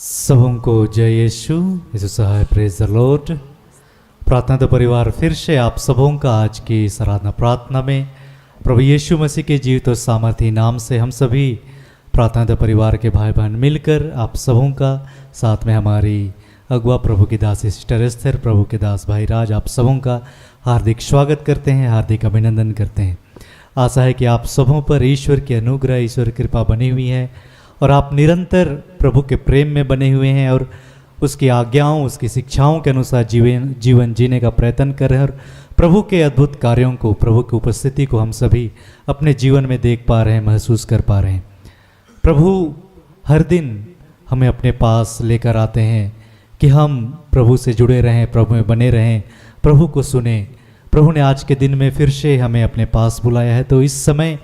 सबों को जय यीशु सहाय प्रेज द लॉर्ड। प्रार्थना तो परिवार फिर से आप सबों का आज की इस आराधना प्रार्थना में प्रभु यीशु मसीह के जीवित और सामर्थी नाम से हम सभी प्रार्थना तो परिवार के भाई बहन मिलकर आप सबों का साथ में हमारी अगुआ प्रभु की दास सिस्टर एस्थर, प्रभु के दास भाई राज, आप सबों का हार्दिक स्वागत करते हैं, हार्दिक अभिनंदन करते हैं। आशा है कि आप सबों पर ईश्वर की अनुग्रह, ईश्वर की कृपा बनी हुई है और आप निरंतर प्रभु के प्रेम में बने हुए हैं और उसकी आज्ञाओं, उसकी शिक्षाओं के अनुसार जीवन जीने का प्रयत्न कर रहे हैं और प्रभु के अद्भुत कार्यों को, प्रभु की उपस्थिति को हम सभी अपने जीवन में देख पा रहे हैं, महसूस कर पा रहे हैं। प्रभु हर दिन हमें अपने पास लेकर आते हैं कि हम प्रभु से जुड़े रहें, प्रभु में बने रहें, प्रभु को सुने। प्रभु ने आज के दिन में फिर से हमें अपने पास बुलाया है। तो इस समय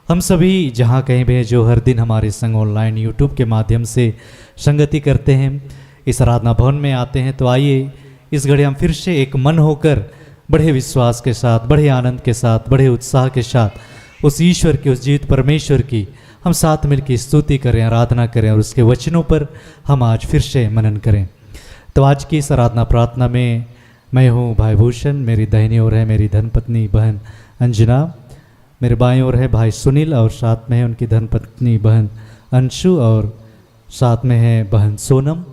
हम सभी जहाँ कहीं भी हैं, जो हर दिन हमारे संग ऑनलाइन यूट्यूब के माध्यम से संगति करते हैं, इस आराधना भवन में आते हैं, तो आइए इस घड़ी हम फिर से एक मन होकर बड़े विश्वास के साथ, बड़े आनंद के साथ, बड़े उत्साह के साथ उस ईश्वर की, उस जीवित परमेश्वर की हम साथ मिलकर स्तुति करें, आराधना करें और उसके वचनों पर हम आज फिर से मनन करें। तो आज की इस आराधना प्रार्थना में मैं हूँ भाई भूषण, मेरी दाहिनी ओर है मेरी धर्मपत्नी बहन अंजना, मेरे बाएं ओर है भाई सुनील और साथ में है उनकी धर्मपत्नी बहन अंशु और साथ में है बहन सोनम।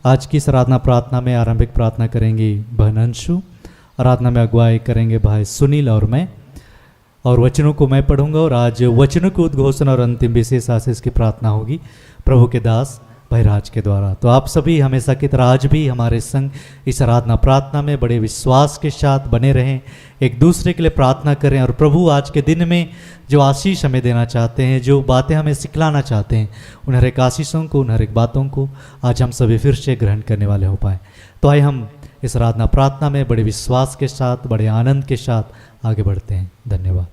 आज की इस आराधना प्रार्थना में आरंभिक प्रार्थना करेंगी बहन अंशु, आराधना में अगुवाई करेंगे भाई सुनील और मैं, और वचनों को मैं पढ़ूंगा और आज वचनों के उद्घोषण और अंतिम विशेष आशीष की प्रार्थना होगी प्रभु के दास भाई राज के द्वारा। तो आप सभी हमेशा की तरह आज भी हमारे संग इस आराधना प्रार्थना में बड़े विश्वास के साथ बने रहें, एक दूसरे के लिए प्रार्थना करें और प्रभु आज के दिन में जो आशीष हमें देना चाहते हैं, जो बातें हमें सिखलाना चाहते हैं, उन हर एक आशीषों को, उन हर एक बातों को आज हम सभी फिर से ग्रहण करने वाले हो पाए। तो आइए हम इस आराधना प्रार्थना में बड़े विश्वास के साथ, बड़े आनंद के साथ आगे बढ़ते हैं। धन्यवाद।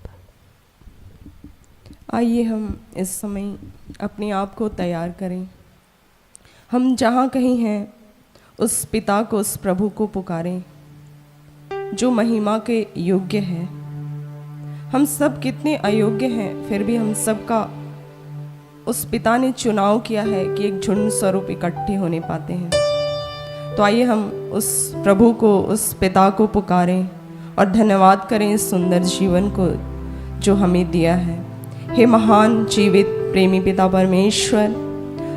आइए हम इस समय अपने आप को तैयार करें। हम जहाँ कहीं हैं उस पिता को, उस प्रभु को पुकारें जो महिमा के योग्य है। हम सब कितने अयोग्य हैं, फिर भी हम सबका उस पिता ने चुनाव किया है कि एक झुंड स्वरूप इकट्ठे होने पाते हैं। तो आइए हम उस प्रभु को, उस पिता को पुकारें और धन्यवाद करें इस सुंदर जीवन को जो हमें दिया है। हे महान जीवित प्रेमी पिता परमेश्वर,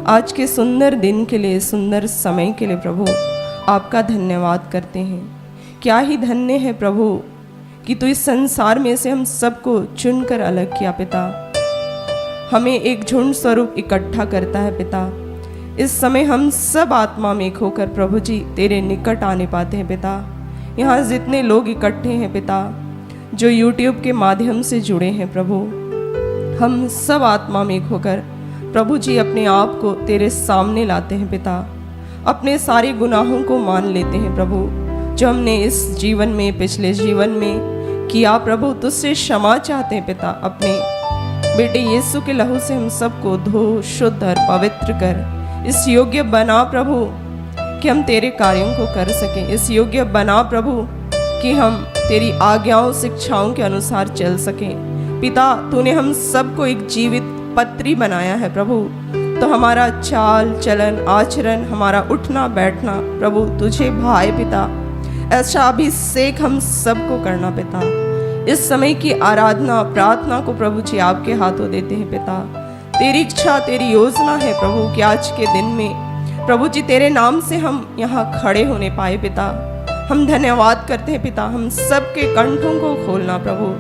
आज के सुंदर दिन के लिए, सुंदर समय के लिए प्रभु आपका धन्यवाद करते हैं। क्या ही धन्य है प्रभु कि तू इस संसार में से हम सबको चुनकर अलग किया पिता, हमें एक झुंड स्वरूप इकट्ठा करता है पिता। इस समय हम सब आत्मा में एक होकर प्रभु जी तेरे निकट आने पाते हैं पिता। यहाँ जितने लोग इकट्ठे हैं पिता, जो यूट्यूब के माध्यम से जुड़े हैं प्रभु, हम सब आत्मा में एक होकर प्रभु जी अपने आप को तेरे सामने लाते हैं पिता। अपने सारे गुनाहों को मान लेते हैं प्रभु, जो हमने इस जीवन में, पिछले जीवन में किया प्रभु, तुझसे क्षमा चाहते हैं पिता। अपने बेटे यीशु के लहू से हम सबको धो, शुद्ध और पवित्र कर, इस योग्य बना प्रभु कि हम तेरे कार्यों को कर सकें। इस योग्य बना प्रभु कि हम तेरी आज्ञाओं, शिक्षाओं के अनुसार चल सकें। पिता, तूने हम सबको एक जीवित पत्री बनाया है प्रभु, तो हमारा चाल चलन, आचरण, हमारा उठना बैठना प्रभु तुझे भाई पिता, ऐसा अभिषेक हम सबको करना पिता। इस समय की आराधना, प्रार्थना को प्रभु जी आपके हाथों देते हैं पिता। तेरी इच्छा, तेरी योजना है प्रभु कि आज के दिन में प्रभु जी तेरे नाम से हम यहाँ खड़े होने पाए पिता। हम धन्यवाद करते हैं पिता। हम सबके कंठों को खोलना प्रभु,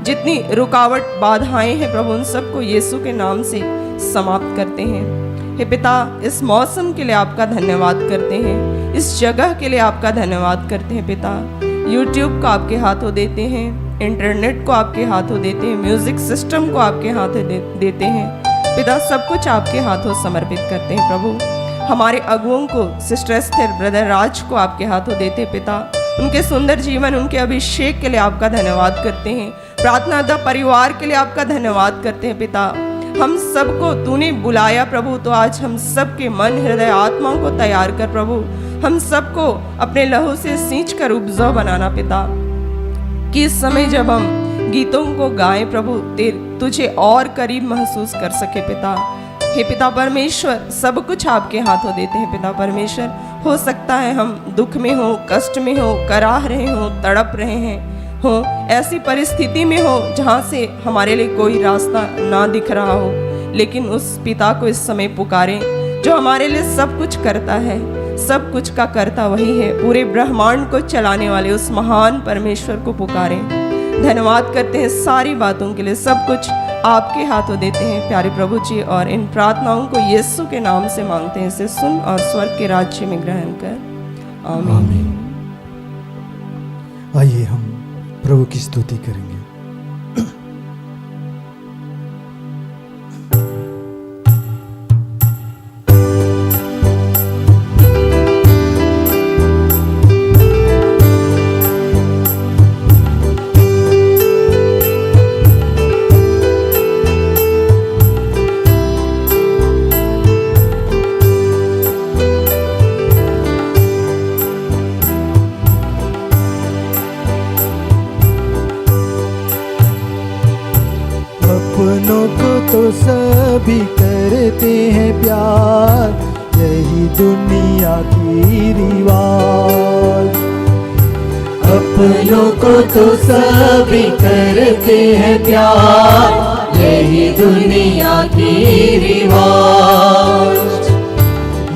जितनी रुकावट, बाधाएं हैं प्रभु, उन सबको यीशु के नाम से समाप्त करते हैं। हे पिता, इस मौसम के लिए आपका धन्यवाद करते हैं, इस जगह के लिए आपका धन्यवाद करते हैं पिता। यूट्यूब को आपके हाथों देते हैं, इंटरनेट को आपके हाथों देते हैं, म्यूजिक सिस्टम को आपके हाथों देते हैं पिता। सब कुछ आपके हाथों समर्पित करते हैं प्रभु। हमारे अगुओं को, सिस्टर एस्थर, ब्रदर राज को आपके हाथों देते हैं पिता। उनके सुंदर जीवन, उनके अभिषेक के लिए आपका धन्यवाद करते हैं। प्रार्थना दा परिवार के लिए आपका धन्यवाद करते हैं पिता। हम सबको तूने बुलाया प्रभु, तो आज हम सबके मन, हृदय, आत्मा को तैयार कर प्रभु। हम सबको अपने लहू से सींच कर उपजाऊ बनाना पिता, कि इस समय जब हम गीतों को गाएं प्रभु, तुझे और करीब महसूस कर सके पिता। हे पिता परमेश्वर, सब कुछ आपके हाथों देते हैं पिता परमेश्वर। हो सकता है हम दुख में हो, कष्ट में हो, कराह रहे हो, तड़प रहे हैं हो, ऐसी परिस्थिति में हो जहाँ से हमारे लिए कोई रास्ता ना दिख रहा हो, लेकिन उस पिता को इस समय पुकारें जो हमारे लिए सब कुछ करता है। सब कुछ का करता वही है, पूरे ब्रह्मांड को चलाने वाले उस महान परमेश्वर को पुकारें। धन्यवाद करते हैं सारी बातों के लिए, सब कुछ आपके हाथों देते हैं प्यारे प्रभु जी, और इन प्रार्थनाओं को यीशु के नाम से मांगते हैं। इसे सुन और स्वर्ग के राज्य में ग्रहण कर। आमीन। आइए हम प्रभु की स्तुति करेंगे। अपनों को तो सभी करते हैं प्यार, यही दुनिया की रिवाज। अपनों को तो सभी करते हैं प्यार, यही दुनिया की रिवाज।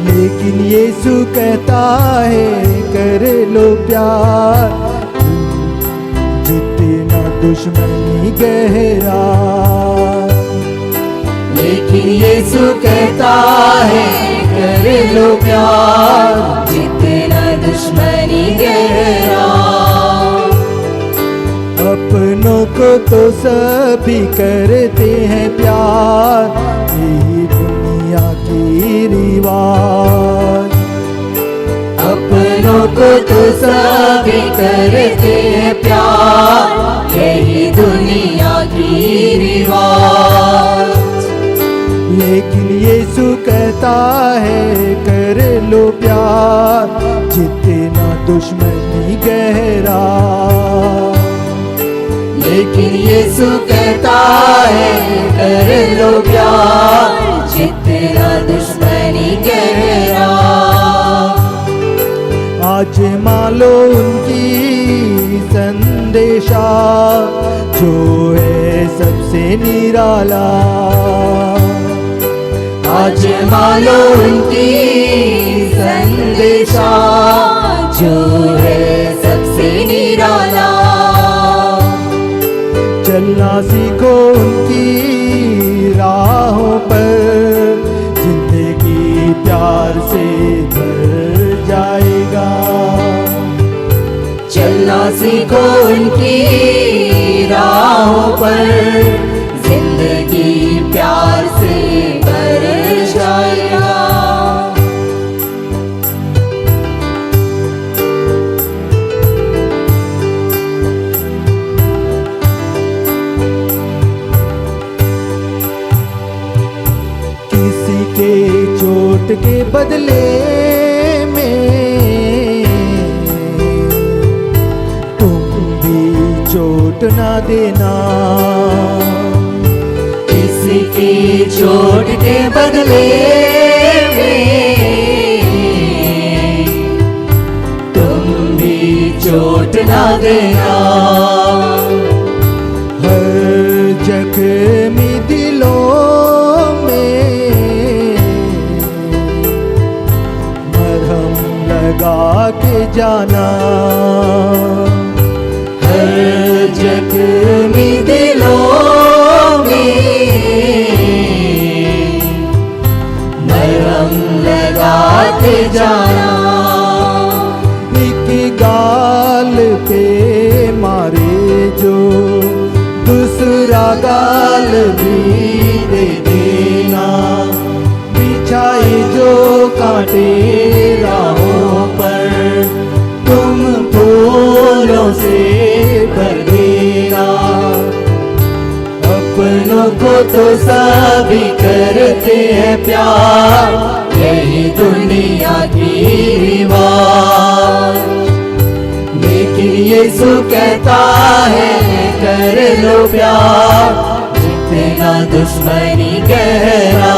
लेकिन यीशु कहता है कर लो प्यार, जितना दुश्मनी गहरा। लेकिन यीशु कहता है कर लो प्यार, जितना दुश्मनी गहरा। अपनों को तो सभी करते हैं प्यार, यही दुनिया की रिवाज। अपनों को तो सभी करते हैं प्यार, यही दुनिया की रिवाज। लेकिन यीशु कहता है कर लो प्यार, जितना दुश्मनी गहरा। लेकिन यीशु कहता है कर लो प्यार, जितना दुश्मनी गहरा। आज मालो उनकी संदेशा, जो है सबसे निराला। आज मानो उनकी संदेशा, जो है सबसे निराला। चलना सीखो उनकी राहों पर, जिंदगी प्यार से भर जाएगा। चलना सीखो उनकी राहों पर, जिंदगी प्यार से भर जाएगा। किसी के चोट के बदले में तुम भी चोट ना देना। किसी की चोट के बदले में तुम भी चोट ना देना। हर जख्मी दिलों में मरहम लगा के जाना। हर जख्मी दिलों में मरहम लगा के जाना। एक गाल पे मारे जो, दूसरा गाल भी दे देना। बिछाए जो कांटे राहों पर, तुम फूलों से भर देना। अपनों को तो सभी करते हैं प्यार, यही दुनिया की रिवाज। लेकिन यीशु कहता है कर लो प्यार, जितना दुश्मनी गहरा।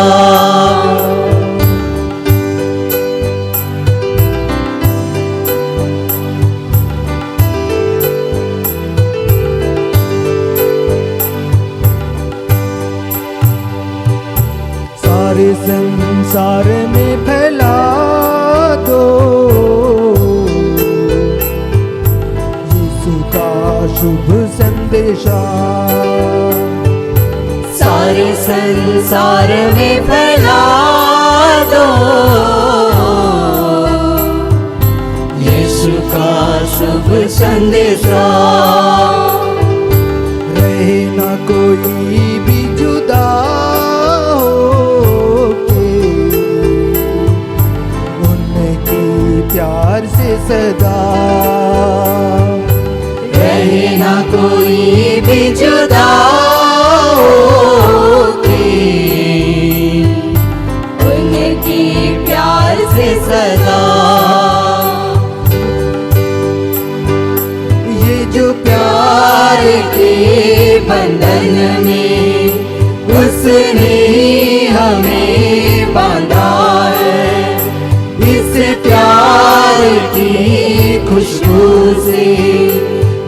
सारे संसार में फैला दो यीशु का शुभ संदेशा। सारे संसार में फैला दो यीशु का शुभ संदेशा। रहे ना कोई भी जुदा होके उनकी प्यार से सदा। रहे ना कोई भी जुदा होके उनकी प्यार से सदा। ये जो प्यार के बंधन में उसने हमें बांधा है। इस प्यार की खुशबू से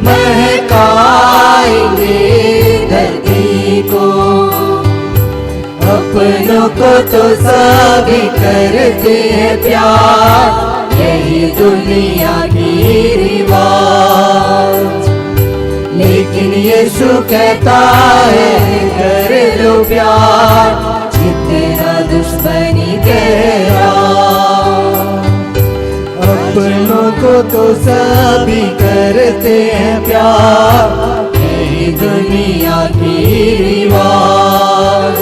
महकाएंगे धरती को। अपनों को तो सभी करते हैं प्यार, यही दुनिया की रिवाज। लेकिन यीशु कहता है कर लो प्यार जितना दुश्मनी गहरा। अपनों को तो सभी करते हैं प्यार, यही दुनिया की रिवाज।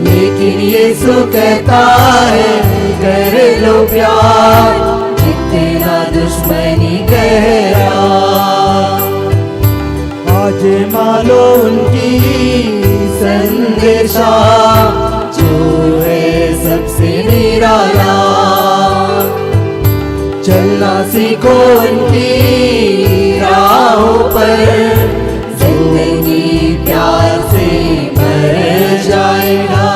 लेकिन यीशु कहता है कर लो प्यार जितना दुश्मनी गहरा। आज मानो उनकी संदेशा जो है सबसे निराला। चलना सीखो उनकी राहों पर, जिंदगी प्यार से भर जाएगा।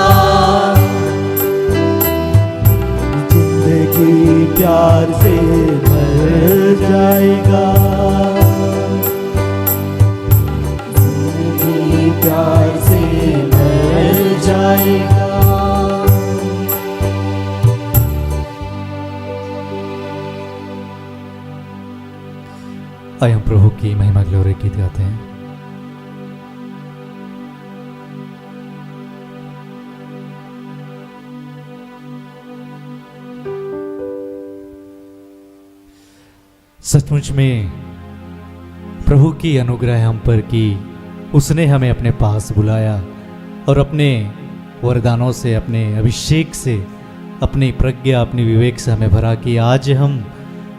जिंदगी प्यार से भर जाएगा। जिंदगी प्यार से भर जाएगा। आइए हम प्रभु की महिमा ग्लोरी गीत गाते हैं। सचमुच में प्रभु की अनुग्रह हम पर की, उसने हमें अपने पास बुलाया और अपने वरदानों से, अपने अभिषेक से, अपनी प्रज्ञा, अपनी विवेक से हमें भरा कि आज हम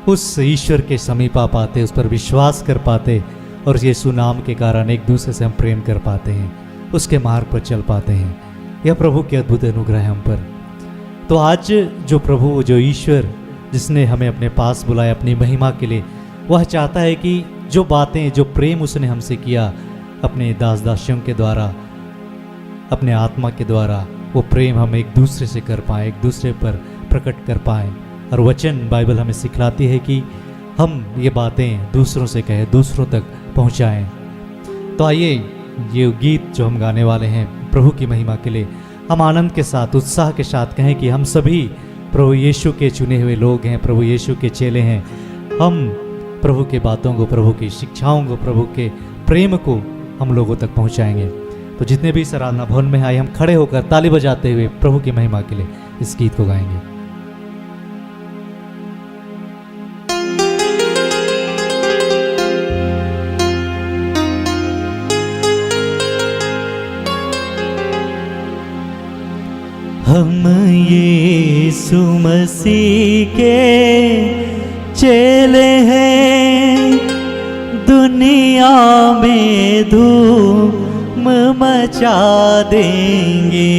उस ईश्वर के समीप आ पाते, उस पर विश्वास कर पाते और यीशु नाम के कारण एक दूसरे से हम प्रेम कर पाते हैं, उसके मार्ग पर चल पाते हैं। यह प्रभु की अद्भुत अनुग्रह है हम पर। तो आज जो प्रभु, जो ईश्वर जिसने हमें अपने पास बुलाया अपनी महिमा के लिए, वह चाहता है कि जो बातें, जो प्रेम उसने हमसे किया अपने दास दासियों के द्वारा, अपने आत्मा के द्वारा, वो प्रेम हम एक दूसरे से कर पाएँ, एक दूसरे पर प्रकट कर पाएँ। और वचन बाइबल हमें सिखलाती है कि हम ये बातें दूसरों से कहें, दूसरों तक पहुंचाएं। तो आइए ये गीत जो हम गाने वाले हैं प्रभु की महिमा के लिए, हम आनंद के साथ, उत्साह के साथ कहें कि हम सभी प्रभु यीशु के चुने हुए लोग हैं, प्रभु यीशु के चेले हैं। हम प्रभु की बातों को, प्रभु की शिक्षाओं को, प्रभु के प्रेम को हम लोगों तक पहुंचाएंगे। तो जितने भी इस आराधना भवन में आए, हम खड़े होकर ताली बजाते हुए प्रभु की महिमा के लिए इस गीत को गाएंगे। हम यीशु मसीह के चेले हैं, दुनिया में धूम मचा देंगे।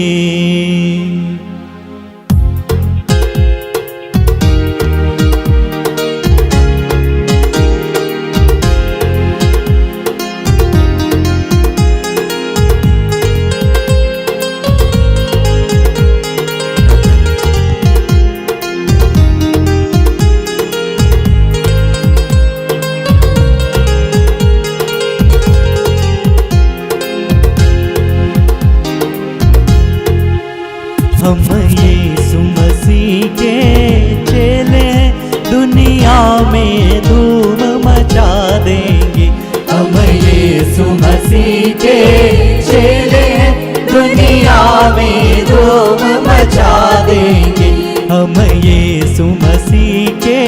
हम यीशु मसीह के चेले हैं, दुनिया में धूम मचा देंगे। हम यीशु मसीह के चेले हैं, दुनिया में धूम मचा देंगे। हम यीशु मसीह के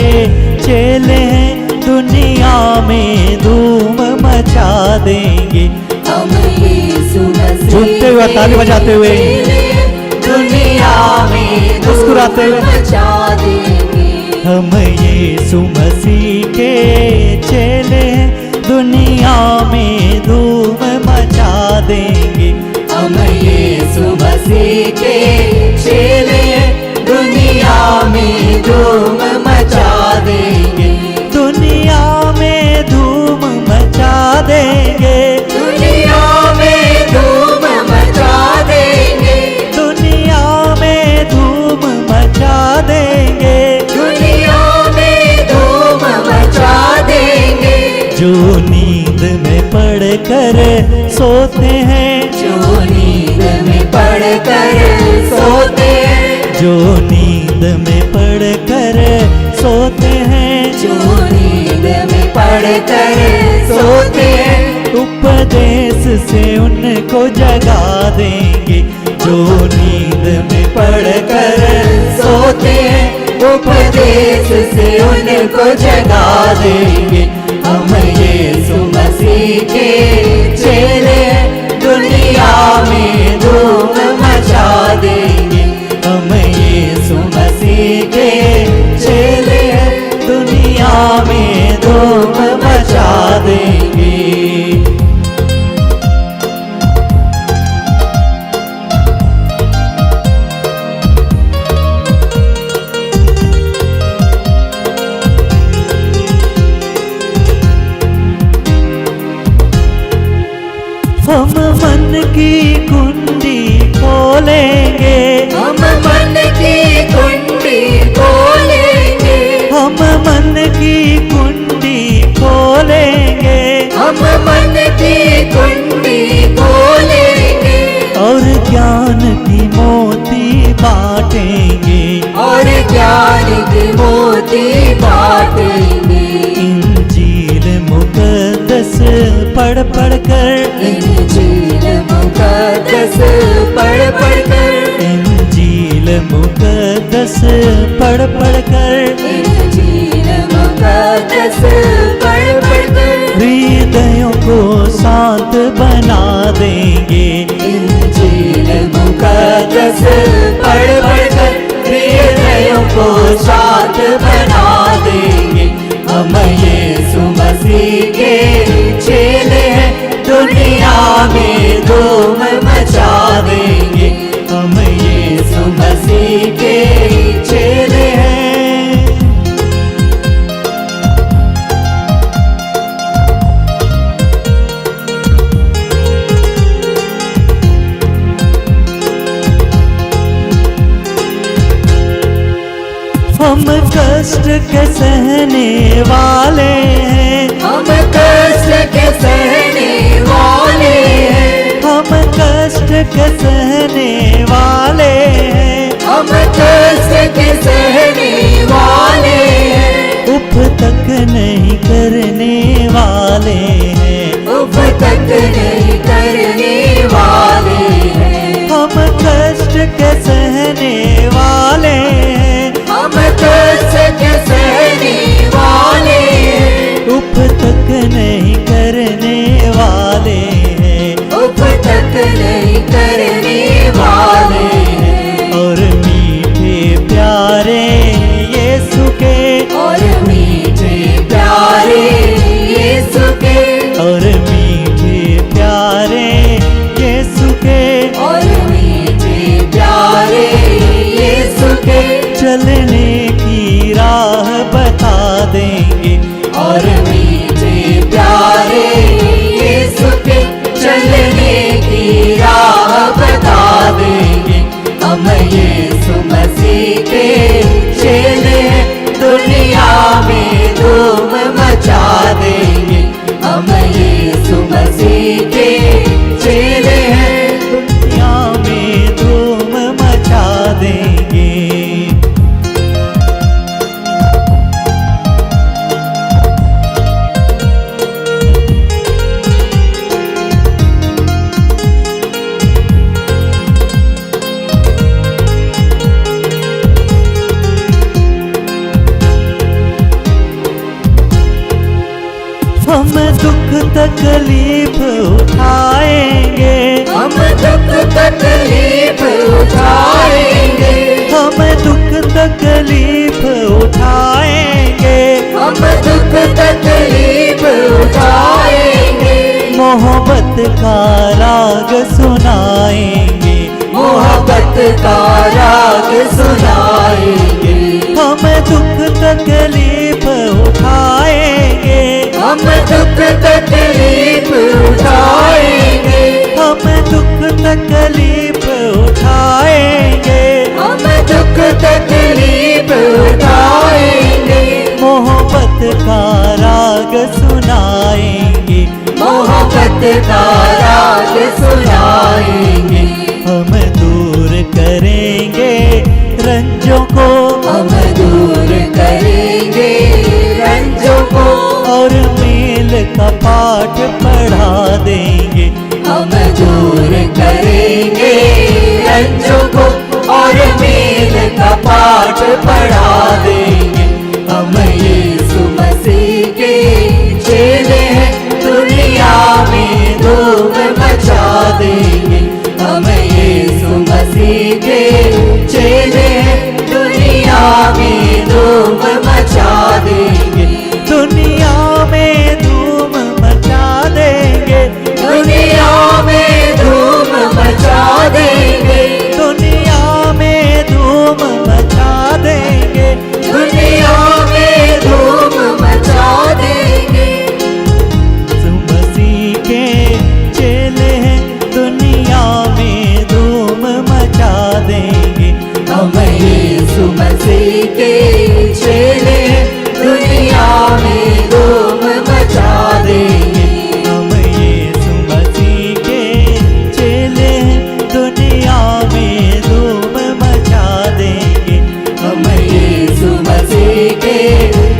चेले हैं, दुनिया में धूम मचा देंगे। हम यीशु मसीह झूमते हुए, ताली बजाते हुए, दुनिया में मुस्कुराते हुए मचा देंगे। हम यीशु मसीह के चेले हैं, दुनिया में धूम मचा देंगे। हम यीशु मसीह के चेले हैं, दुनिया में धूम मचा देंगे। दुनिया में धूम मचा देंगे। दुनिया में धूम मचा देंगे। दुनिया में धूम मचा देंगे। दुनिया में धूम मचा देंगे। जो नींद में पड़कर सोते हैं, जो नींद में पड़कर सोते हैं, जो नींद में पड़कर सोते हैं, जो नींद में पड़कर सोते हैं, उपदेश से उनको जगा देंगे। जो नींद में पड़कर सोते हैं, उपदेश से उनको जगा देंगे। हम यीशु मसीह के चेले हैं, दुनिया में धूम मचा देंगे। हम यीशु मसीह के चेले हैं, दुनिया में धूम मचा देंगे। हम मन की कुंडी खोलेंगे। हम मन की कुंडी खोलेंगे। हम मन की कुंडी खोलेंगे। हम मन की कुंडी खोलेंगे। और ज्ञान की मोती बांटेंगे। और ज्ञान की मोती बांटेंगे। इंजील मुकद्दस पढ़ पढ़ कर, इंजील मुकद्दस पढ़ पढ़ कर, इंजील मुकद्दस पढ़ पढ़ कर, इंजील मुकद्दस पढ़ पढ़ कर, हृदयों को शांत बना देंगे। इंजील मुकद्दस पढ़ पढ़ कर, हृदयों को शांत बना देंगे। हम यीशु मसीह के चेले हैं, दुनिया में धूम मचा देंगे। हम यीशु मसीह के चेले हैं। हम कष्ट के सहने वाले हैं। हम कष्ट के सहने वाले हैं। हम कष्ट के सहने वाले हैं। हम कष्ट के सहने वाले हैं। उफ तक नहीं करने वाले हैं। उफ तक नहीं करने वाले हैं। हम कष्ट के सहने वाले हैं। हम कष्ट के सहने वाले हैं। उफ तक नहीं करने वाले हैं। उफ तक नहीं करने वाले हैं। और मीठे प्यारे यीशु के, और मीठे प्यारे यीशु के, और मीठे प्यारे यीशु के, और मीठे प्यारे यीशु के, चलने की राह बता देंगे। और मीठे प्यारे यीशु के, चलने की राह बता देंगे। हम यीशु मसीह के चेले हैं, दुनिया में धूम मचा देंगे। हम यीशु मसीह के चेले हैं, दुनिया में धूम मचा देंगे। हम दुख तकलीफ उठाएंगे, हम दुख तकलीफ उठाएंगे, हम दुख तकलीफ उठाएंगे, हम दुख तकलीफ उठाएंगे, मोहब्बत का राग सुनाएंगे, मोहब्बत का राग सुनाएंगे, हम दुख तकलीफ उठाएंगे, हम दुख तकलीफ उठाएंगे, हम दुख तकलीफ उठाएंगे, हम दुख तकलीफ उठाएंगे, मोहब्बत का राग सुनाएंगे, मोहब्बत का राग सुनाएंगे, हम दूर करेंगे रंजों को, हम दूर करेंगे रंजों को, और मेल का पाठ पढ़ा देंगे, हम दूर करेंगे रंजों को, और मेल का पाठ पढ़ा देंगे। हम यीशु मसीह के चेले हैं, दुनिया में धूम मचा देंगे। हम यीशु मसीह के चेले हैं, दुनिया में धूम मचा देंगे, दुनिया में धूम मचा देंगे, दुनिया में धूम मचा देंगे, दुनिया में धूम मचा देंगे, दुनिया में धूम मचा देंगे। यीशु मसीह के चेले हैं, दुनिया में धूम मचा देंगे, हम यीशु मसीह के चेले हैं, दुनिया में धूम मचा देंगे, हम यीशु मसीह के चेले हैं, दुनिया में धूम मचा देंगे, हम यीशु मसीह के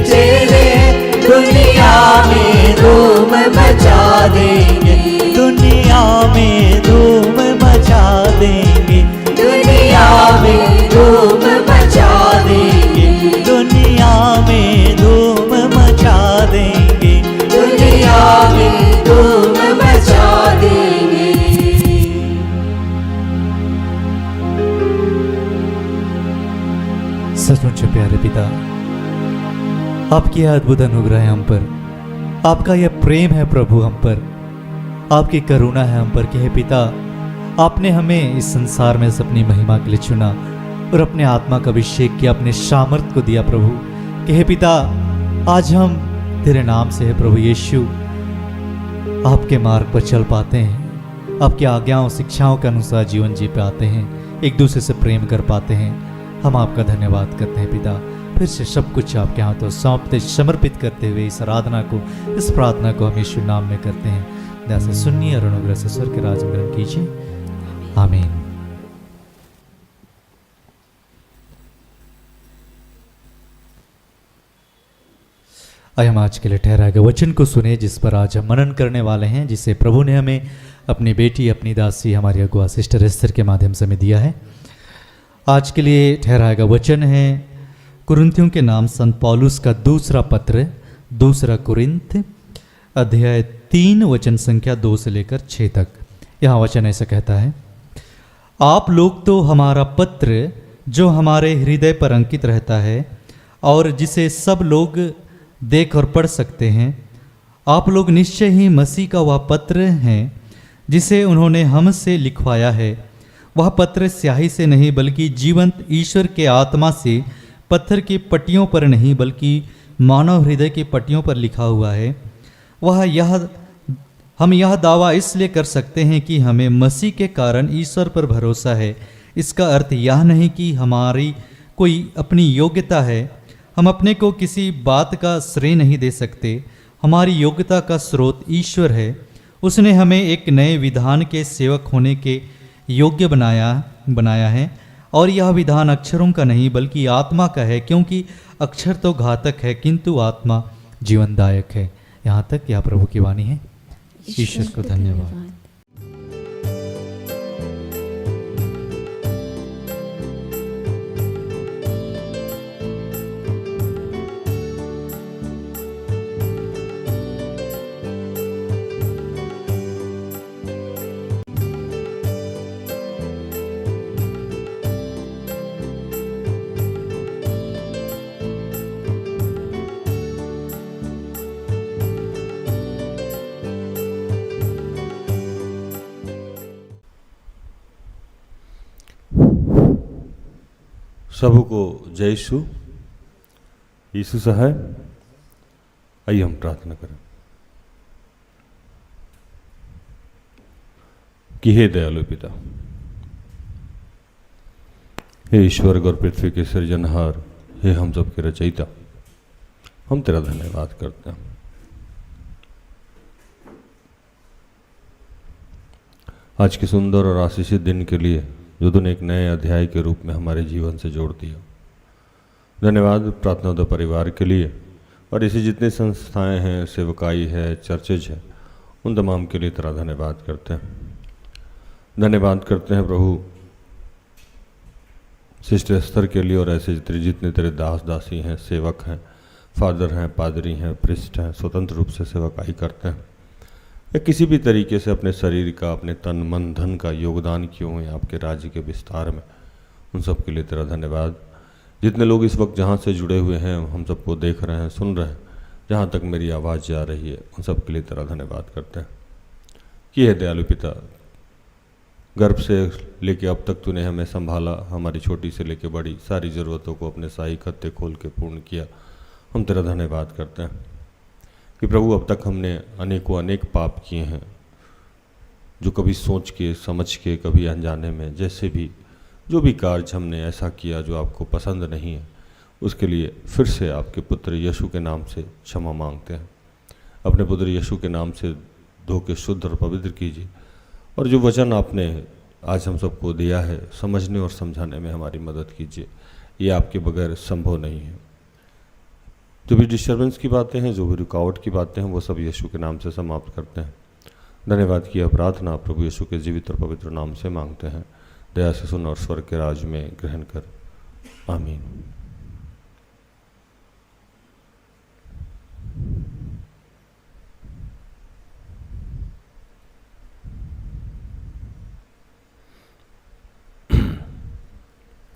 चेले हैं, दुनिया में धूम मचा देंगे, दुनिया में धूम मचा देंगे, दुनिया में धूम मचा देंगे, दुनिया में धूम मचा देंगे, दुनिया में धूम मचा देंगे। सचमुच प्यारे पिता, आपकी यह अद्भुत अनुग्रह है हम पर, आपका यह प्रेम है प्रभु हम पर, आपकी करुणा है हम पर कि हे पिता, आपने हमें इस संसार में से अपनी महिमा के लिए चुना और अपने आत्मा का अभिषेक किया, अपने सामर्थ को दिया प्रभु कि हे पिता, आज हम तेरे नाम से है प्रभु यीशु आपके मार्ग पर चल पाते हैं, आपकी आज्ञाओं शिक्षाओं के अनुसार जीवन जी पाते हैं, एक दूसरे से प्रेम कर पाते हैं। हम आपका धन्यवाद करते हैं पिता, फिर से सब कुछ आपके हाथों सौंपते समर्पित करते हुए इस आराधना को, इस प्रार्थना को हम यीशु नाम में करते हैं। दया से सुनिए और अनुग्रह से स्वर्ग के राज में ग्रहण कीजिए। आमीन। आइए हम आज के लिए ठहराए गए वचन को सुने, जिस पर आज हम मनन करने वाले हैं, जिसे प्रभु ने हमें अपनी बेटी, अपनी दासी, हमारी अगुआ सिस्टर एस्तर के माध्यम से हमें दिया है। आज के लिए ठहराया गया वचन है कुरिन्थियों के नाम संत पौलुस का दूसरा पत्र, दूसरा कुरिन्थ अध्याय 3 वचन संख्या 2 से लेकर 6 तक। यहाँ वचन ऐसा कहता है, आप लोग तो हमारा पत्र जो हमारे हृदय पर अंकित रहता है और जिसे सब लोग देख और पढ़ सकते हैं, आप लोग निश्चय ही मसीह का वह पत्र हैं जिसे उन्होंने हमसे लिखवाया है। वह पत्र स्याही से नहीं बल्कि जीवंत ईश्वर के आत्मा से पत्थर की पट्टियों पर नहीं बल्कि मानव हृदय की पट्टियों पर लिखा हुआ है। हम यह दावा इसलिए कर सकते हैं कि हमें मसीह के कारण ईश्वर पर भरोसा है। इसका अर्थ यह नहीं कि हमारी कोई अपनी योग्यता है, हम अपने को किसी बात का श्रेय नहीं दे सकते। हमारी योग्यता का स्रोत ईश्वर है। उसने हमें एक नए विधान के सेवक होने के योग्य बनाया है। और यह विधान अक्षरों का नहीं बल्कि आत्मा का है, क्योंकि अक्षर तो घातक है किंतु आत्मा जीवनदायक है। यहाँ तक यह प्रभु की वाणी है। ईश्वर को धन्यवाद। सबको जय यीशु। यीशु सहाय। आइए हम प्रार्थना करें कि हे दयालु पिता, हे ईश्वर और पृथ्वी के सृजनहार, हे हम सब के रचयिता, हम तेरा धन्यवाद करते हैं। आज के सुंदर और आशीषित दिन के लिए जो तूने एक नए अध्याय के रूप में हमारे जीवन से जोड़ दिया। धन्यवाद प्रार्थना परिवार के लिए, और ऐसी जितनी संस्थाएं हैं, सेवकाई है, चर्चेज है, उन तमाम के लिए तेरा धन्यवाद करते हैं। धन्यवाद करते हैं प्रभु सिस्टर स्तर के लिए, और ऐसे जितने तेरे दास दासी हैं, सेवक हैं, फादर हैं, पादरी हैं, प्रिस्ट हैं, स्वतंत्र रूप से सेवकाई करते हैं या किसी भी तरीके से अपने शरीर का, अपने तन मन धन का योगदान किए हुए आपके राज्य के विस्तार में, उन सब के लिए तेरा धन्यवाद। जितने लोग इस वक्त जहाँ से जुड़े हुए हैं, हम सबको देख रहे हैं, सुन रहे हैं, जहाँ तक मेरी आवाज़ जा रही है, उन सब के लिए तेरा धन्यवाद करते हैं कि हे दयालु पिता, गर्भ से लेके अब तक तूने हमें संभाला, हमारी छोटी से लेके बड़ी सारी ज़रूरतों को अपने साई खत्ते खोल के पूर्ण किया। हम तेरा धन्यवाद करते हैं कि प्रभु अब तक हमने अनेकों अनेक पाप किए हैं, जो कभी सोच के, समझ के, कभी अनजाने में, जैसे भी जो भी कार्य हमने ऐसा किया जो आपको पसंद नहीं है, उसके लिए फिर से आपके पुत्र यीशु के नाम से क्षमा मांगते हैं। अपने पुत्र यीशु के नाम से धो के शुद्ध और पवित्र कीजिए, और जो वचन आपने आज हम सबको दिया है, समझने और समझाने में हमारी मदद कीजिए। ये आपके बगैर संभव नहीं है। जो भी डिस्टर्बेंस की बातें हैं, जो भी रुकावट की बातें हैं, वो सब यीशु के नाम से समाप्त करते हैं। धन्यवाद की प्रार्थना प्रभु यीशु के जीवित और पवित्र नाम से मांगते हैं। दया से सुन और स्वर्ग के राज में ग्रहण कर। आमीन।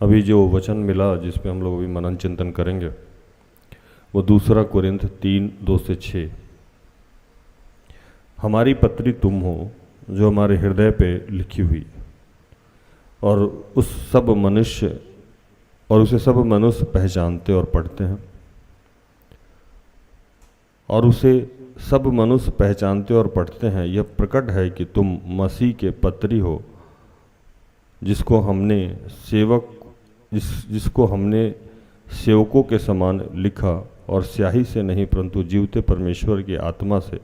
अभी जो वचन मिला जिसपे हम लोग अभी मनन चिंतन करेंगे, वो 2 कोरिन्थ 3:2-6। हमारी पत्री तुम हो जो हमारे हृदय पे लिखी हुई, और उसे सब मनुष्य पहचानते और पढ़ते हैं। और उसे सब मनुष्य पहचानते और पढ़ते हैं। यह प्रकट है कि तुम मसीह के पत्री हो, जिसको हमने सेवकों के समान लिखा, और स्याही से नहीं परंतु जीवते परमेश्वर की आत्मा से,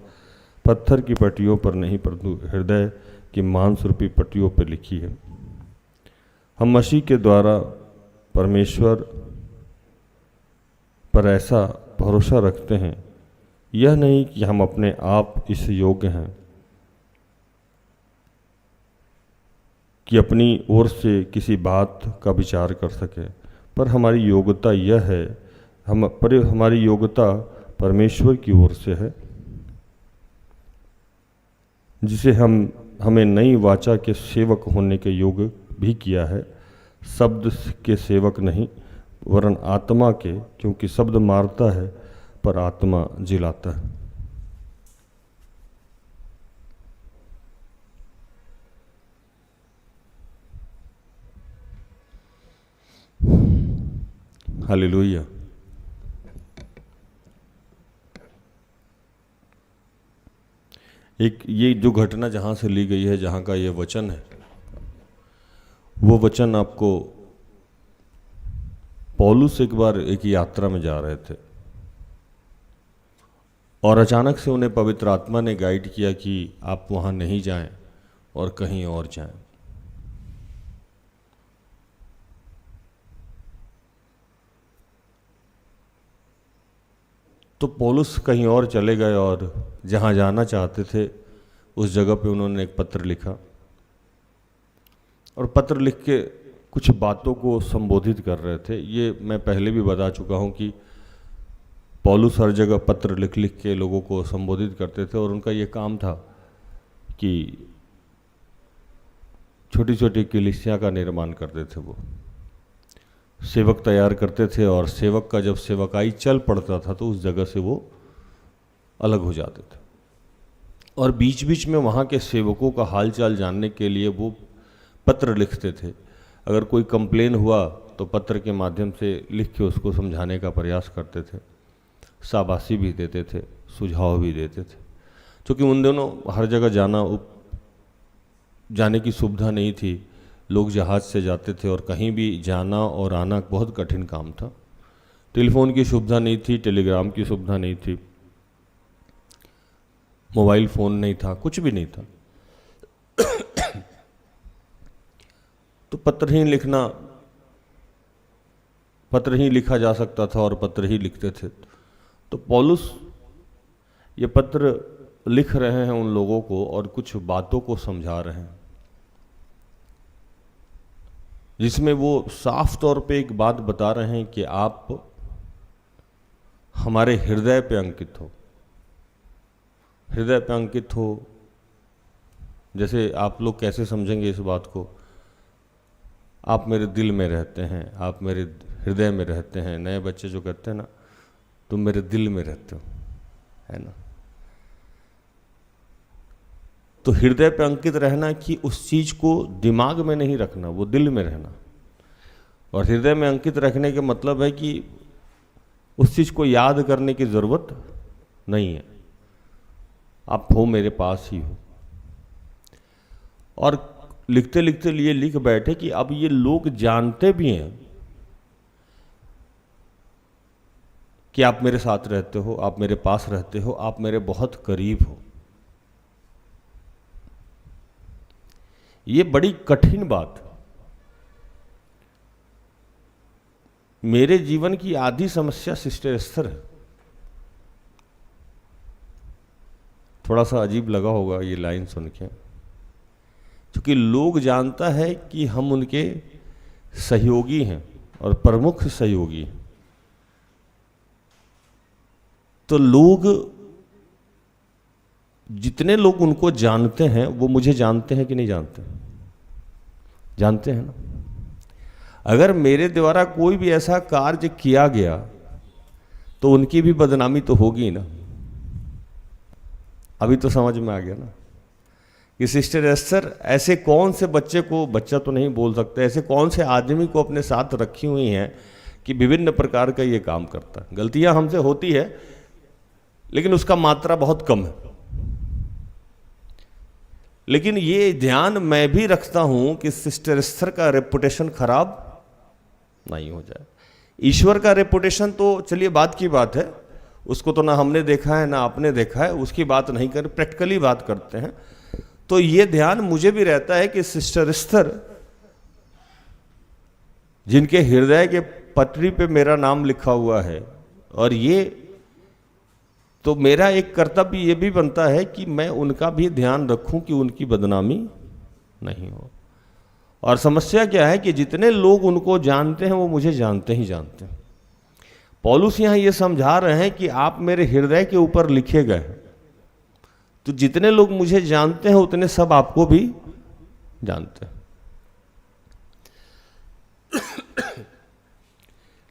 पत्थर की पट्टियों पर नहीं परंतु हृदय की मांस रूपी पट्टियों पर लिखी है। हम मसीह के द्वारा परमेश्वर पर ऐसा भरोसा रखते हैं, यह नहीं कि हम अपने आप इस योग्य हैं कि अपनी ओर से किसी बात का विचार कर सके, पर हमारी योग्यता यह है, हमारी योग्यता परमेश्वर की ओर से है, जिसे हमें नई वाचा के सेवक होने के योग्य भी किया है, शब्द के सेवक नहीं वरन आत्मा के, क्योंकि शब्द मारता है पर आत्मा जिलाता है। हालेलुया। एक ये जो घटना जहाँ से ली गई है, जहाँ का ये वचन है, वो वचन आपको पौलुस एक बार एक यात्रा में जा रहे थे, और अचानक से उन्हें पवित्र आत्मा ने गाइड किया कि आप वहाँ नहीं जाएं और कहीं और जाएं। तो पौलुस कहीं और चले गए और जहाँ जाना चाहते थे उस जगह पे उन्होंने एक पत्र लिखा, और पत्र लिख के कुछ बातों को संबोधित कर रहे थे। ये मैं पहले भी बता चुका हूँ कि पौलुस हर जगह पत्र लिख लिख के लोगों को संबोधित करते थे, और उनका ये काम था कि छोटी छोटी कलीसिया का निर्माण करते थे। वो सेवक तैयार करते थे, और सेवक का जब सेवकाई चल पड़ता था तो उस जगह से वो अलग हो जाते थे, और बीच बीच में वहाँ के सेवकों का हालचाल जानने के लिए वो पत्र लिखते थे। अगर कोई कंप्लेन हुआ तो पत्र के माध्यम से लिख के उसको समझाने का प्रयास करते थे, शाबाशी भी देते थे, सुझाव भी देते थे। क्योंकि उन दिनों हर जगह जाने की सुविधा नहीं थी, लोग जहाज़ से जाते थे, और कहीं भी जाना और आना बहुत कठिन काम था। टेलीफोन की सुविधा नहीं थी, टेलीग्राम की सुविधा नहीं थी, मोबाइल फ़ोन नहीं था, कुछ भी नहीं था। तो पत्र ही लिखा जा सकता था, और पत्र ही लिखते थे। तो पौलुस ये पत्र लिख रहे हैं उन लोगों को, और कुछ बातों को समझा रहे हैं, जिसमें वो साफ तौर पे एक बात बता रहे हैं कि आप हमारे हृदय पे अंकित हो। हृदय पे अंकित हो, जैसे आप लोग कैसे समझेंगे इस बात को? आप मेरे दिल में रहते हैं, आप मेरे हृदय में रहते हैं। नए बच्चे जो कहते हैं ना, तुम मेरे दिल में रहते हो, है ना। तो हृदय पे अंकित रहना कि उस चीज को दिमाग में नहीं रखना, वो दिल में रहना। और हृदय में अंकित रखने के मतलब है कि उस चीज को याद करने की जरूरत नहीं है, आप हो मेरे पास ही हो। और लिखते लिखते लिए लिख बैठे कि अब ये लोग जानते भी हैं कि आप मेरे साथ रहते हो, आप मेरे पास रहते हो, आप मेरे बहुत करीब हो। ये बड़ी कठिन बात। मेरे जीवन की आधी समस्या सिस्टर एस्थर है। थोड़ा सा अजीब लगा होगा ये लाइन सुन के, क्योंकि लोग जानता है कि हम उनके सहयोगी हैं और प्रमुख सहयोगी हैं। तो लोग, जितने लोग उनको जानते हैं वो मुझे जानते हैं कि नहीं जानते? जानते हैं ना। अगर मेरे द्वारा कोई भी ऐसा कार्य किया गया तो उनकी भी बदनामी तो होगी ना। अभी तो समझ में आ गया ना कि सिस्टर एस्थर ऐसे कौन से बच्चे को, बच्चा तो नहीं बोल सकते, ऐसे कौन से आदमी को अपने साथ रखी हुई हैं कि विभिन्न प्रकार का ये काम करता है। गलतियां हमसे होती है लेकिन उसका मात्रा बहुत कम है। लेकिन ये ध्यान मैं भी रखता हूं कि सिस्टर एस्थर का रेपुटेशन खराब नहीं हो जाए। ईश्वर का रेपुटेशन तो चलिए बात की बात है, उसको तो ना हमने देखा है ना आपने देखा है, उसकी बात नहीं कर, प्रैक्टिकली बात करते हैं। तो ये ध्यान मुझे भी रहता है कि सिस्टर एस्थर, जिनके हृदय के पटरी पे मेरा नाम लिखा हुआ है, और ये तो मेरा एक कर्तव्य ये भी बनता है कि मैं उनका भी ध्यान रखूं कि उनकी बदनामी नहीं हो। और समस्या क्या है कि जितने लोग उनको जानते हैं वो मुझे जानते ही जानते हैं। पौलुस यहां ये समझा रहे हैं कि आप मेरे हृदय के ऊपर लिखे गए हैं, तो जितने लोग मुझे जानते हैं उतने सब आपको भी जानते हैं।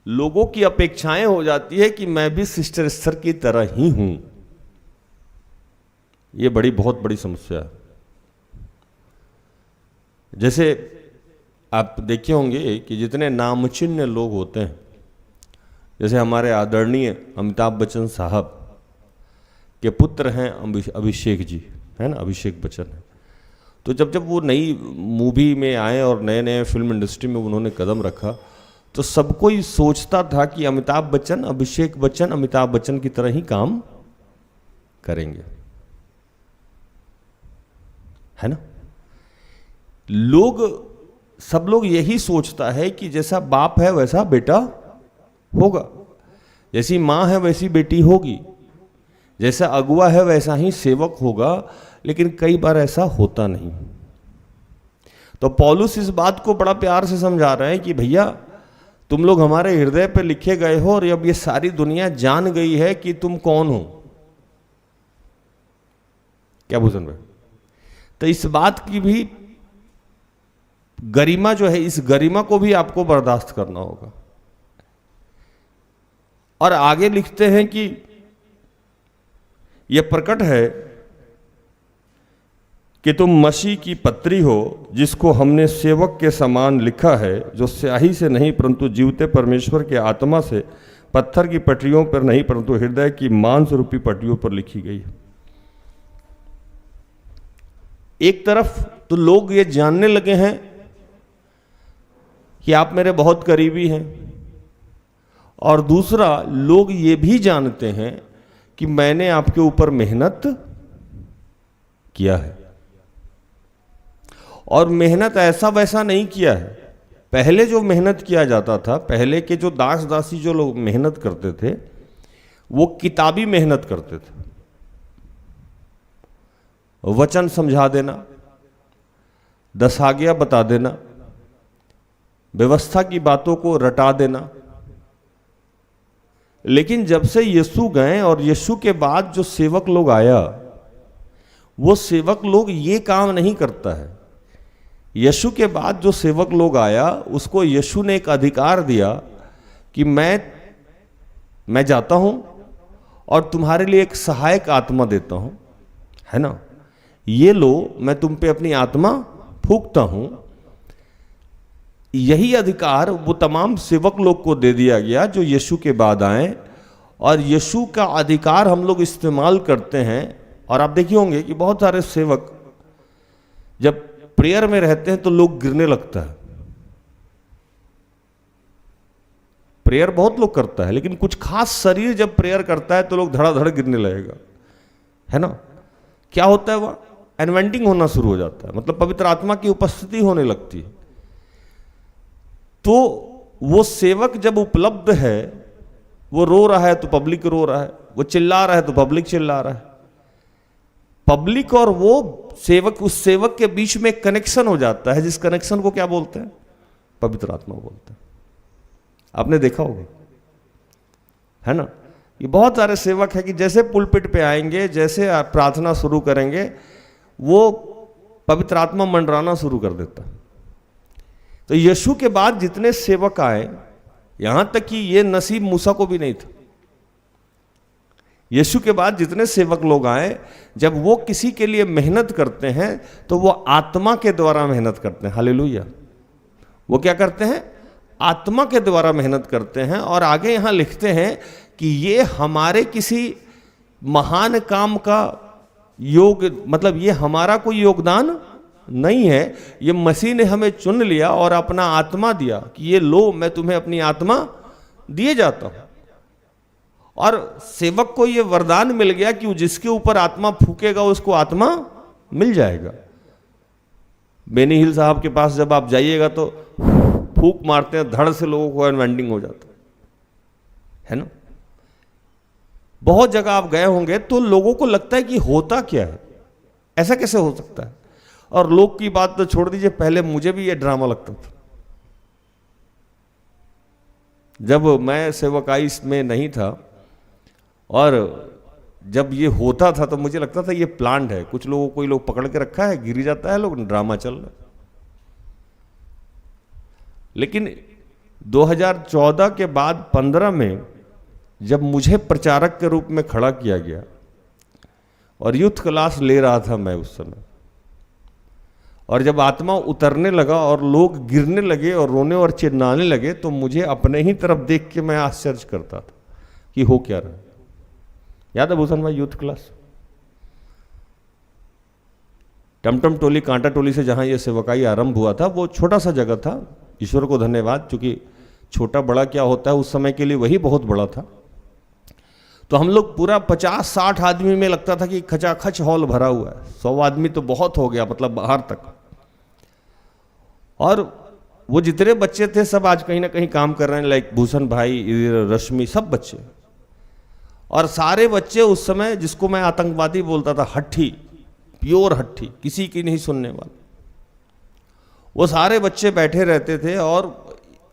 लोगों की अपेक्षाएं हो जाती है कि मैं भी सिस्टर एस्थर की तरह ही हूं। यह बहुत बड़ी समस्या है। जैसे आप देखे होंगे कि जितने नामचिन्ह लोग होते हैं, जैसे हमारे आदरणीय अमिताभ बच्चन साहब के पुत्र हैं अभिषेक जी, है ना, अभिषेक बच्चन है। तो जब वो नई मूवी में आए और नए नए फिल्म इंडस्ट्री में उन्होंने कदम रखा, तो सबको ही सोचता था कि अमिताभ बच्चन, अभिषेक बच्चन अमिताभ बच्चन की तरह ही काम करेंगे, है ना। सब लोग यही सोचता है कि जैसा बाप है वैसा बेटा होगा। जैसी माँ है वैसी बेटी होगी, जैसा अगुआ है वैसा ही सेवक होगा, लेकिन कई बार ऐसा होता नहीं। तो पौलुस इस बात को बड़ा प्यार से समझा रहे हैं कि भैया तुम लोग हमारे हृदय पे लिखे गए हो, और अब ये सारी दुनिया जान गई है कि तुम कौन हो। क्या भूषण भाई? तो इस बात की भी गरिमा जो है, इस गरिमा को भी आपको बर्दाश्त करना होगा। और आगे लिखते हैं कि यह प्रकट है कि तुम मसीह की पत्री हो, जिसको हमने सेवक के समान लिखा है, जो स्याही से नहीं परंतु जीवते परमेश्वर के आत्मा से, पत्थर की पटरियों पर नहीं परंतु हृदय की मांस रूपी पटरियों पर लिखी गई है। एक तरफ तो लोग ये जानने लगे हैं कि आप मेरे बहुत करीबी हैं, और दूसरा लोग ये भी जानते हैं कि मैंने आपके ऊपर मेहनत किया है, और मेहनत ऐसा वैसा नहीं किया है। पहले जो मेहनत किया जाता था, पहले के जो दास दासी जो लोग मेहनत करते थे, वो किताबी मेहनत करते थे। वचन समझा देना, 10 आज्ञा बता देना, व्यवस्था की बातों को रटा देना। लेकिन जब से यीशु गए और यीशु के बाद जो सेवक लोग आया, वो सेवक लोग ये काम नहीं करता है। यीशु के बाद जो सेवक लोग आया, उसको यीशु ने एक अधिकार दिया कि मैं जाता हूं और तुम्हारे लिए एक सहायक आत्मा देता हूं, है ना, ये लो, मैं तुम पे अपनी आत्मा फूंकता हूं। यही अधिकार वो तमाम सेवक लोग को दे दिया गया जो यीशु के बाद आए, और यीशु का अधिकार हम लोग इस्तेमाल करते हैं। और आप देखिए होंगे कि बहुत सारे सेवक जब प्रेयर में रहते हैं तो लोग गिरने लगता है। प्रेयर बहुत लोग करता है, लेकिन कुछ खास शरीर जब प्रेयर करता है तो लोग धड़ाधड़ गिरने लगेगा, है ना। क्या होता है? वह एनवेंटिंग होना शुरू हो जाता है, मतलब पवित्र आत्मा की उपस्थिति होने लगती है। तो वो सेवक जब उपलब्ध है, वो रो रहा है तो पब्लिक रो रहा है, वो चिल्ला रहा है तो पब्लिक चिल्ला रहा है। पब्लिक और वो सेवक, उस सेवक के बीच में कनेक्शन हो जाता है, जिस कनेक्शन को क्या बोलते हैं? पवित्र आत्मा बोलते हैं। आपने देखा होगा, है ना। ये बहुत सारे सेवक है कि जैसे पुलपिट पे आएंगे, जैसे प्रार्थना शुरू करेंगे, वो पवित्र आत्मा मंडराना शुरू कर देता। तो यीशु के बाद जितने सेवक आए, यहां तक कि ये नसीब मूसा को भी नहीं था। यीशु के बाद जितने सेवक लोग आए, जब वो किसी के लिए मेहनत करते हैं तो वो आत्मा के द्वारा मेहनत करते हैं। हालेलुया। वो क्या करते हैं? आत्मा के द्वारा मेहनत करते हैं। और आगे यहां लिखते हैं कि ये हमारे किसी महान काम का योग, मतलब ये हमारा कोई योगदान नहीं है, ये मसीह ने हमें चुन लिया और अपना आत्मा दिया कि ये लो, मैं तुम्हें अपनी आत्मा दिए जाता हूं। और सेवक को ये वरदान मिल गया कि जिसके ऊपर आत्मा फूकेगा उसको आत्मा मिल जाएगा। बेनी हिल साहब के पास जब आप जाइएगा तो फूक मारते हैं, धड़ से लोगों को अनवेंडिंग हो जाता है ना। बहुत जगह आप गए होंगे तो लोगों को लगता है कि होता क्या है, ऐसा कैसे हो सकता है। और लोग की बात तो छोड़ दीजिए, पहले मुझे भी ये ड्रामा लगता था। जब मैं सेवकाई में नहीं था और जब ये होता था तो मुझे लगता था ये प्लांट है, कुछ लोगों कोई लोग पकड़ के रखा है, गिर जाता है, लोग ड्रामा चल रहा है। लेकिन 2014 के बाद 15 में जब मुझे प्रचारक के रूप में खड़ा किया गया और यूथ क्लास ले रहा था मैं उस समय, और जब आत्मा उतरने लगा और लोग गिरने लगे और रोने और चिल्लाने लगे, तो मुझे अपने ही तरफ देख के मैं आश्चर्य करता था कि हो क्या रहा है। याद है भूषण भाई, यूथ क्लास टमटम टोली, कांटा टोली से जहां ये सेवकाई आरंभ हुआ था, वो छोटा सा जगह था। ईश्वर को धन्यवाद, क्योंकि छोटा बड़ा क्या होता है उस समय के लिए वही बहुत बड़ा था। तो हम लोग पूरा 50-60 आदमी में लगता था कि खचाखच हॉल भरा हुआ है। 100 आदमी तो बहुत हो गया, मतलब बाहर तक। और वो जितने बच्चे थे सब आज कहीं ना कहीं काम कर रहे हैं, लाइक भूषण भाई, रश्मि, सब बच्चे और सारे बच्चे उस समय, जिसको मैं आतंकवादी बोलता था, हट्ठी, प्योर हट्ठी, किसी की नहीं सुनने वाले, वो सारे बच्चे बैठे रहते थे और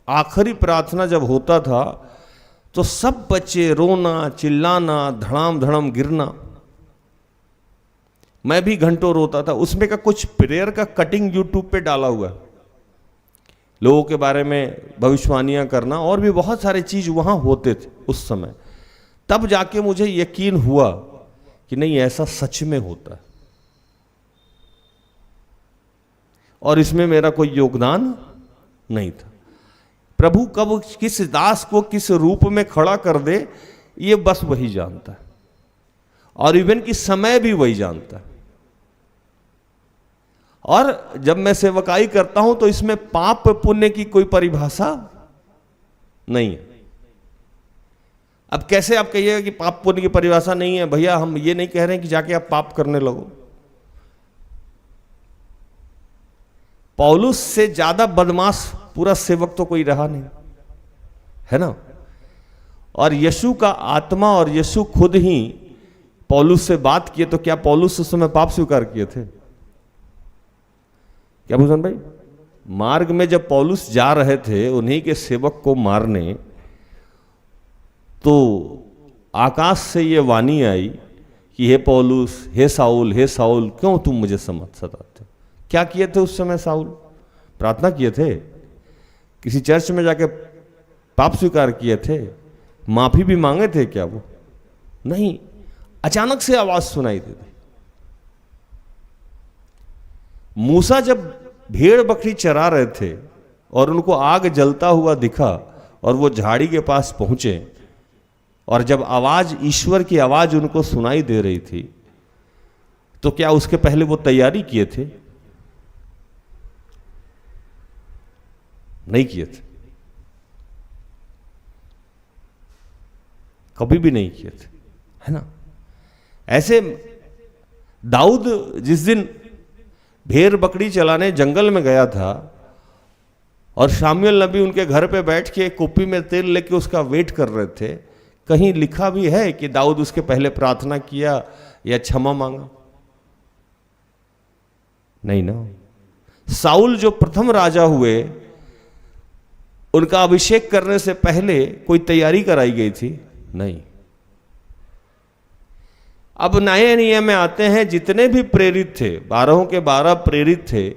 आखिरी प्रार्थना जब होता था तो सब बच्चे रोना, चिल्लाना, धड़ाम धड़ाम गिरना। मैं भी घंटों रोता था। उसमें का कुछ प्रेयर का कटिंग यूट्यूब पे डाला हुआ है, लोगों के बारे में भविष्यवाणियां करना, और भी बहुत सारे चीज वहां होते थे उस समय। तब जाके मुझे यकीन हुआ कि नहीं, ऐसा सच में होता है और इसमें मेरा कोई योगदान नहीं था। प्रभु कब किस दास को किस रूप में खड़ा कर दे, ये बस वही जानता है, और इवन कि समय भी वही जानता है। और जब मैं सेवकाई करता हूं तो इसमें पाप पुण्य की कोई परिभाषा नहीं है। अब कैसे आप कहिएगा कि पाप पुण्य की परिभाषा नहीं है? भैया, हम ये नहीं कह रहे हैं कि जाके आप पाप करने लगो। पौलुस से ज्यादा बदमाश पूरा सेवक तो कोई रहा नहीं, है ना? और यीशु का आत्मा और यीशु खुद ही पौलुस से बात किए, तो क्या पौलुस उस समय पाप स्वीकार किए थे? क्या भूषण भाई, मार्ग में जब पौलुस जा रहे थे उन्हीं के सेवक को मारने, तो आकाश से ये वाणी आई कि हे पौलुस, हे साउल, क्यों तुम मुझे सताते हो? क्या किए थे उस समय साउल? प्रार्थना किए थे? किसी चर्च में जाके पाप स्वीकार किए थे? माफी भी मांगे थे क्या वो? नहीं, अचानक से आवाज सुनाई दी। मूसा जब भेड़ बकरी चरा रहे थे और उनको आग जलता हुआ दिखा और वो झाड़ी के पास पहुंचे, और जब आवाज, ईश्वर की आवाज उनको सुनाई दे रही थी, तो क्या उसके पहले वो तैयारी किए थे? नहीं किए थे, कभी भी नहीं किए थे, है ना? ऐसे दाऊद जिस दिन भेड़ बकरी चलाने जंगल में गया था और शामुएल नबी उनके घर पे बैठ के कुप्पी में तेल लेके उसका वेट कर रहे थे, कहीं लिखा भी है कि दाऊद उसके पहले प्रार्थना किया या क्षमा मांगा? नहीं ना। साउल जो प्रथम राजा हुए, उनका अभिषेक करने से पहले कोई तैयारी कराई गई थी? नहीं। अब नए नियम में आते हैं, जितने भी प्रेरित थे, 12 के 12 प्रेरित थे,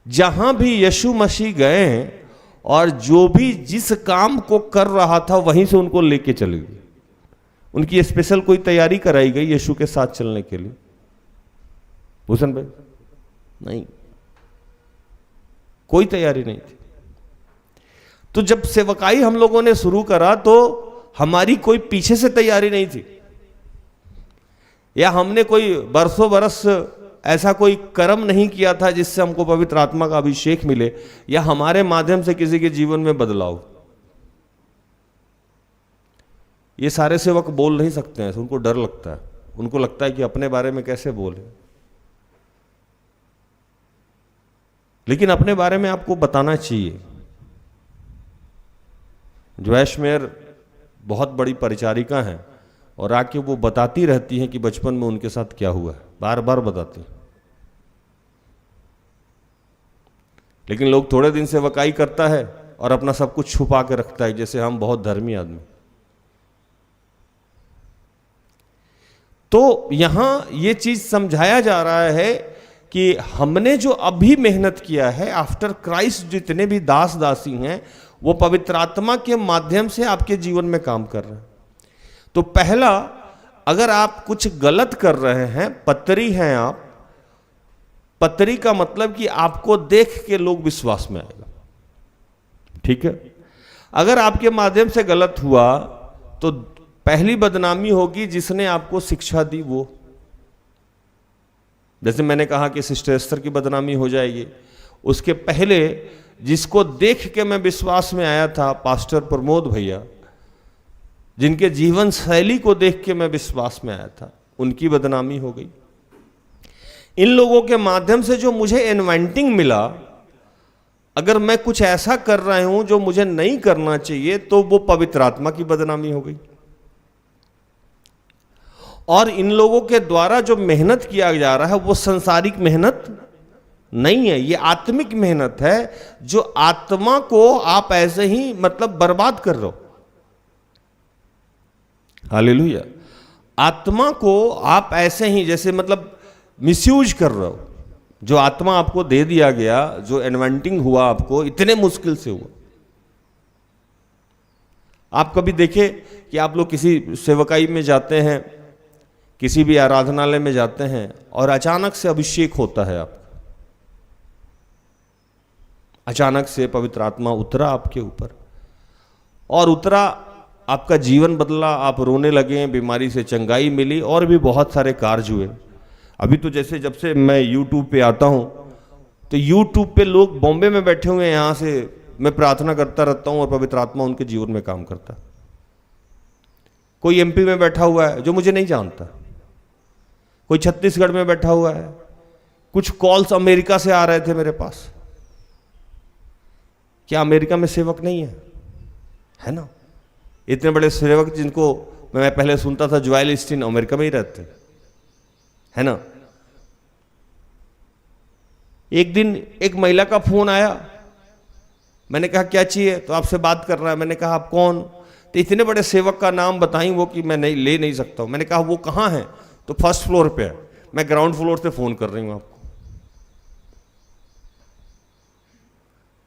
जहां भी यीशु मसीह गए हैं और जो भी जिस काम को कर रहा था वहीं से उनको लेके चले गए। उनकी स्पेशल कोई तैयारी कराई गई यीशु के साथ चलने के लिए? भूषण भाई, नहीं, कोई तैयारी नहीं थी। तो जब सेवकाई हम लोगों ने शुरू करा तो हमारी कोई पीछे से तैयारी नहीं थी, या हमने कोई बरसों बरस ऐसा कोई कर्म नहीं किया था जिससे हमको पवित्र आत्मा का अभिषेक मिले, या हमारे माध्यम से किसी के जीवन में बदलाव। ये सारे सेवक बोल नहीं सकते हैं, उनको डर लगता है, उनको लगता है कि अपने बारे में कैसे बोले। लेकिन अपने बारे में आपको बताना चाहिए। जॉयश मेयर बहुत बड़ी परिचारिका हैं और आके वो बताती रहती हैं कि बचपन में उनके साथ क्या हुआ है, बार बार बताती। लेकिन लोग थोड़े दिन से वकाई करता है और अपना सब कुछ छुपा के रखता है, जैसे हम बहुत धर्मी आदमी। तो यहां ये चीज समझाया जा रहा है कि हमने जो अभी मेहनत किया है, आफ्टर क्राइस्ट जितने भी दास दासी हैं, वो पवित्र आत्मा के माध्यम से आपके जीवन में काम कर रहे हैं। तो पहला, अगर आप कुछ गलत कर रहे हैं, पतरी हैं आप, पतरी का मतलब कि आपको देख के लोग विश्वास में आएगा, ठीक है? अगर आपके माध्यम से गलत हुआ तो पहली बदनामी होगी जिसने आपको शिक्षा दी वो। जैसे मैंने कहा कि सिस्टर एस्तर की बदनामी हो जाएगी, उसके पहले जिसको देख के मैं विश्वास में आया था, पास्टर प्रमोद भैया, जिनके जीवन शैली को देख के मैं विश्वास में आया था, उनकी बदनामी हो गई। इन लोगों के माध्यम से जो मुझे इन्वेंटिंग मिला, अगर मैं कुछ ऐसा कर रहा हूं जो मुझे नहीं करना चाहिए, तो वो पवित्र आत्मा की बदनामी हो गई। और इन लोगों के द्वारा जो मेहनत किया जा रहा है वो संसारिक मेहनत नहीं है, ये आत्मिक मेहनत है, जो आत्मा को आप ऐसे ही मतलब बर्बाद कर रहे हो। हालेलुया। आत्मा को आप ऐसे ही जैसे मतलब मिसयूज कर रहे हो। जो आत्मा आपको दे दिया गया, जो इन्वेंटिंग हुआ आपको इतने मुश्किल से हुआ। आप कभी देखे कि आप लोग किसी सेवकाई में जाते हैं, किसी भी आराधनालय में जाते हैं और अचानक से अभिषेक होता है, आप अचानक से पवित्र आत्मा उतरा आपके ऊपर और उतरा, आपका जीवन बदला, आप रोने लगे, बीमारी से चंगाई मिली और भी बहुत सारे कार्य हुए। अभी तो जैसे जब से मैं YouTube पे आता हूं तो YouTube पे लोग बॉम्बे में बैठे हुए हैं, यहां से मैं प्रार्थना करता रहता हूं और पवित्र आत्मा उनके जीवन में काम करता है। कोई MP में बैठा हुआ है जो मुझे नहीं जानता, कोई छत्तीसगढ़ में बैठा हुआ है, कुछ कॉल्स अमेरिका से आ रहे थे मेरे पास। क्या अमेरिका में सेवक नहीं है? है ना, इतने बड़े सेवक जिनको मैं पहले सुनता था, जोएल ऑस्टीन अमेरिका में ही रहते, है ना। एक दिन एक महिला का फोन आया, मैंने कहा क्या चाहिए? तो आपसे बात कर रहा है। मैंने कहा आप कौन? तो इतने बड़े सेवक का नाम बताई वो कि मैं नहीं ले नहीं सकता हूं। मैंने कहा वो कहाँ है? तो फर्स्ट फ्लोर पे है। मैं ग्राउंड फ्लोर से फोन कर रही हूं आपको।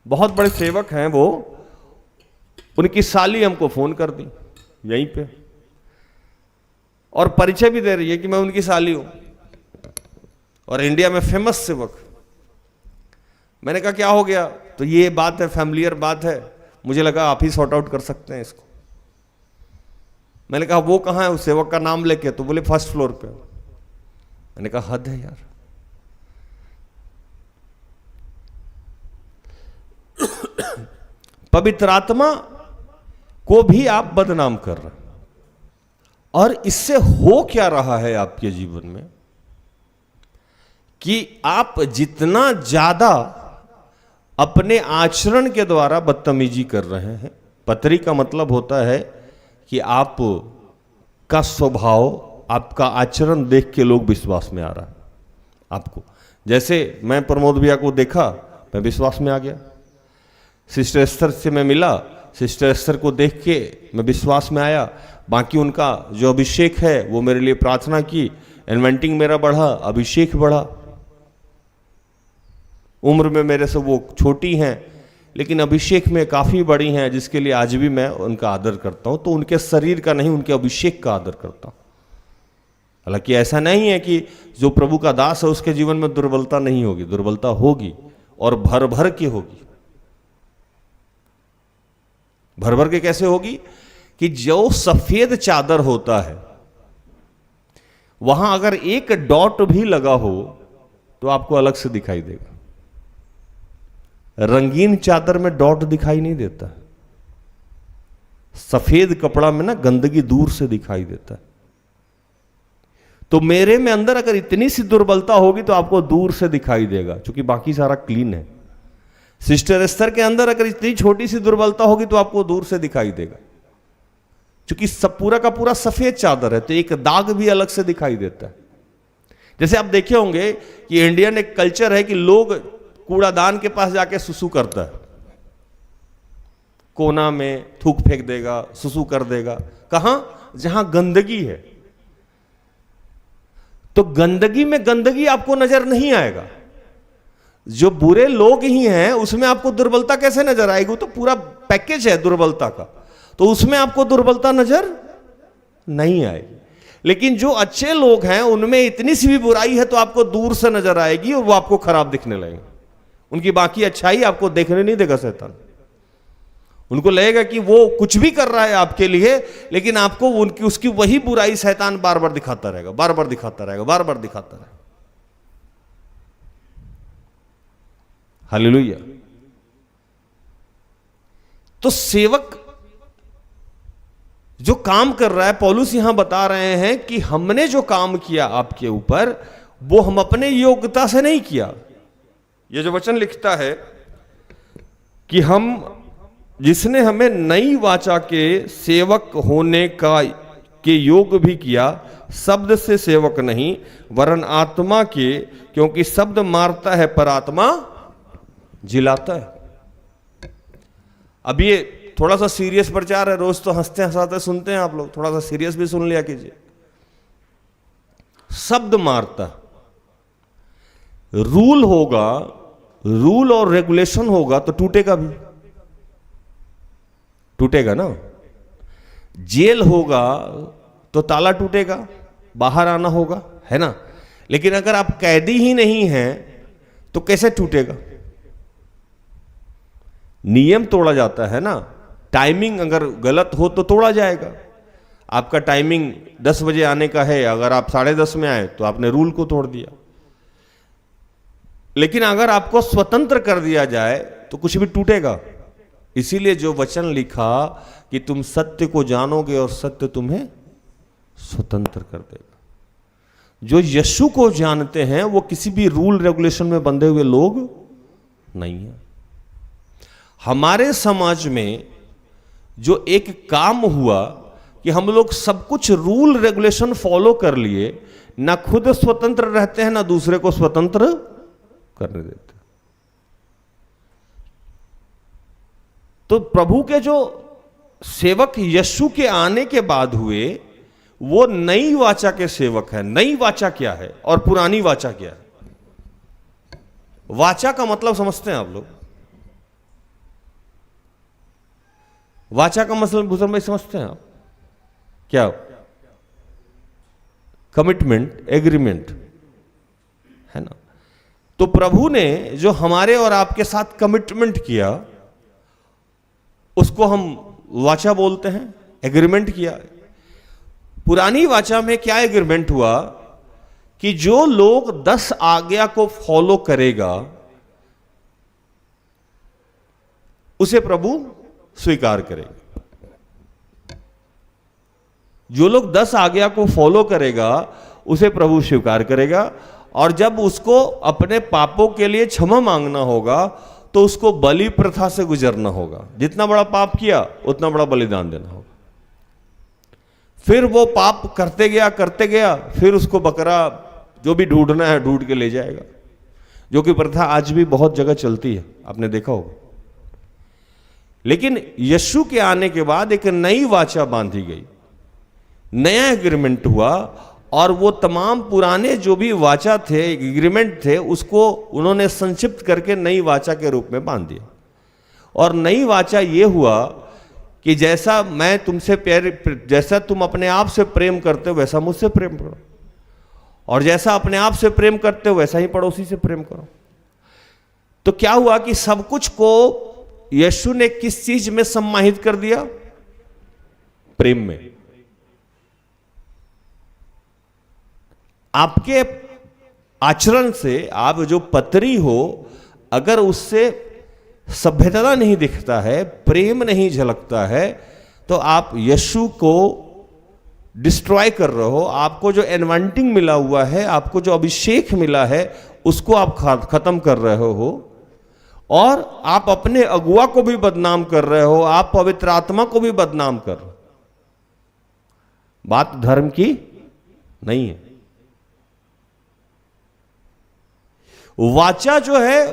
बहुत बड़े सेवक हैं वो, उनकी साली हमको फोन कर दी यहीं पे और परिचय भी दे रही है कि मैं उनकी साली हूं और इंडिया में फेमस सेवक। मैंने कहा क्या हो गया? तो ये बात है, फैमिलियर बात है, मुझे लगा आप ही सॉर्ट आउट कर सकते हैं इसको। मैंने कहा वो कहाँ है? उस सेवक का नाम लेके। तो बोले फर्स्ट फ्लोर पे। मैंने कहा हद है यार। पवित्र आत्मा को भी आप बदनाम कर रहे हैं। और इससे हो क्या रहा है आपके जीवन में कि आप जितना ज्यादा अपने आचरण के द्वारा बदतमीजी कर रहे हैं। पतरी का मतलब होता है कि आप का स्वभाव, आपका आचरण देख के लोग विश्वास में आ रहा है आपको। जैसे मैं प्रमोद भैया को देखा, मैं विश्वास में आ गया। सिस्टर एस्तर से मैं मिला, सिस्टर एस्तर को देख के मैं विश्वास में आया। बाकी उनका जो अभिषेक है वो मेरे लिए प्रार्थना की, इन्वेंटिंग मेरा बढ़ा, अभिषेक बढ़ा। उम्र में मेरे से वो छोटी हैं लेकिन अभिषेक में काफ़ी बड़ी हैं, जिसके लिए आज भी मैं उनका आदर करता हूँ। तो उनके शरीर का नहीं, उनके अभिषेक का आदर करता हूँ। हालांकि ऐसा नहीं है कि जो प्रभु का दास है उसके जीवन में दुर्बलता नहीं होगी, दुर्बलता होगी और भर भर के होगी। भर भर के कैसे होगी? कि जो सफेद चादर होता है वहां अगर एक डॉट भी लगा हो तो आपको अलग से दिखाई देगा। रंगीन चादर में डॉट दिखाई नहीं देता, सफेद कपड़ा में ना गंदगी दूर से दिखाई देता है। तो मेरे में अंदर अगर इतनी सी दुर्बलता होगी तो आपको दूर से दिखाई देगा, क्योंकि बाकी सारा क्लीन है। सिस्टर एस्तर के अंदर अगर इतनी छोटी सी दुर्बलता होगी तो आपको दूर से दिखाई देगा, क्योंकि सब पूरा का पूरा सफेद चादर है, तो एक दाग भी अलग से दिखाई देता है। जैसे आप देखे होंगे कि इंडियन एक कल्चर है कि लोग कूड़ादान के पास जाके सुसु करता है, कोना में थूक फेंक देगा, सुसु कर देगा। कहां? जहां गंदगी है। तो गंदगी में गंदगी आपको नजर नहीं आएगा। जो बुरे लोग ही हैं उसमें आपको दुर्बलता कैसे नजर आएगी? वो तो पूरा पैकेज है दुर्बलता का, तो उसमें आपको दुर्बलता नजर नहीं आएगी। लेकिन जो अच्छे लोग हैं उनमें इतनी सी भी बुराई है तो आपको दूर से नजर आएगी और वो आपको खराब दिखने लगेगी। उनकी बाकी अच्छाई आपको देखने नहीं देगा शैतान। उनको लगेगा कि वो कुछ भी कर रहा है आपके लिए, लेकिन आपको उनकी उसकी वही बुराई शैतान बार बार दिखाता रहेगा, बार बार दिखाता रहेगा, बार बार दिखाता रहेगा। हालेलुया। तो सेवक जो काम कर रहा है, पौलुस यहां बता रहे हैं कि हमने जो काम किया आपके ऊपर वो हम अपने योग्यता से नहीं किया। ये जो वचन लिखता है कि हम जिसने हमें नई वाचा के सेवक होने का के योग भी किया, शब्द से सेवक नहीं वरन आत्मा के, क्योंकि शब्द मारता है पर आत्मा जिलाता है। अब ये थोड़ा सा सीरियस प्रचार है, रोज तो हंसते हंसाते सुनते हैं आप लोग, थोड़ा सा सीरियस भी सुन लिया कीजिए। शब्द मारता, रूल होगा, रूल और रेगुलेशन होगा तो टूटेगा भी, टूटेगा ना। जेल होगा तो ताला टूटेगा, बाहर आना होगा, है ना। लेकिन अगर आप कैदी ही नहीं हैं तो कैसे टूटेगा? नियम तोड़ा जाता है ना। टाइमिंग अगर गलत हो तो तोड़ा जाएगा। आपका टाइमिंग 10 बजे आने का है, अगर आप 10:30 में आए तो आपने रूल को तोड़ दिया। लेकिन अगर आपको स्वतंत्र कर दिया जाए तो कुछ भी टूटेगा। इसीलिए जो वचन लिखा कि तुम सत्य को जानोगे और सत्य तुम्हें स्वतंत्र कर देगा। जो यीशु को जानते हैं वो किसी भी रूल रेगुलेशन में बंधे हुए लोग नहीं है। हमारे समाज में जो एक काम हुआ कि हम लोग सब कुछ रूल रेगुलेशन फॉलो कर लिए, ना खुद स्वतंत्र रहते हैं ना दूसरे को स्वतंत्र करने देते। तो प्रभु के जो सेवक यीशु के आने के बाद हुए वो नई वाचा के सेवक है। नई वाचा क्या है और पुरानी वाचा क्या है? वाचा का मतलब समझते हैं आप लोग? वाचा का मतलब भूषण भाई समझते हैं आप क्या? कमिटमेंट, एग्रीमेंट, है ना। तो प्रभु ने जो हमारे और आपके साथ कमिटमेंट किया उसको हम वाचा बोलते हैं, एग्रीमेंट किया। पुरानी वाचा में क्या एग्रीमेंट हुआ कि जो लोग 10 आज्ञा को फॉलो करेगा उसे प्रभु स्वीकार करेगा। जो लोग 10 आज्ञा को फॉलो करेगा उसे प्रभु स्वीकार करेगा। और जब उसको अपने पापों के लिए क्षमा मांगना होगा तो उसको बलि प्रथा से गुजरना होगा। जितना बड़ा पाप किया उतना बड़ा बलिदान देना होगा। फिर वो पाप करते गया, फिर उसको बकरा जो भी ढूंढना है ढूंढ के ले जाएगा, जो कि प्रथा आज भी बहुत जगह चलती है, आपने देखा होगा। लेकिन यीशु के आने के बाद एक नई वाचा बांधी गई, नया एग्रीमेंट हुआ, और वो तमाम पुराने जो भी वाचा थे, एग्रीमेंट थे, उसको उन्होंने संक्षिप्त करके नई वाचा के रूप में बांध दिया। और नई वाचा ये हुआ कि जैसा मैं तुमसे जैसा तुम अपने आप से प्रेम करते हो वैसा मुझसे प्रेम करो, और जैसा अपने आप से प्रेम करते हो वैसा ही पड़ोसी से प्रेम करो। तो क्या हुआ कि सब कुछ को यीशु ने किस चीज में सम्मानित कर दिया? प्रेम में। आपके आचरण से, आप जो पत्री हो, अगर उससे सभ्यता नहीं दिखता है, प्रेम नहीं झलकता है, तो आप यीशु को डिस्ट्रॉय कर रहे हो। आपको जो एनवांटिंग मिला हुआ है, आपको जो अभिषेक मिला है, उसको आप खत्म कर रहे हो, और आप अपने अगुआ को भी बदनाम कर रहे हो, आप पवित्र आत्मा को भी बदनाम कर रहे हो। बात धर्म की नहीं है। वाचा जो है,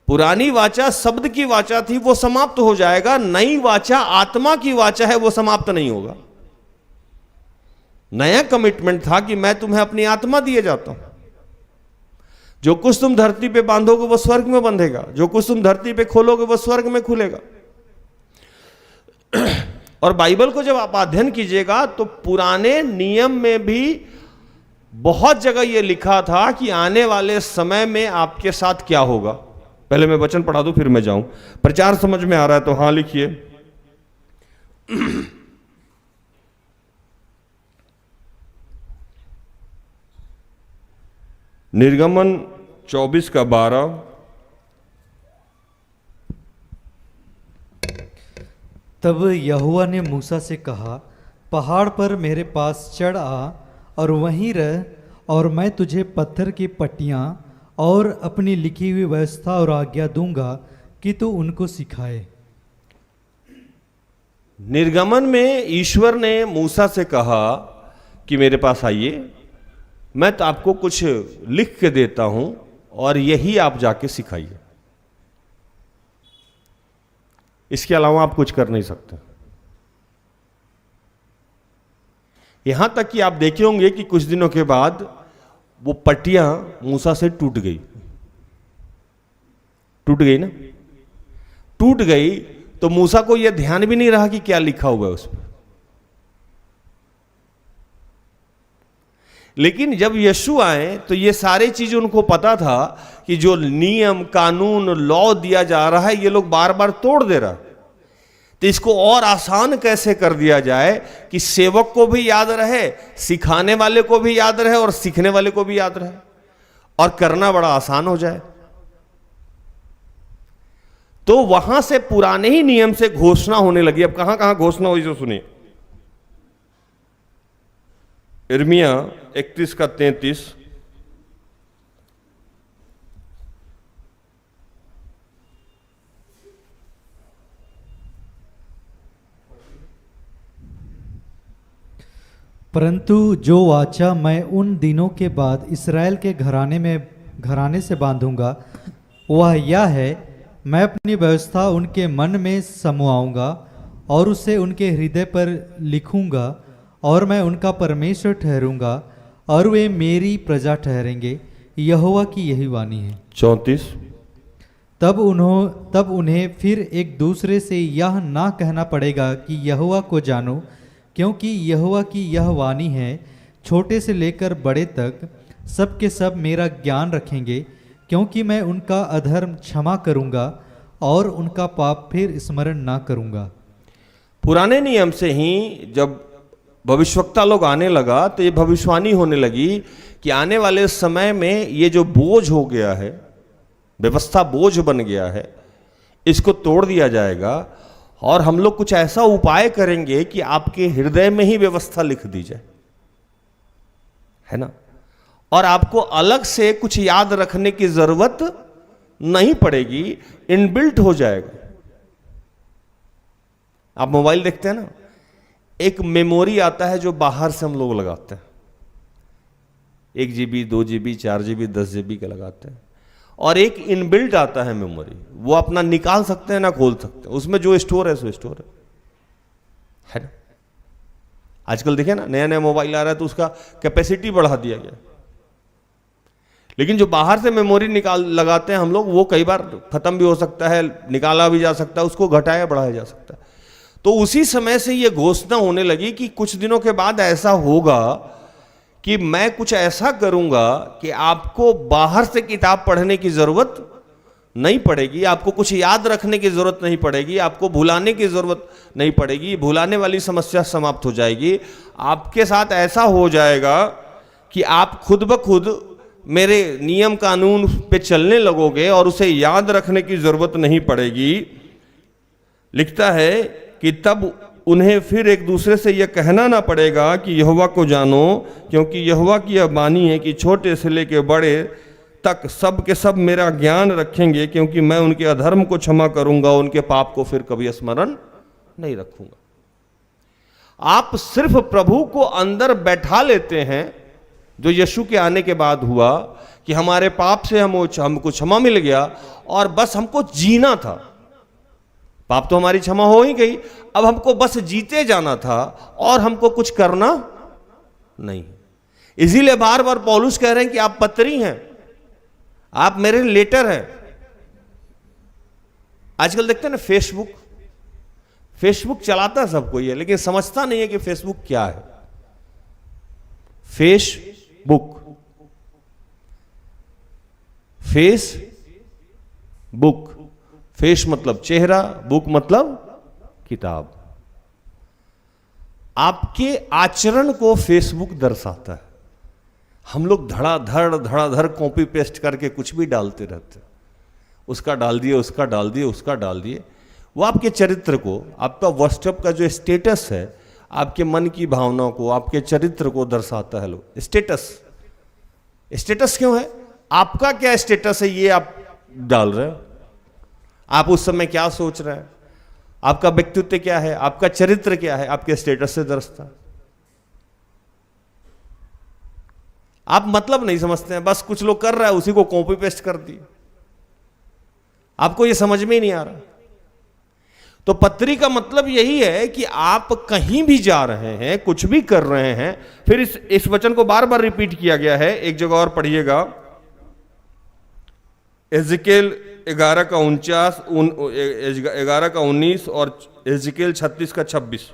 पुरानी वाचा शब्द की वाचा थी, वो समाप्त हो जाएगा। नई वाचा आत्मा की वाचा है, वो समाप्त नहीं होगा। नया कमिटमेंट था कि मैं तुम्हें अपनी आत्मा दिए जाता हूं। जो कुछ तुम धरती पे बांधोगे वो स्वर्ग में बंधेगा, जो कुछ तुम धरती पे खोलोगे वो स्वर्ग में खुलेगा। और बाइबल को जब आप अध्ययन कीजिएगा तो पुराने नियम में भी बहुत जगह यह लिखा था कि आने वाले समय में आपके साथ क्या होगा। पहले मैं वचन पढ़ा दूं फिर मैं जाऊं। प्रचार समझ में आ रहा है तो हां लिखिए। निर्गमन 24:12। तब यहोवा ने मूसा से कहा, पहाड़ पर मेरे पास चढ़ आ और वहीं रह, और मैं तुझे पत्थर की पट्टियां और अपनी लिखी हुई व्यवस्था और आज्ञा दूंगा कि तू उनको सिखाए। निर्गमन में ईश्वर ने मूसा से कहा कि मेरे पास आइए, मैं तो आपको कुछ लिख के देता हूं और यही आप जाके सिखाइए, इसके अलावा आप कुछ कर नहीं सकते। यहां तक कि आप देखे होंगे कि कुछ दिनों के बाद वो पट्टियां मूसा से टूट गई ना, टूट गई तो मूसा को यह ध्यान भी नहीं रहा कि क्या लिखा हुआ है उस पर। लेकिन जब यीशु आए तो ये सारी चीजें उनको पता था कि जो नियम कानून लॉ दिया जा रहा है ये लोग बार बार तोड़ दे रहा, तो इसको और आसान कैसे कर दिया जाए कि सेवक को भी याद रहे, सिखाने वाले को भी याद रहे और सीखने वाले को भी याद रहे और करना बड़ा आसान हो जाए। तो वहां से पुराने ही नियम से घोषणा होने लगी। अब कहां कहां घोषणा हुई जो सुनिए, यिर्मयाह 31 का 33, परंतु जो वाचा मैं उन दिनों के बाद इस्राएल के घराने से बांधूंगा वह यह है, मैं अपनी व्यवस्था उनके मन में समवाऊंगा और उसे उनके हृदय पर लिखूंगा और मैं उनका परमेश्वर ठहरूंगा और वे मेरी प्रजा ठहरेंगे। यहोवा की यही वाणी है। 34, तब उन्हें फिर एक दूसरे से यह ना कहना पड़ेगा कि यहोवा को जानो, क्योंकि यहोवा की यह वाणी है, छोटे से लेकर बड़े तक सब के सब मेरा ज्ञान रखेंगे, क्योंकि मैं उनका अधर्म क्षमा करूंगा और उनका पाप फिर स्मरण ना करूंगा। पुराने नियम से ही जब भविष्यवक्ता लोग आने लगा तो ये भविष्यवाणी होने लगी कि आने वाले समय में ये जो बोझ हो गया है, व्यवस्था बोझ बन गया है, इसको तोड़ दिया जाएगा और हम लोग कुछ ऐसा उपाय करेंगे कि आपके हृदय में ही व्यवस्था लिख दी जाए, है ना, और आपको अलग से कुछ याद रखने की जरूरत नहीं पड़ेगी, इनबिल्ट हो जाएगा। आप मोबाइल देखते हैं ना, एक मेमोरी आता है जो बाहर से हम लोग लगाते हैं, 1 GB 2 GB 4 GB 10 GB का लगाते हैं, और एक इनबिल्ट आता है मेमोरी, वो अपना निकाल सकते हैं ना खोल सकते हैं, उसमें जो स्टोर है सो स्टोर है ना। आजकल देखिए ना, नया नया मोबाइल आ रहा है तो उसका कैपेसिटी बढ़ा दिया गया, लेकिन जो बाहर से मेमोरी निकाल लगाते हैं हम लोग, वो कई बार खत्म भी हो सकता है, निकाला भी जा सकता है, उसको घटाया बढ़ाया जा सकता है। तो उसी समय से ये घोषणा होने लगी कि कुछ दिनों के बाद ऐसा होगा कि मैं कुछ ऐसा करूंगा कि आपको बाहर से किताब पढ़ने की जरूरत नहीं पड़ेगी, आपको कुछ याद रखने की जरूरत नहीं पड़ेगी, आपको भुलाने की जरूरत नहीं पड़ेगी, भुलाने वाली समस्या समाप्त हो जाएगी। आपके साथ ऐसा हो जाएगा कि आप खुद ब खुद मेरे नियम कानून पे चलने लगोगे और उसे याद रखने की जरूरत नहीं पड़ेगी। लिखता है कि तब उन्हें फिर एक दूसरे से यह कहना ना पड़ेगा कि यहोवा को जानो, क्योंकि यहोवा की यह वाणी है कि छोटे से लेकर बड़े तक सब के सब मेरा ज्ञान रखेंगे, क्योंकि मैं उनके अधर्म को क्षमा करूंगा, उनके पाप को फिर कभी स्मरण नहीं रखूंगा। आप सिर्फ प्रभु को अंदर बैठा लेते हैं, जो यीशु के आने के बाद हुआ कि हमारे पाप से हमको क्षमा मिल गया और बस हमको जीना था। पाप तो हमारी क्षमा हो ही गई, अब हमको बस जीते जाना था और हमको कुछ करना नहीं। इसीलिए बार बार पौलुस कह रहे हैं कि आप पत्री हैं, आप मेरे लेटर हैं। आजकल देखते हैं ना, फेसबुक चलाता सब कोई है, लेकिन समझता नहीं है कि फेसबुक क्या है। फेस मतलब चेहरा, बुक मतलब किताब। आपके आचरण को फेसबुक दर्शाता है। हम लोग धड़ाधड़ कॉपी पेस्ट करके कुछ भी डालते रहते हैं, उसका डाल दिए, उसका डाल दिए, उसका डाल दिए। वो आपके चरित्र को, आपका व्हाट्सएप का जो स्टेटस है, आपके मन की भावनाओं को, आपके चरित्र को दर्शाता है। लोग स्टेटस क्यों है? आपका क्या स्टेटस है ये आप डाल रहे हो। आप उस समय क्या सोच रहे हैं, आपका व्यक्तित्व क्या है, आपका चरित्र क्या है, आपके स्टेटस से दर्शता है। आप मतलब नहीं समझते हैं, बस कुछ लोग कर रहा है उसी को कॉपी पेस्ट कर दिए, आपको ये समझ में ही नहीं आ रहा। तो पत्री का मतलब यही है कि आप कहीं भी जा रहे हैं, कुछ भी कर रहे हैं। फिर इस वचन को बार बार रिपीट किया गया है, एक जगह और पढ़िएगा, एजिकेल 11 का 49, 11 का 19 और एजिकेल 36 का 26।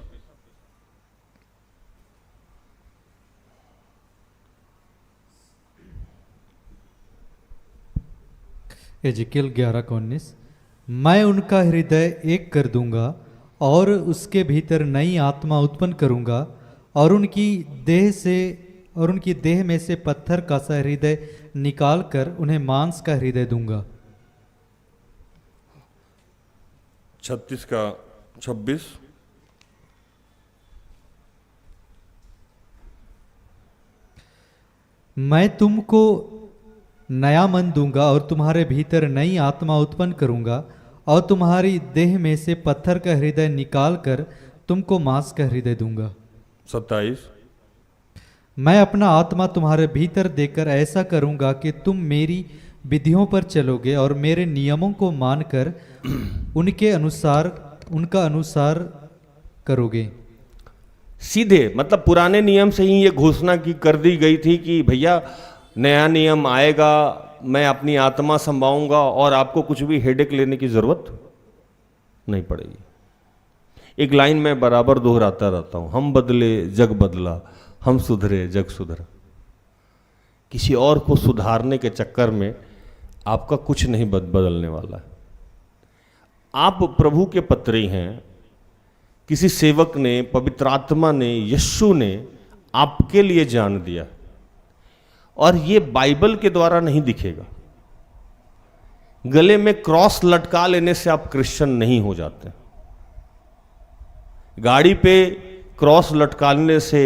एजिकेल 11 का 19, मैं उनका हृदय एक कर दूंगा और उसके भीतर नई आत्मा उत्पन्न करूंगा और उनकी देह में से पत्थर का सा हृदय निकाल कर उन्हें मांस का हृदय दूंगा। 36 का 26, मैं तुमको नया मन दूंगा और तुम्हारे भीतर नई आत्मा उत्पन्न करूंगा और तुम्हारी देह में से पत्थर का हृदय निकाल कर तुमको मांस का हृदय दूंगा। 27, मैं अपना आत्मा तुम्हारे भीतर देकर ऐसा करूंगा कि तुम मेरी विधियों पर चलोगे और मेरे नियमों को मानकर उनका अनुसार करोगे। सीधे मतलब पुराने नियम से ही ये घोषणा की कर दी गई थी कि भैया नया नियम आएगा, मैं अपनी आत्मा संभालूंगा और आपको कुछ भी हेडेक लेने की जरूरत नहीं पड़ेगी। एक लाइन में बराबर दोहराता रहता हूं, हम बदले जग बदला, हम सुधरे जग सुधरा। किसी और को सुधारने के चक्कर में आपका कुछ नहीं बदलने वाला है। आप प्रभु के पत्री हैं, किसी सेवक ने, पवित्र आत्मा ने, यीशु ने आपके लिए जान दिया और ये बाइबल के द्वारा नहीं दिखेगा। गले में क्रॉस लटका लेने से आप क्रिश्चियन नहीं हो जाते। गाड़ी पे क्रॉस लटकाने से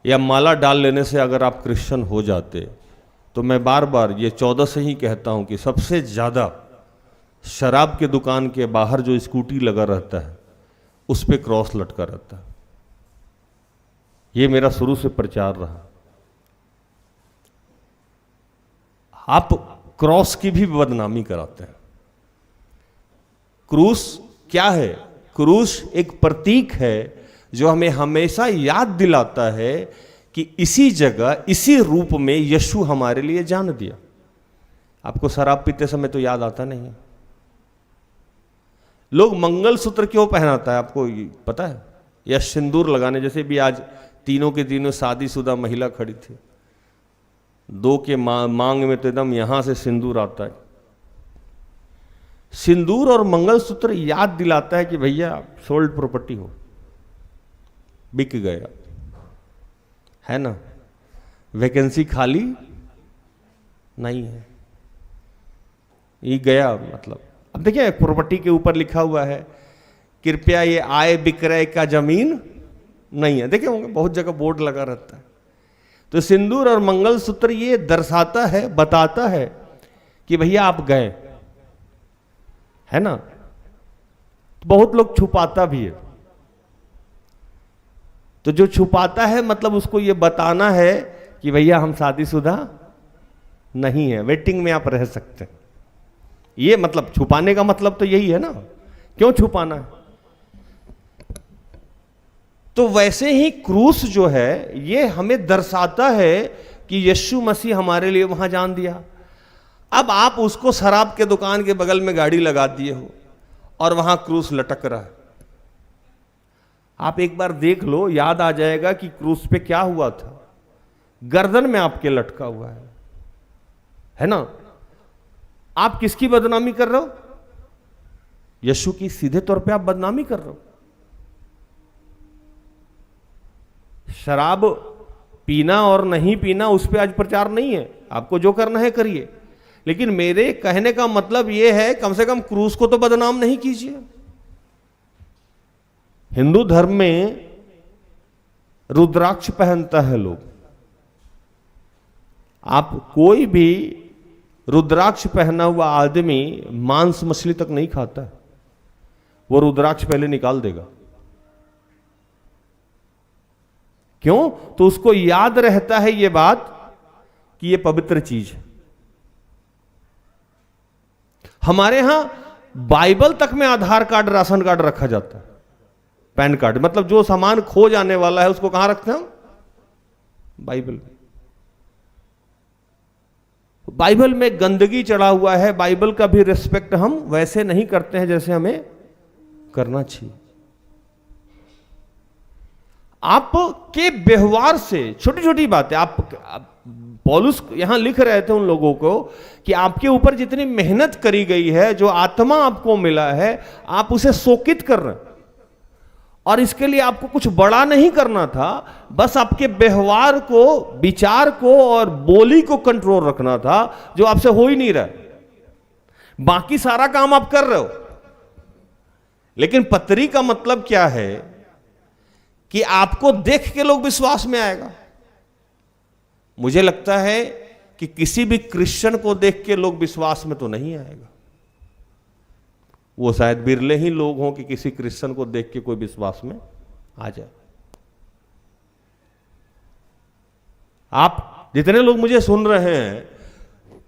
या माला डाल लेने से अगर आप क्रिश्चियन हो जाते, तो मैं बार बार ये 14 से ही कहता हूं कि सबसे ज्यादा शराब के दुकान के बाहर जो स्कूटी लगा रहता है उस पे क्रॉस लटका रहता है। ये मेरा शुरू से प्रचार रहा। आप क्रॉस की भी बदनामी कराते हैं। क्रूस क्या है? क्रूस एक प्रतीक है जो हमें हमेशा याद दिलाता है कि इसी जगह, इसी रूप में यीशु हमारे लिए जान दिया। आपको शराब पीते समय तो याद आता नहीं है। लोग मंगलसूत्र क्यों पहनाता है आपको पता है? या सिंदूर लगाने, जैसे भी आज तीनों के तीनों शादीशुदा महिला खड़ी थी, दो के मांग में तो एकदम यहां से सिंदूर आता है। सिंदूर और मंगलसूत्र याद दिलाता है कि भैया सोल्ड प्रॉपर्टी हो, बिक गया है ना, वैकेंसी खाली नहीं है, ये गया। मतलब अब देखिए प्रॉपर्टी के ऊपर लिखा हुआ है कृपया ये आय विक्रय का जमीन नहीं है। देखिए होंगे बहुत जगह बोर्ड लगा रहता है। तो सिंदूर और मंगलसूत्र ये दर्शाता है, बताता है कि भैया आप गए, है ना। तो बहुत लोग छुपाता भी है। तो जो छुपाता है मतलब उसको ये बताना है कि भैया हम शादीशुदा नहीं है, वेटिंग में आप रह सकते हैं। ये मतलब छुपाने का मतलब तो यही है ना, क्यों छुपाना है। तो वैसे ही क्रूस जो है ये हमें दर्शाता है कि यीशु मसीह हमारे लिए वहां जान दिया। अब आप उसको शराब के दुकान के बगल में गाड़ी लगा दिए हो और वहां क्रूस लटक रहा है। आप एक बार देख लो, याद आ जाएगा कि क्रूस पे क्या हुआ था। गर्दन में आपके लटका हुआ है ना। आप किसकी बदनामी कर रहे हो? यीशु की सीधे तौर पे आप बदनामी कर रहे हो। शराब पीना और नहीं पीना उस पर आज प्रचार नहीं है, आपको जो करना है करिए, लेकिन मेरे कहने का मतलब यह है कम से कम क्रूस को तो बदनाम नहीं कीजिए। हिंदू धर्म में रुद्राक्ष पहनता है लोग। आप कोई भी रुद्राक्ष पहना हुआ आदमी मांस मछली तक नहीं खाता है, वो रुद्राक्ष पहले निकाल देगा। क्यों? तो उसको याद रहता है ये बात कि ये पवित्र चीज है। हमारे यहां बाइबल तक में आधार कार्ड, राशन कार्ड रखा जाता है, पैन कार्ड, मतलब जो सामान खो जाने वाला है उसको कहां रखते हैं हम? बाइबल में। बाइबल में गंदगी चढ़ा हुआ है, बाइबल का भी रिस्पेक्ट हम वैसे नहीं करते हैं जैसे हमें करना चाहिए। आपके व्यवहार से छोटी छोटी बातें, आप पौलुस यहां लिख रहे थे उन लोगों को कि आपके ऊपर जितनी मेहनत करी गई है, जो आत्मा आपको मिला है, आप उसे शोकित कर रहे हैं, और इसके लिए आपको कुछ बड़ा नहीं करना था, बस आपके व्यवहार को, विचार को और बोली को कंट्रोल रखना था, जो आपसे हो ही नहीं रहा। बाकी सारा काम आप कर रहे हो। लेकिन पत्री का मतलब क्या है कि आपको देख के लोग विश्वास में आएगा। मुझे लगता है कि किसी भी क्रिश्चियन को देख के लोग विश्वास में तो नहीं आएगा। वो शायद बिरले ही लोग हों कि किसी क्रिश्चियन को देख के कोई विश्वास में आ जाए। आप जितने लोग मुझे सुन रहे हैं,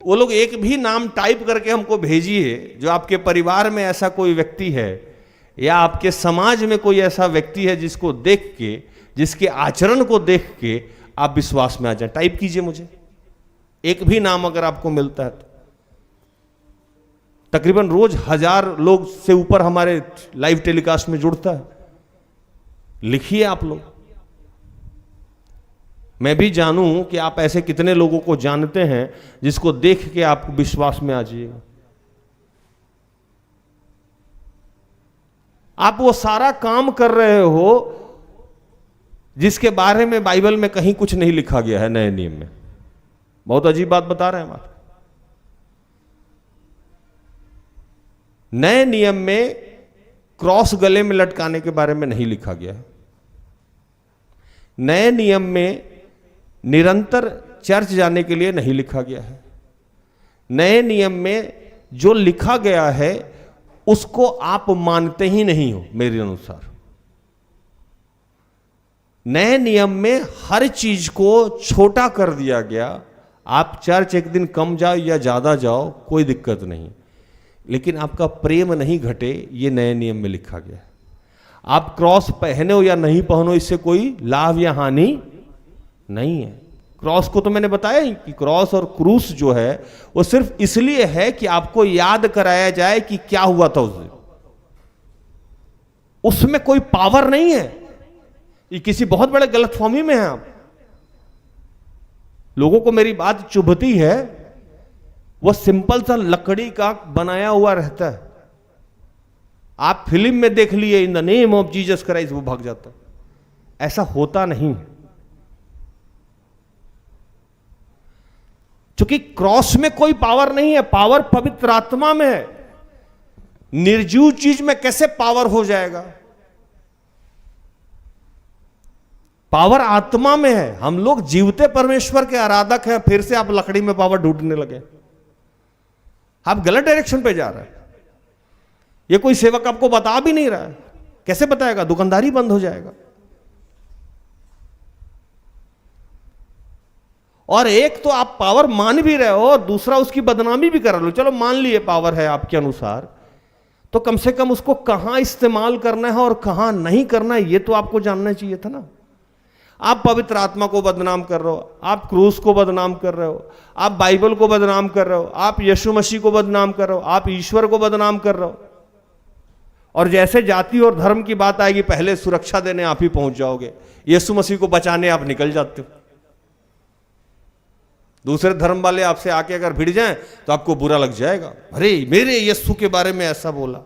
वो लोग एक भी नाम टाइप करके हमको भेजिए जो आपके परिवार में ऐसा कोई व्यक्ति है या आपके समाज में कोई ऐसा व्यक्ति है जिसको देख के, जिसके आचरण को देख के आप विश्वास में आ जाए। टाइप कीजिए मुझे एक भी नाम अगर आपको मिलता है तो। तकरीबन रोज 1000 लोग से ऊपर हमारे लाइव टेलीकास्ट में जुड़ता है। लिखिए आप लोग, मैं भी जानूं कि आप ऐसे कितने लोगों को जानते हैं जिसको देख के आप विश्वास में आ जाइएगा। आप वो सारा काम कर रहे हो जिसके बारे में बाइबल में कहीं कुछ नहीं लिखा गया है नए नियम में। बहुत अजीब बात बता रहे हैं हम आप। नए नियम में क्रॉस गले में लटकाने के बारे में नहीं लिखा गया है। नए नियम में निरंतर चर्च जाने के लिए नहीं लिखा गया है। नए नियम में जो लिखा गया है उसको आप मानते ही नहीं हो मेरे अनुसार। नए नियम में हर चीज को छोटा कर दिया गया। आप चर्च एक दिन कम जाओ या ज्यादा जाओ कोई दिक्कत नहीं, लेकिन आपका प्रेम नहीं घटे, ये नए नियम में लिखा गया है। आप क्रॉस पहने हो या नहीं पहनो, इससे कोई लाभ या हानि नहीं है। क्रॉस को तो मैंने बताया ही कि क्रॉस और क्रूस जो है वो सिर्फ इसलिए है कि आपको याद कराया जाए कि क्या हुआ था उस दिन। उसमें कोई पावर नहीं है। ये किसी बहुत बड़े गलतफहमी में है आप। लोगों को मेरी बात चुभती है, वो सिंपल सा लकड़ी का बनाया हुआ रहता है। आप फिल्म में देख लिए in the name of Jesus Christ, वो भाग जाता है। ऐसा होता नहीं। क्योंकि क्रॉस में कोई पावर नहीं है, पावर पवित्र आत्मा में है। निर्जीव चीज में कैसे पावर हो जाएगा? पावर आत्मा में है। हम लोग जीवते परमेश्वर के आराधक हैं, फिर से आप लकड़ी में पावर ढूंढने लगे। आप गलत डायरेक्शन पे जा रहे हैं। ये कोई सेवक आपको बता भी नहीं रहा है, कैसे बताएगा? दुकानदारी बंद हो जाएगा। और एक तो आप पावर मान भी रहे हो और दूसरा उसकी बदनामी भी कर रहे हो। चलो मान लिए पावर है आपके अनुसार, तो कम से कम उसको कहां इस्तेमाल करना है और कहां नहीं करना है ये तो आपको जानना चाहिए था ना। आप पवित्र आत्मा को बदनाम कर रहे हो, आप क्रूस को बदनाम कर रहे हो, आप बाइबल को बदनाम कर रहे हो, आप यीशु मसीह को बदनाम कर रहे हो, आप ईश्वर को बदनाम कर रहे हो। और जैसे जाति और धर्म की बात आएगी, पहले सुरक्षा देने आप ही पहुंच जाओगे, यीशु मसीह को बचाने आप निकल जाते हो। दूसरे धर्म वाले आपसे आके अगर भिड़ जाएं तो आपको बुरा लग जाएगा, अरे मेरे यीशु के बारे में ऐसा बोला।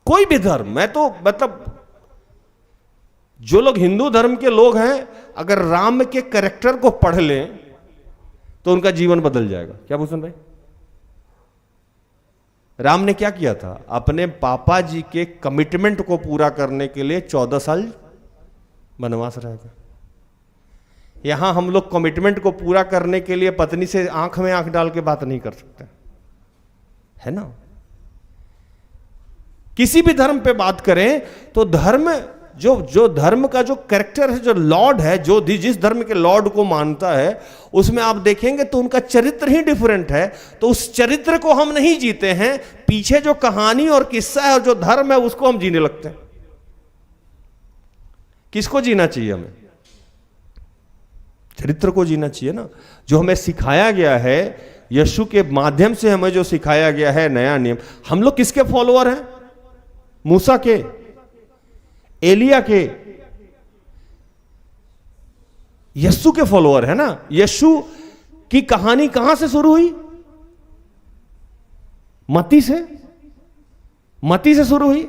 कोई भी धर्म, मैं तो मतलब जो लोग हिंदू धर्म के लोग हैं, अगर राम के कैरेक्टर को पढ़ लें तो उनका जीवन बदल जाएगा। क्या भूषण भाई? राम ने क्या किया था? अपने पापा जी के कमिटमेंट को पूरा करने के लिए 14 साल वनवास रह गए। यहां हम लोग कमिटमेंट को पूरा करने के लिए पत्नी से आंख में आंख डाल के बात नहीं कर सकते, है ना? किसी भी धर्म पे बात करें तो धर्म जो धर्म का जो कैरेक्टर है, जो लॉर्ड है, जो जिस धर्म के लॉर्ड को मानता है, उसमें आप देखेंगे तो उनका चरित्र ही डिफरेंट है। तो उस चरित्र को हम नहीं जीते हैं, पीछे जो कहानी और किस्सा है और जो धर्म है उसको हम जीने लगते हैं। किसको जीना चाहिए? हमें चरित्र को जीना चाहिए ना, जो हमें सिखाया गया है यीशु के माध्यम से, हमें जो सिखाया गया है नया नियम। हम लोग किसके फॉलोअर हैं? मूसा के, एलिया के, यीशु के फॉलोअर है ना। यीशु की कहानी कहां से शुरू हुई? मत्ती से शुरू हुई।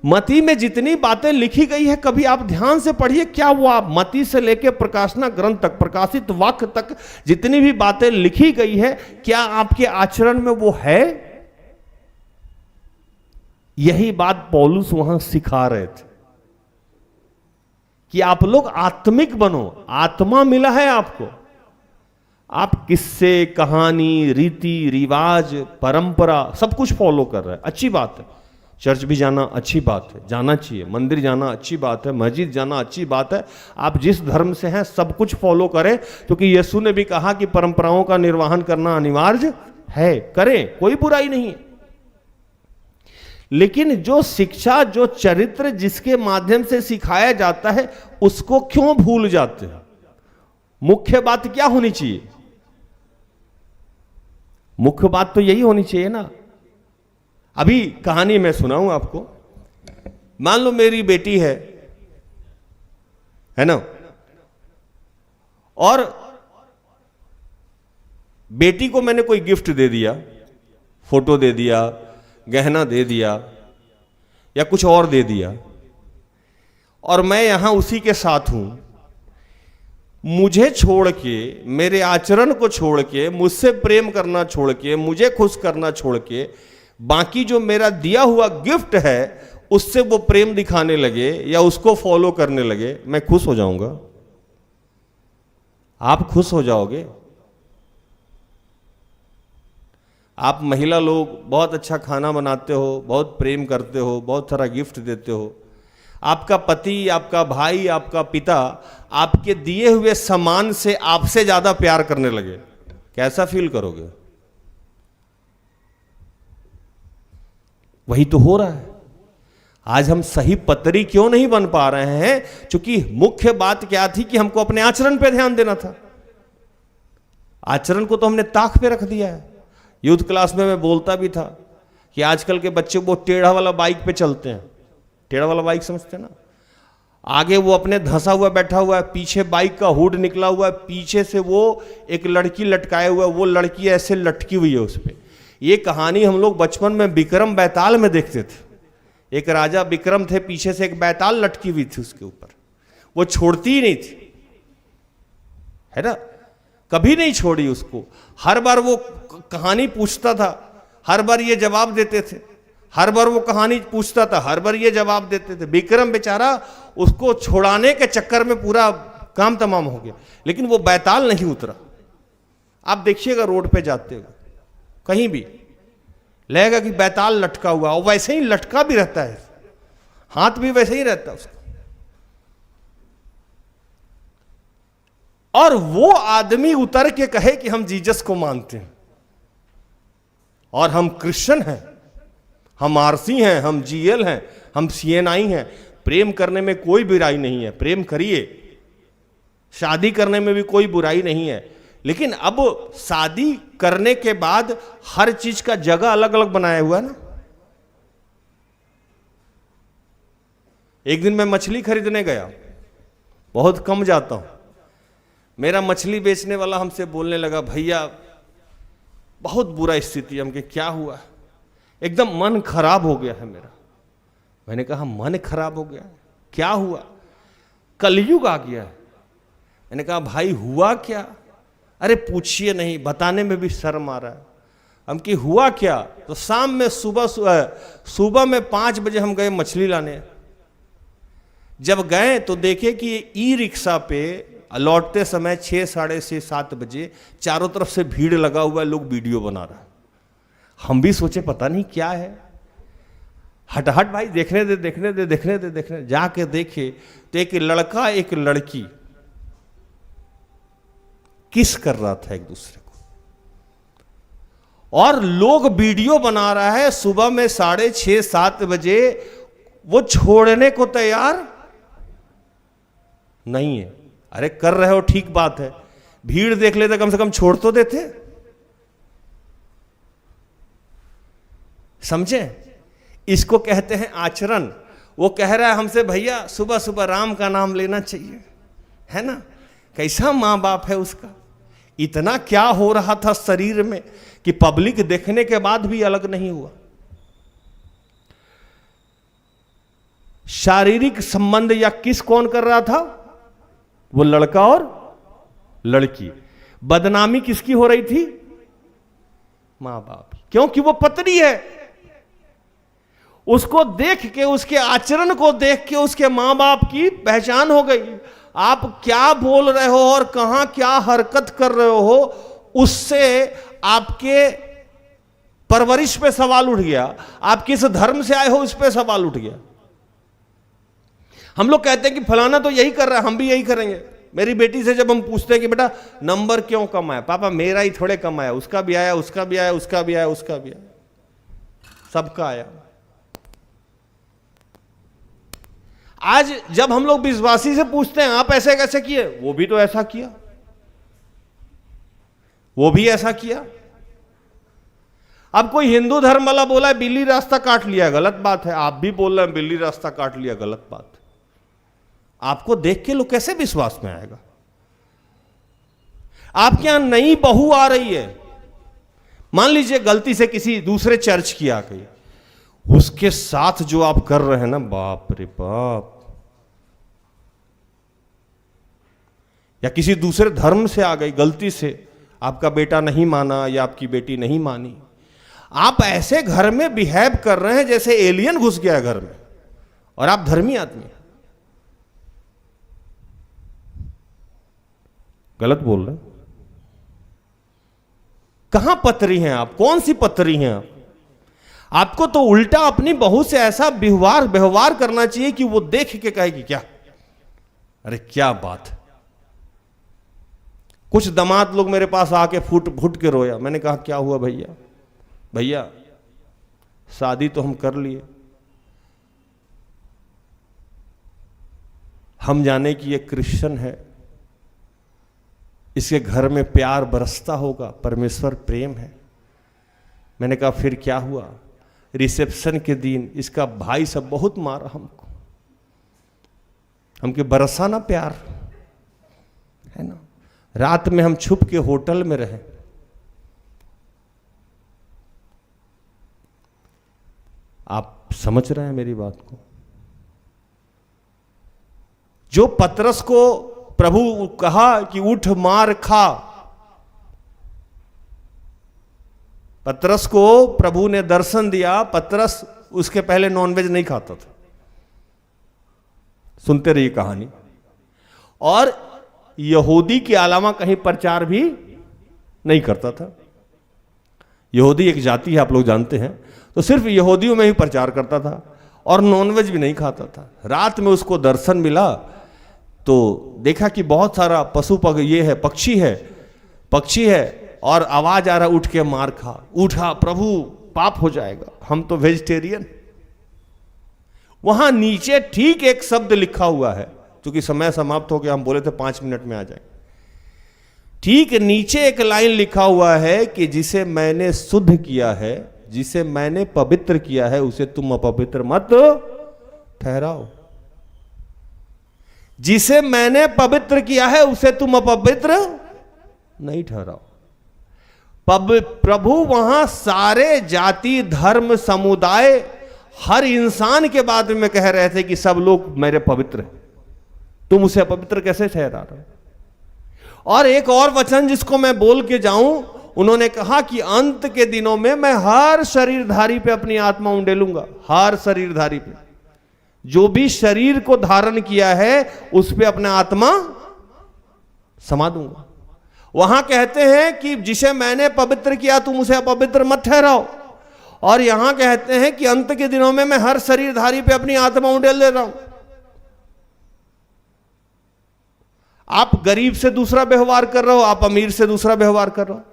मत्ती में जितनी बातें लिखी गई है, कभी आप ध्यान से पढ़िए क्या हुआ। मत्ती से लेकर प्रकाशना ग्रंथ तक, प्रकाशित वाक्य तक जितनी भी बातें लिखी गई है, क्या आपके आचरण में वो है? यही बात पौलुस वहां सिखा रहे थे कि आप लोग आत्मिक बनो। आत्मा मिला है आपको। आप किस्से, कहानी, रीति रिवाज, परंपरा सब कुछ फॉलो कर रहे हैं, अच्छी बात है। चर्च भी जाना अच्छी बात है, जाना चाहिए। मंदिर जाना अच्छी बात है, मस्जिद जाना अच्छी बात है। आप जिस धर्म से हैं सब कुछ फॉलो करें, क्योंकि यीशु ने भी कहा कि परंपराओं का निर्वहन करना अनिवार्य है। करें, कोई बुराई नहीं। लेकिन जो शिक्षा, जो चरित्र जिसके माध्यम से सिखाया जाता है, उसको क्यों भूल जाते हैं? मुख्य बात क्या होनी चाहिए? मुख्य बात तो यही होनी चाहिए ना। अभी कहानी मैं सुनाऊं आपको। मान लो मेरी बेटी है ना, और बेटी को मैंने कोई गिफ्ट दे दिया, फोटो दे दिया, गहना दे दिया या कुछ और दे दिया, और मैं यहां उसी के साथ हूं। मुझे छोड़ के, मेरे आचरण को छोड़ के, मुझसे प्रेम करना छोड़ के, मुझे खुश करना छोड़ के, बाकी जो मेरा दिया हुआ गिफ्ट है उससे वो प्रेम दिखाने लगे या उसको फॉलो करने लगे, मैं खुश हो जाऊंगा? आप खुश हो जाओगे? आप महिला लोग बहुत अच्छा खाना बनाते हो, बहुत प्रेम करते हो, बहुत सारा गिफ्ट देते हो। आपका पति, आपका भाई, आपका पिता आपके दिए हुए सामान से आपसे ज्यादा प्यार करने लगे, कैसा फील करोगे? वही तो हो रहा है। आज हम सही पतरी क्यों नहीं बन पा रहे हैं? क्योंकि मुख्य बात क्या थी कि हमको अपने आचरण पे ध्यान देना था। आचरण को तो हमने ताक पे रख दिया है। यूथ क्लास में मैं बोलता भी था कि आजकल के बच्चे वो टेढ़ा वाला बाइक पे चलते हैं। टेढ़ा वाला बाइक समझते हैं ना? आगे वो अपने धंसा हुआ बैठा हुआ है, पीछे बाइक का हुड निकला हुआ है, पीछे से वो एक लड़की लटकाए हुआ है, वो लड़की ऐसे लटकी हुई है उस पर। ये कहानी हम लोग बचपन में विक्रम बेताल में देखते थे। एक राजा विक्रम थे, पीछे से एक बेताल लटकी हुई थी उसके ऊपर, वो छोड़ती ही नहीं थी, है ना? कभी नहीं छोड़ी उसको। हर बार वो कहानी पूछता था, हर बार ये जवाब देते थे। हर बार वो कहानी पूछता था, हर बार ये जवाब देते थे। विक्रम बेचारा उसको छुड़ाने के चक्कर में पूरा काम तमाम हो गया, लेकिन वो बेताल नहीं उतरा। आप देखिएगा रोड पे जाते हुए कहीं भी लगेगा कि बेताल लटका हुआ, और वैसे ही लटका भी रहता है, हाथ भी वैसे ही रहता है उसका। और वो आदमी उतर के कहे कि हम जीसस को मानते हैं और हम क्रिश्चियन हैं, हम आरसी हैं, हम जीएल हैं, हम सीएनआई हैं। प्रेम करने में कोई बुराई नहीं है, प्रेम करिए। शादी करने में भी कोई बुराई नहीं है, लेकिन अब शादी करने के बाद हर चीज का जगह अलग अलग बनाया हुआ है ना। एक दिन मैं मछली खरीदने गया, बहुत कम जाता हूं। मेरा मछली बेचने वाला हमसे बोलने लगा, भैया बहुत बुरा स्थिति है। हमके क्या हुआ? एकदम मन खराब हो गया है मेरा। मैंने कहा मन खराब हो गया, क्या हुआ? कलयुग आ गया है। मैंने कहा भाई हुआ क्या? अरे पूछिए नहीं, बताने में भी शर्म आ रहा है। हम कि हुआ क्या? तो शाम में सुबह में 5 बजे हम गए मछली लाने। जब गए तो देखे कि ई रिक्शा पे लौटते समय 6, साढ़े 6, 7 बजे चारों तरफ से भीड़ लगा हुआ है, लोग वीडियो बना रहा है। हम भी सोचे पता नहीं क्या है। हट भाई, देखने दे। जाके देखे तो एक लड़का एक लड़की किस कर रहा था एक दूसरे को, और लोग वीडियो बना रहा है। सुबह में 6:30-7 बजे वो छोड़ने को तैयार नहीं है। अरे कर रहे हो ठीक बात है, भीड़ देख लेते कम से कम छोड़ तो देते। समझे? इसको कहते हैं आचरण। वो कह रहा है हमसे, भैया सुबह सुबह राम का नाम लेना चाहिए, है ना? कैसा मां बाप है उसका। इतना क्या हो रहा था शरीर में कि पब्लिक देखने के बाद भी अलग नहीं हुआ। शारीरिक संबंध या किस कौन कर रहा था? वो लड़का और लड़की। बदनामी किसकी हो रही थी? मां बाप, क्योंकि वो पत्नी है। उसको देख के, उसके आचरण को देख के उसके मां बाप की पहचान हो गई। आप क्या बोल रहे हो और कहां क्या हरकत कर रहे हो, उससे आपके परवरिश पे सवाल उठ गया। आप किस धर्म से आए हो इस पे सवाल उठ गया। हम लोग कहते हैं कि फलाना तो यही कर रहा है, हम भी यही करेंगे। मेरी बेटी से जब हम पूछते हैं कि बेटा नंबर क्यों कम आया, पापा मेरा ही थोड़े कम आया, उसका भी आया, उसका भी आया, उसका भी आया, उसका भी आया, सबका आया। आज जब हम लोग विश्वासी से पूछते हैं आप ऐसे कैसे किए, वो भी तो ऐसा किया, वो भी ऐसा किया। अब कोई हिंदू धर्म वाला बोला है बिल्ली रास्ता काट लिया, गलत बात है। आप भी बोल रहे हैं बिल्ली रास्ता काट लिया, गलत बात। आपको देख के लोग कैसे विश्वास में आएगा? आपके यहां नई बहू आ रही है, मान लीजिए गलती से किसी दूसरे चर्च की आ गई, उसके साथ जो आप कर रहे हैं ना, बाप रे बाप। या किसी दूसरे धर्म से आ गई गलती से, आपका बेटा नहीं माना या आपकी बेटी नहीं मानी, आप ऐसे घर में बिहेव कर रहे हैं जैसे एलियन घुस गया घर में, और आप धर्मी आदमी। गलत बोल रहे हैं। कहां पतरी हैं आप? कौन सी पतरी हैं आप? आपको तो उल्टा अपनी बहू से ऐसा व्यवहार करना चाहिए कि वो देख के कहे कि क्या, अरे क्या बात है। कुछ दामाद लोग मेरे पास आके फुट के रोया। मैंने कहा क्या हुआ भैया? भैया शादी तो हम कर लिए, हम जाने कि ये क्रिश्चियन है, इसके घर में प्यार बरसता होगा, परमेश्वर प्रेम है। मैंने कहा फिर क्या हुआ? रिसेप्शन के दिन इसका भाई सब बहुत मारा हमको, हमके बरसा ना प्यार, है ना। रात में हम छुप के होटल में रहे। आप समझ रहे हैं मेरी बात को? जो पतरस को प्रभु कहा कि उठ मार खा, पतरस को प्रभु ने दर्शन दिया। पतरस उसके पहले नॉनवेज नहीं खाता था, सुनते रहिए कहानी। और यहूदी के अलावा कहीं प्रचार भी नहीं करता था। यहूदी एक जाति है, आप लोग जानते हैं, तो सिर्फ यहूदियों में ही प्रचार करता था और नॉनवेज भी नहीं खाता था। रात में उसको दर्शन मिला तो देखा कि बहुत सारा पक्षी है और आवाज आ रहा, उठ के मार खा। उठा, प्रभु पाप हो जाएगा, हम तो वेजिटेरियन। वहां नीचे ठीक एक शब्द लिखा हुआ है, क्योंकि समय समाप्त हो गया, हम बोले थे 5 मिनट में आ जाए। ठीक नीचे एक लाइन लिखा हुआ है कि जिसे मैंने शुद्ध किया है, जिसे मैंने पवित्र किया है, उसे तुम अपवित्र मत ठहराओ। जिसे मैंने पवित्र किया है उसे तुम अपवित्र नहीं ठहराओ। प्रभु वहां सारे जाति, धर्म, समुदाय, हर इंसान के बारे में कह रहे थे कि सब लोग मेरे पवित्र हैं, तुम उसे अपवित्र कैसे ठहरा रहे हो? और एक और वचन जिसको मैं बोल के जाऊं, उन्होंने कहा कि अंत के दिनों में मैं हर शरीरधारी पे अपनी आत्मा उंडेलूंगा। हर शरीरधारी पे, जो भी शरीर को धारण किया है उस पे अपना आत्मा समा दूंगा। वहां कहते हैं कि जिसे मैंने पवित्र किया तुम उसे अपवित्र मत ठहराओ। और यहां कहते हैं कि अंत के दिनों में मैं हर शरीरधारी पे अपनी आत्मा उंडेल दे रहा हूं। आप गरीब से दूसरा व्यवहार कर रहे हो, आप अमीर से दूसरा व्यवहार कर रहे हो,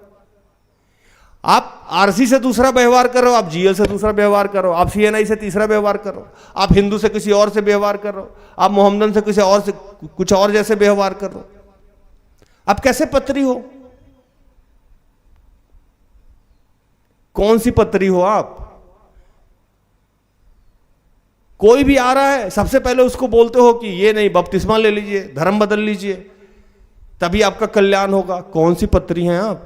आप आरसी से दूसरा व्यवहार कर रहे हो, आप जीएल से दूसरा व्यवहार कर रहे हो, आप सीएनआई से तीसरा व्यवहार कर रहे हो, आप हिंदू से किसी और से व्यवहार कर रहे हो, आप मोहम्मदन से किसी और से कुछ और जैसे व्यवहार कर रहे हो। आप कैसे पत्री हो? कौन सी पत्री हो आप? कोई भी आ रहा है, सबसे पहले उसको बोलते हो कि ये नहीं, बपतिस्मा ले लीजिए, धर्म बदल लीजिए, तभी आपका कल्याण होगा। कौन सी पत्री हैं आप?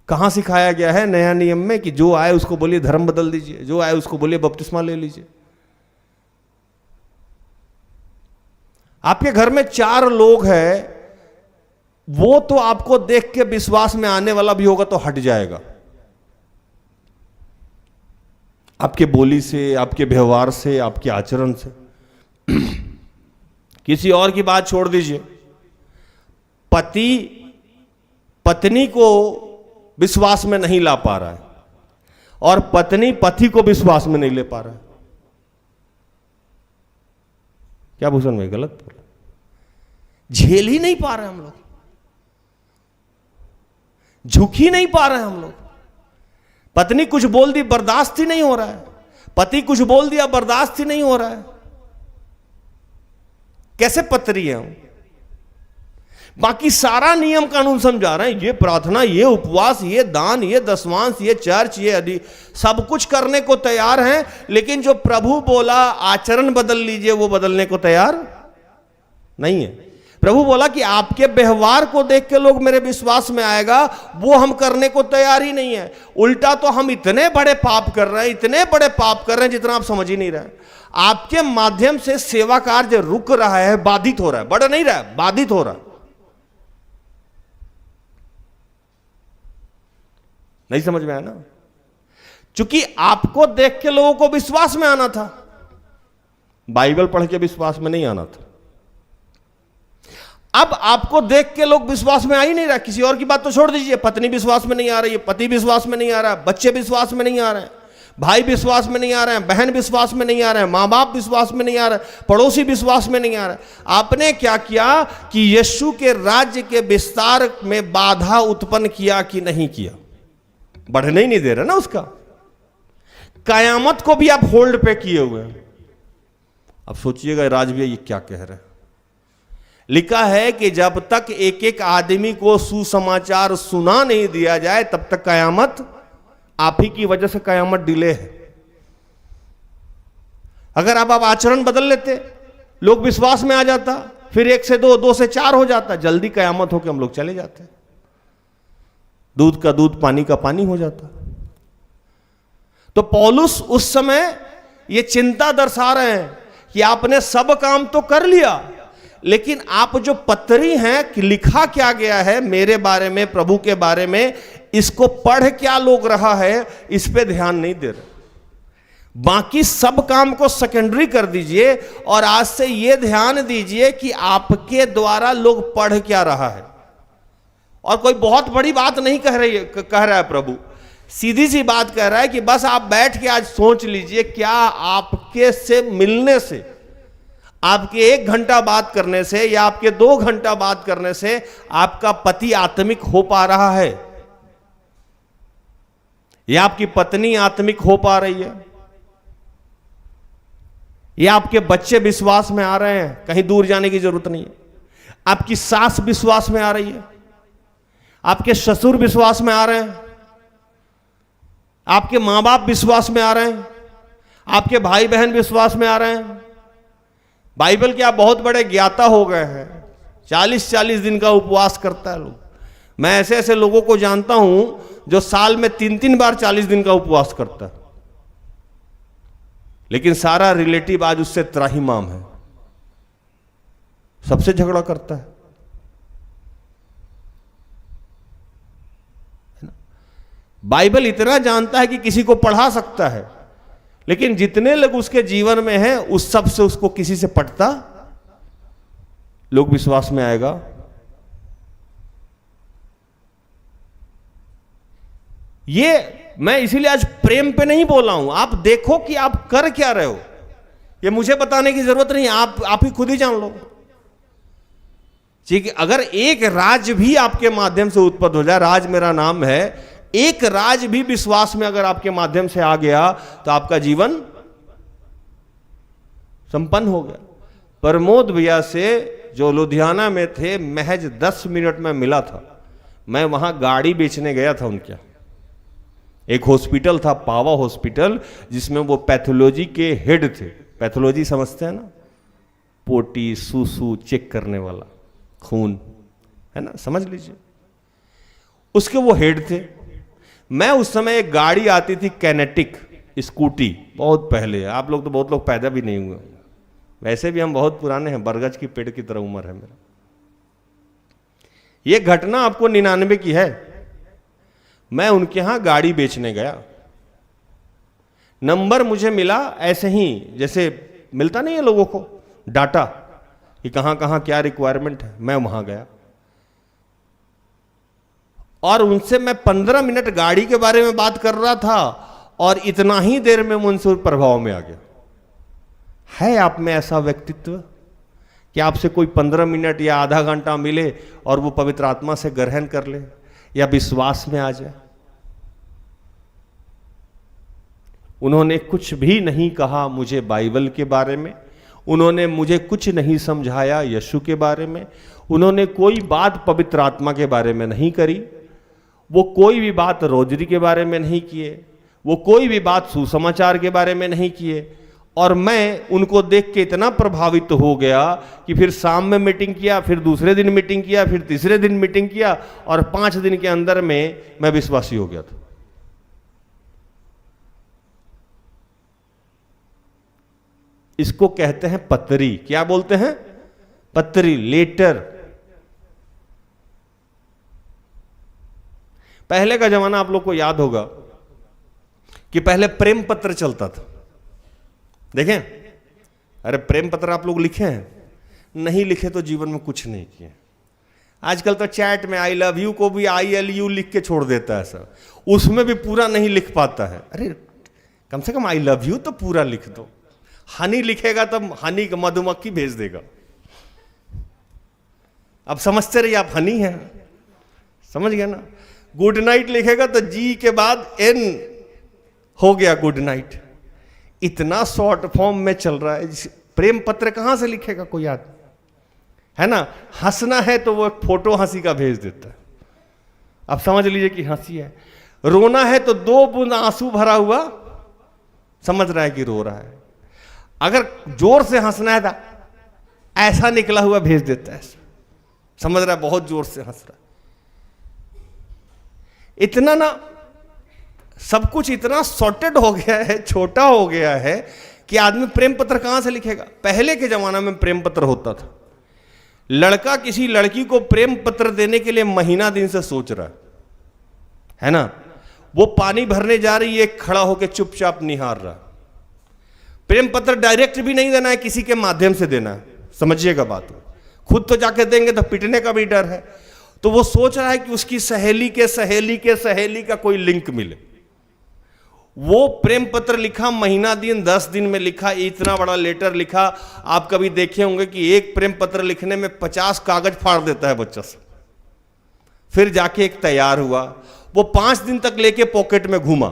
कहां सिखाया गया है नया नियम में कि जो आए उसको बोलिए धर्म बदल दीजिए, जो आए उसको बोलिए बपतिस्मा ले लीजिए? आपके घर में 4 लोग हैं, वो तो आपको देख के विश्वास में आने वाला भी होगा तो हट जाएगा, आपके बोली से, आपके व्यवहार से, आपके आचरण से। किसी और की बात छोड़ दीजिए, पति पत्नी को विश्वास में नहीं ला पा रहा है और पत्नी पति को विश्वास में नहीं ले पा रहा है। क्या भूषण भाई गलत बोला? झेल ही नहीं पा रहे हम लोग, झुक ही नहीं पा रहे हम लोग। पत्नी कुछ बोल दी, बर्दाश्त ही नहीं हो रहा है, पति कुछ बोल दिया, बर्दाश्त ही नहीं हो रहा है। कैसे पत्री है हम? बाकी सारा नियम कानून समझा रहे हैं, ये प्रार्थना, ये उपवास, ये दान, ये दशमांश, ये चर्च, ये आदि सब कुछ करने को तैयार हैं, लेकिन जो प्रभु बोला आचरण बदल लीजिए, वो बदलने को तैयार नहीं है। प्रभु बोला कि आपके व्यवहार को देख के लोग मेरे विश्वास में आएगा, वो हम करने को तैयार ही नहीं है। उल्टा तो हम इतने बड़े पाप कर रहे हैं, इतने बड़े पाप कर रहे हैं जितना आप समझ ही नहीं रहे। आपके माध्यम से सेवा कार्य रुक रहा है, बाधित हो रहा है, बढ़ नहीं रहा है, बाधित हो रहा है। नहीं समझ में आया ना? क्योंकि आपको देख के लोगों को विश्वास में आना था, बाइबल पढ़ के विश्वास में नहीं आना था। अब आपको देख के लोग विश्वास में आ ही नहीं रहा। किसी और की बात तो छोड़ दीजिए, पत्नी विश्वास में नहीं आ रही है, पति विश्वास में नहीं आ रहा है, बच्चे विश्वास में नहीं आ रहे हैं, भाई विश्वास में नहीं आ रहे हैं, बहन विश्वास में नहीं आ रहे हैं, माँ बाप विश्वास में नहीं आ रहे, पड़ोसी विश्वास में नहीं आ रहे। आपने क्या किया कि यीशु के राज्य के विस्तार में बाधा उत्पन्न किया कि नहीं किया? बढ़ने ही नहीं दे रहा ना उसका। कयामत को भी आप होल्ड पे किए हुए हैं। अब सोचिएगा राज भैया ये क्या कह रहे हैं। लिखा है कि जब तक एक एक आदमी को सुसमाचार सुना नहीं दिया जाए तब तक कयामत, आप ही की वजह से कयामत डिले है। अगर आप आचरण बदल लेते, लोग विश्वास में आ जाता, फिर 1 से 2, 2 से 4 हो जाता, जल्दी कयामत होकर हम लोग चले जाते, दूध का दूध पानी का पानी हो जाता। तो पौलुस उस समय ये चिंता दर्शा रहे हैं कि आपने सब काम तो कर लिया, लेकिन आप जो पत्री हैं कि लिखा क्या गया है मेरे बारे में, प्रभु के बारे में, इसको पढ़ क्या लोग रहा है, इस पे ध्यान नहीं दे रहे। बाकी सब काम को सेकेंडरी कर दीजिए और आज से ये ध्यान दीजिए कि आपके द्वारा लोग पढ़ क्या रहा है। और कोई बहुत बड़ी बात नहीं कह रहा है प्रभु, सीधी सी बात कह रहा है कि बस आप बैठ के आज सोच लीजिए, क्या आपके से मिलने से, आपके 1 घंटा बात करने से या आपके 2 घंटा बात करने से आपका पति आत्मिक हो पा रहा है, या आपकी पत्नी आत्मिक हो पा रही है, या आपके बच्चे विश्वास में आ रहे हैं, कहीं दूर जाने की जरूरत नहीं है, आपकी सास विश्वास में आ रही है, आपके ससुर विश्वास में आ रहे हैं, आपके मां बाप विश्वास में आ रहे हैं, आपके भाई बहन विश्वास में आ रहे हैं। बाइबल के आप बहुत बड़े ज्ञाता हो गए हैं, 40-40 दिन का उपवास करता है लोग। मैं ऐसे ऐसे लोगों को जानता हूं जो साल में 3-3 बार 40 दिन का उपवास करता है, लेकिन सारा रिलेटिव आज उससे त्राहिमाम है, सबसे झगड़ा करता है। बाइबल इतना जानता है कि किसी को पढ़ा सकता है, लेकिन जितने लोग उसके जीवन में हैं उस सब से उसको किसी से पटता लोग विश्वास में आएगा। ये मैं इसीलिए आज प्रेम पे नहीं बोला हूं, आप देखो कि आप कर क्या रहे हो, ये मुझे बताने की जरूरत नहीं, आप ही खुद ही जान लो। ठीक है, अगर एक राज भी आपके माध्यम से उत्पन्न हो जाए, राज मेरा नाम है, एक राज भी विश्वास में अगर आपके माध्यम से आ गया तो आपका जीवन संपन्न हो गया। प्रमोद भैया से जो लुधियाना में थे, महज 10 मिनट में मिला था। मैं वहां गाड़ी बेचने गया था उनके। एक हॉस्पिटल था, पावा हॉस्पिटल, जिसमें वो पैथोलॉजी के हेड थे। पैथोलॉजी समझते हैं ना, पोटी सूसू चेक करने वाला, खून है ना, समझ लीजिए, उसके वो हेड थे। मैं उस समय एक गाड़ी आती थी कैनेटिक स्कूटी, बहुत पहले, आप लोग तो बहुत लोग पैदा भी नहीं हुए, वैसे भी हम बहुत पुराने हैं, बरगद की पेड़ की तरह उम्र है मेरा। ये घटना आपको 99 की है। मैं उनके यहां गाड़ी बेचने गया, नंबर मुझे मिला ऐसे ही, जैसे मिलता नहीं है लोगों को डाटा कि कहां कहां क्या रिक्वायरमेंट है। मैं वहां गया और उनसे मैं 15 मिनट गाड़ी के बारे में बात कर रहा था और इतना ही देर में उनसे प्रभाव में आ गया। है आप में ऐसा व्यक्तित्व कि आपसे कोई 15 मिनट या आधा घंटा मिले और वो पवित्र आत्मा से ग्रहण कर ले या विश्वास में आ जाए? उन्होंने कुछ भी नहीं कहा मुझे बाइबल के बारे में, उन्होंने मुझे कुछ नहीं समझाया यीशु के बारे में, उन्होंने कोई बात पवित्र आत्मा के बारे में नहीं करी, वो कोई भी बात रोजरी के बारे में नहीं किए, वो कोई भी बात सुसमाचार के बारे में नहीं किए। और मैं उनको देख के इतना प्रभावित हो गया कि फिर शाम में मीटिंग किया, फिर दूसरे दिन मीटिंग किया, फिर तीसरे दिन मीटिंग किया और 5 दिन के अंदर में मैं विश्वासी हो गया था। इसको कहते हैं पत्री। क्या बोलते हैं? पत्री, लेटर। पहले का जमाना आप लोग को याद होगा कि पहले प्रेम पत्र चलता था। देखें, अरे प्रेम पत्र आप लोग लिखे हैं? नहीं लिखे तो जीवन में कुछ नहीं किए। आजकल तो चैट में आई लव यू को भी ILU लिख के छोड़ देता है सब, उसमें भी पूरा नहीं लिख पाता है। अरे कम से कम आई लव यू तो पूरा लिख दो। हनी लिखेगा तो हनी का मधुमक्खी भेज देगा। अब समझते रहिए आप, हनी है, समझ गया ना। गुड नाइट लिखेगा तो जी के बाद N हो गया गुड नाइट। इतना शॉर्ट फॉर्म में चल रहा है। प्रेम पत्र कहां से लिखेगा कोई आदमी, है ना। हंसना है तो वो एक फोटो हंसी का भेज देता है, अब समझ लीजिए कि हंसी है। रोना है तो 2 बूंद आंसू भरा हुआ समझ रहा है कि रो रहा है। अगर जोर से हंसना है तो ऐसा निकला हुआ भेज देता है, समझ रहा है बहुत जोर से हंस रहा है। इतना ना सब कुछ इतना सॉर्टेड हो गया है, छोटा हो गया है कि आदमी प्रेम पत्र कहां से लिखेगा। पहले के जमाना में प्रेम पत्र होता था, लड़का किसी लड़की को प्रेम पत्र देने के लिए महीना दिन से सोच रहा है ना। वो पानी भरने जा रही है, खड़ा होकर चुपचाप निहार रहा। प्रेम पत्र डायरेक्ट भी नहीं देना है, किसी के माध्यम से देना है, समझिएगा बात। खुद तो जाके देंगे तो पिटने का भी डर है, तो वो सोच रहा है कि उसकी सहेली के सहेली के सहेली का कोई लिंक मिले। वो प्रेम पत्र लिखा, महीना दिन 10 दिन में लिखा, इतना बड़ा लेटर लिखा। आप कभी देखे होंगे कि एक प्रेम पत्र लिखने में 50 कागज फाड़ देता है बच्चा से। फिर जाके एक तैयार हुआ, वो 5 दिन तक लेके पॉकेट में घूमा,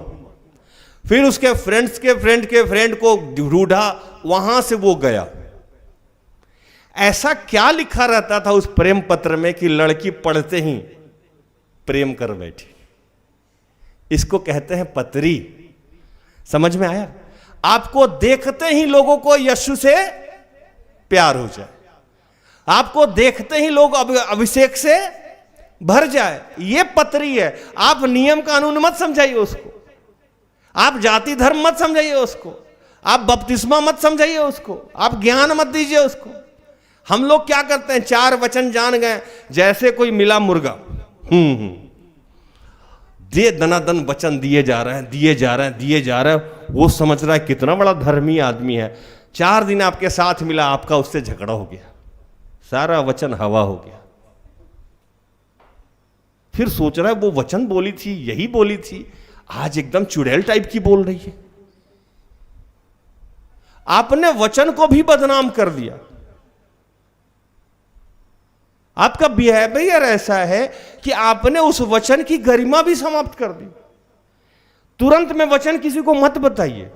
फिर उसके फ्रेंड्स के फ्रेंड के फ्रेंड को ढूंढा, वहां से वो गया। ऐसा क्या लिखा रहता था उस प्रेम पत्र में कि लड़की पढ़ते ही प्रेम कर बैठी। इसको कहते हैं पत्री। समझ में आया? आपको देखते ही लोगों को यीशु से प्यार हो जाए, आपको देखते ही लोग अभिषेक से भर जाए, ये पत्री है। आप नियम कानून मत समझाइए उसको, आप जाति धर्म मत समझाइए उसको, आप बपतिस्मा मत समझाइए उसको, आप ज्ञान मत दीजिए उसको। हम लोग क्या करते हैं, 4 वचन जान गए, जैसे कोई मिला मुर्गा, दे दनादन वचन दिए जा रहे हैं, दिए जा रहे हैं, दिए जा रहे हैं। वो समझ रहा है कितना बड़ा धर्मी आदमी है। 4 दिन आपके साथ मिला, आपका उससे झगड़ा हो गया, सारा वचन हवा हो गया। फिर सोच रहा है वो वचन बोली थी, यही बोली थी। आज एकदम चुड़ैल टाइप की बोल रही है। आपने वचन को भी बदनाम कर दिया। आपका बिहेवियर ऐसा है कि आपने उस वचन की गरिमा भी समाप्त कर दी। तुरंत में वचन किसी को मत बताइए,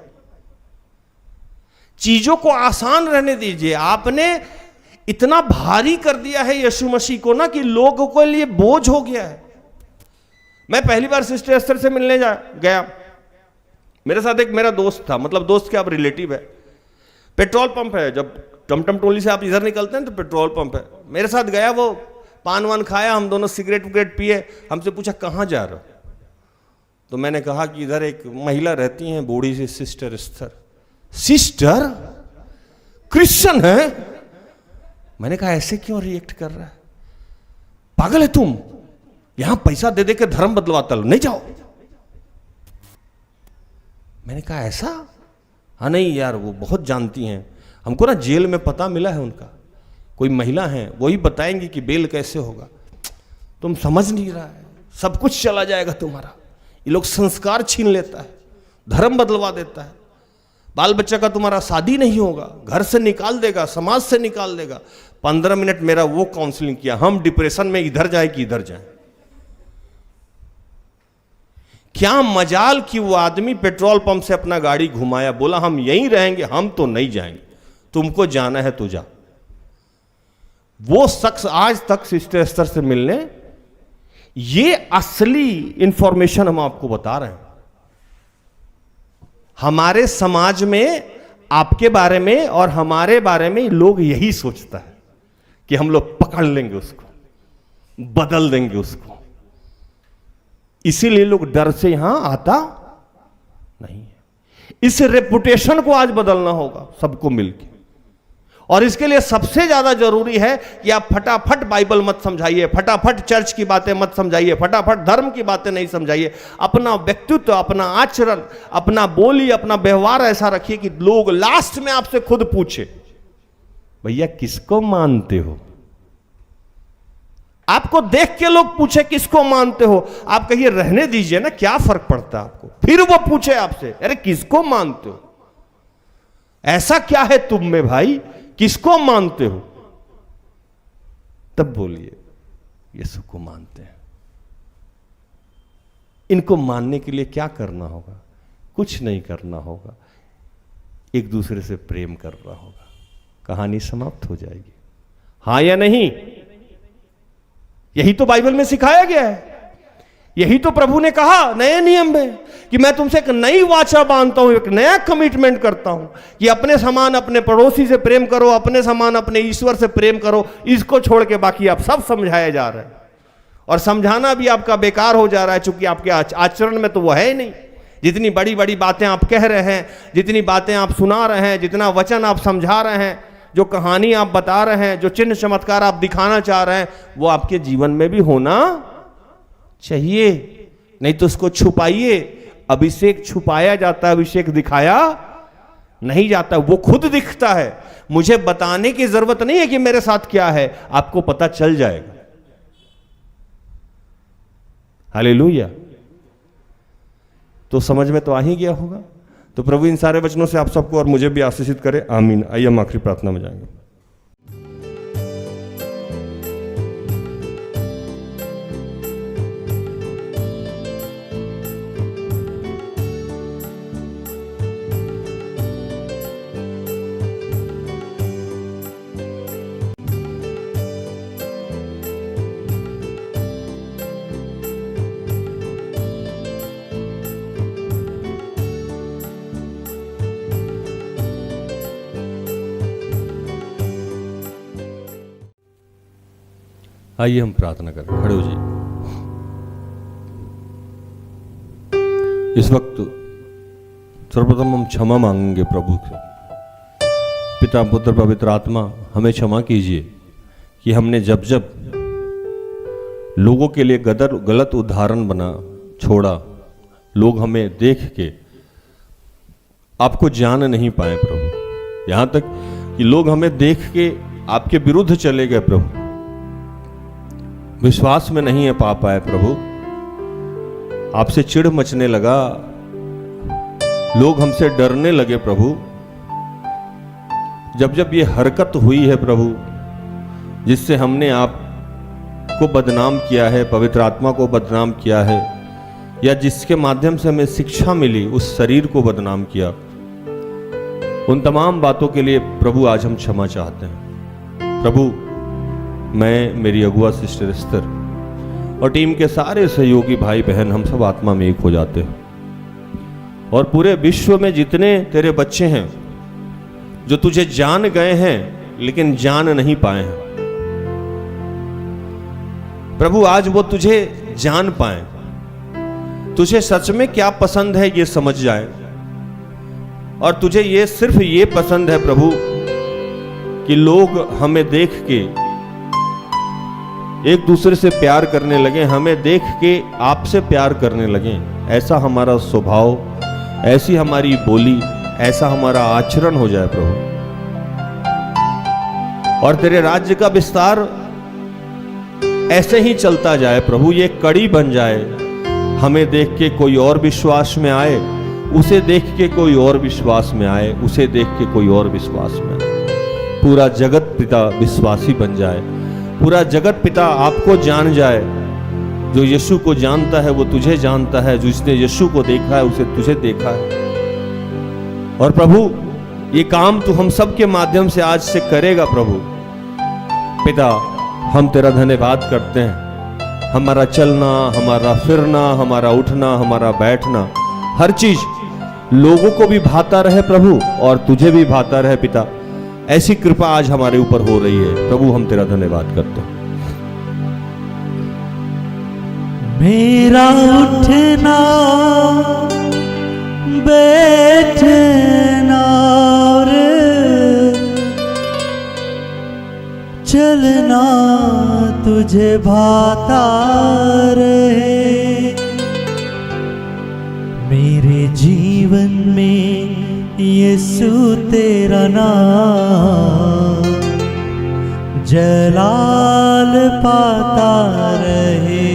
चीजों को आसान रहने दीजिए। आपने इतना भारी कर दिया है यीशु मसीह को ना कि लोगों के लिए बोझ हो गया है। मैं पहली बार सिस्टर एस्टर से मिलने गया। मेरे साथ एक मेरा दोस्त था, मतलब दोस्त के आप रिलेटिव है। पेट्रोल पंप है, जब टमटम टोली से आप इधर निकलते हैं तो पेट्रोल पंप है। मेरे साथ गया, वो पान वान खाया, हम दोनों सिगरेट विगरेट पिए। हमसे पूछा कहाँ जा रहे हो? तो मैंने कहा कि इधर एक महिला रहती हैं बूढ़ी सी, सिस्टर एस्टर। सिस्टर क्रिश्चियन है? मैंने कहा ऐसे क्यों रिएक्ट कर रहा है, पागल है तुम, यहां पैसा दे दे के धर्म बदलवाता लो, नहीं जाओ। मैंने कहा ऐसा? हाँ नहीं यार, वो बहुत जानती हैं, हमको ना जेल में पता मिला है उनका, कोई महिला है, वही बताएंगी कि बेल कैसे होगा। तुम समझ नहीं रहा है, सब कुछ चला जाएगा तुम्हारा। ये लोग संस्कार छीन लेता है, धर्म बदलवा देता है, बाल बच्चा का तुम्हारा शादी नहीं होगा, घर से निकाल देगा, समाज से निकाल देगा। 15 मिनट मेरा वो काउंसलिंग किया, हम डिप्रेशन में इधर जाए कि इधर जाए। क्या मजाल कि वो आदमी पेट्रोल पंप से अपना गाड़ी घुमाया, बोला हम यहीं रहेंगे, हम तो नहीं जाएंगे, तुमको जाना है तो जा। वो शख्स आज तक सिस्टर एस्टर से मिलने, ये असली इंफॉर्मेशन हम आपको बता रहे हैं। हमारे समाज में आपके बारे में और हमारे बारे में लोग यही सोचता है कि हम लोग पकड़ लेंगे उसको, बदल देंगे उसको, इसीलिए लोग डर से यहां आता नहीं है। इस रेपुटेशन को आज बदलना होगा सबको मिलकर, और इसके लिए सबसे ज्यादा जरूरी है कि आप फटाफट बाइबल मत समझाइए, फटाफट चर्च की बातें मत समझाइए, फटाफट धर्म की बातें नहीं समझाइए। अपना व्यक्तित्व, अपना आचरण, अपना बोली, अपना व्यवहार ऐसा रखिए कि लोग लास्ट में आपसे खुद पूछे, भैया किसको मानते हो? आपको देख के लोग पूछे किसको मानते हो, आप कहिए रहने दीजिए ना, क्या फर्क पड़ता है आपको। फिर वो पूछे आपसे, अरे किसको मानते हो, ऐसा क्या है तुम में भाई, किसको मानते हो? तब बोलिए यीशु को मानते हैं। इनको मानने के लिए क्या करना होगा? कुछ नहीं करना होगा, एक दूसरे से प्रेम करना होगा, कहानी समाप्त हो जाएगी। हां या नहीं? यही तो बाइबल में सिखाया गया है, यही तो प्रभु ने कहा नए नियम में कि मैं तुमसे एक नई वाचा बांधता हूं, एक नया कमिटमेंट करता हूं कि अपने समान अपने पड़ोसी से प्रेम करो, अपने समान अपने ईश्वर से प्रेम करो। इसको छोड़ के बाकी आप सब समझाया जा रहा है, और समझाना भी आपका बेकार हो जा रहा है, चूंकि आपके आचरण में तो वो है ही नहीं। जितनी बड़ी बड़ी बातें आप कह रहे हैं, जितनी बातें आप सुना रहे हैं, जितना वचन आप समझा रहे हैं, जो कहानी आप बता रहे हैं, जो चिन्ह चमत्कार आप दिखाना चाह रहे हैं, वो आपके जीवन में भी होना चाहिए। नहीं तो उसको छुपाइए। अभिषेक छुपाया जाता है, अभिषेक दिखाया नहीं जाता, वो खुद दिखता है। मुझे बताने की जरूरत नहीं है कि मेरे साथ क्या है, आपको पता चल जाएगा। हालेलुया। तो समझ में तो आ ही गया होगा। तो प्रभु इन सारे वचनों से आप सबको और मुझे भी आशीषित करे, आमीन। आइए हम आखिरी प्रार्थना में जाएंगे। आइए हम प्रार्थना करें, खड़े हो जाइए। इस वक्त सर्वप्रथम हम क्षमा मांगेंगे प्रभु से। पिता पुत्र पवित्र आत्मा, हमें क्षमा कीजिए कि हमने जब जब लोगों के लिए गलत उदाहरण बना छोड़ा, लोग हमें देख के आपको जान नहीं पाए प्रभु, यहां तक कि लोग हमें देख के आपके विरुद्ध चले गए प्रभु, विश्वास में नहीं है पा पाए प्रभु। आपसे चिढ़ मचने लगा, लोग हमसे डरने लगे प्रभु। जब जब ये हरकत हुई है प्रभु, जिससे हमने आपको बदनाम किया है, पवित्र आत्मा को बदनाम किया है, या जिसके माध्यम से हमें शिक्षा मिली उस शरीर को बदनाम किया, उन तमाम बातों के लिए प्रभु आज हम क्षमा चाहते हैं। प्रभु, मैं, मेरी अगुआ सिस्टर एस्तर और टीम के सारे सहयोगी भाई बहन, हम सब आत्मा में एक हो जाते हैं, और पूरे विश्व में जितने तेरे बच्चे हैं जो तुझे जान गए हैं लेकिन जान नहीं पाए हैं, प्रभु आज वो तुझे जान पाए, तुझे सच में क्या पसंद है ये समझ जाए, और तुझे ये सिर्फ ये पसंद है प्रभु कि लोग हमें देख के एक दूसरे से प्यार करने लगे, हमें देख के आपसे प्यार करने लगे। ऐसा हमारा स्वभाव, ऐसी हमारी बोली, ऐसा हमारा आचरण हो जाए प्रभु, और तेरे राज्य का विस्तार ऐसे ही चलता जाए प्रभु। ये कड़ी बन जाए, हमें देख के कोई और विश्वास में आए, उसे देख के कोई और विश्वास में आए, उसे देख के कोई और विश्वास में आए। पूरा जगत पिता विश्वासी बन जाए, पूरा जगत पिता आपको जान जाए। जो यीशु को जानता है वो तुझे जानता है, जिसने यीशु को देखा है उसे तुझे देखा है। और प्रभु, ये काम तू हम सब के माध्यम से आज से करेगा प्रभु। पिता, हम तेरा धन्यवाद करते हैं। हमारा चलना, हमारा फिरना, हमारा उठना, हमारा बैठना, हर चीज लोगों को भी भाता रहे प्रभु, और तुझे भी भाता रहे पिता। ऐसी कृपा आज हमारे ऊपर हो रही है प्रभु, हम तेरा धन्यवाद करते हैं। मेरा उठना बैठना और चलना तुझे भाता रहे। मेरे जीवन में यीशु तेरा नाम जलाल पाता रहे।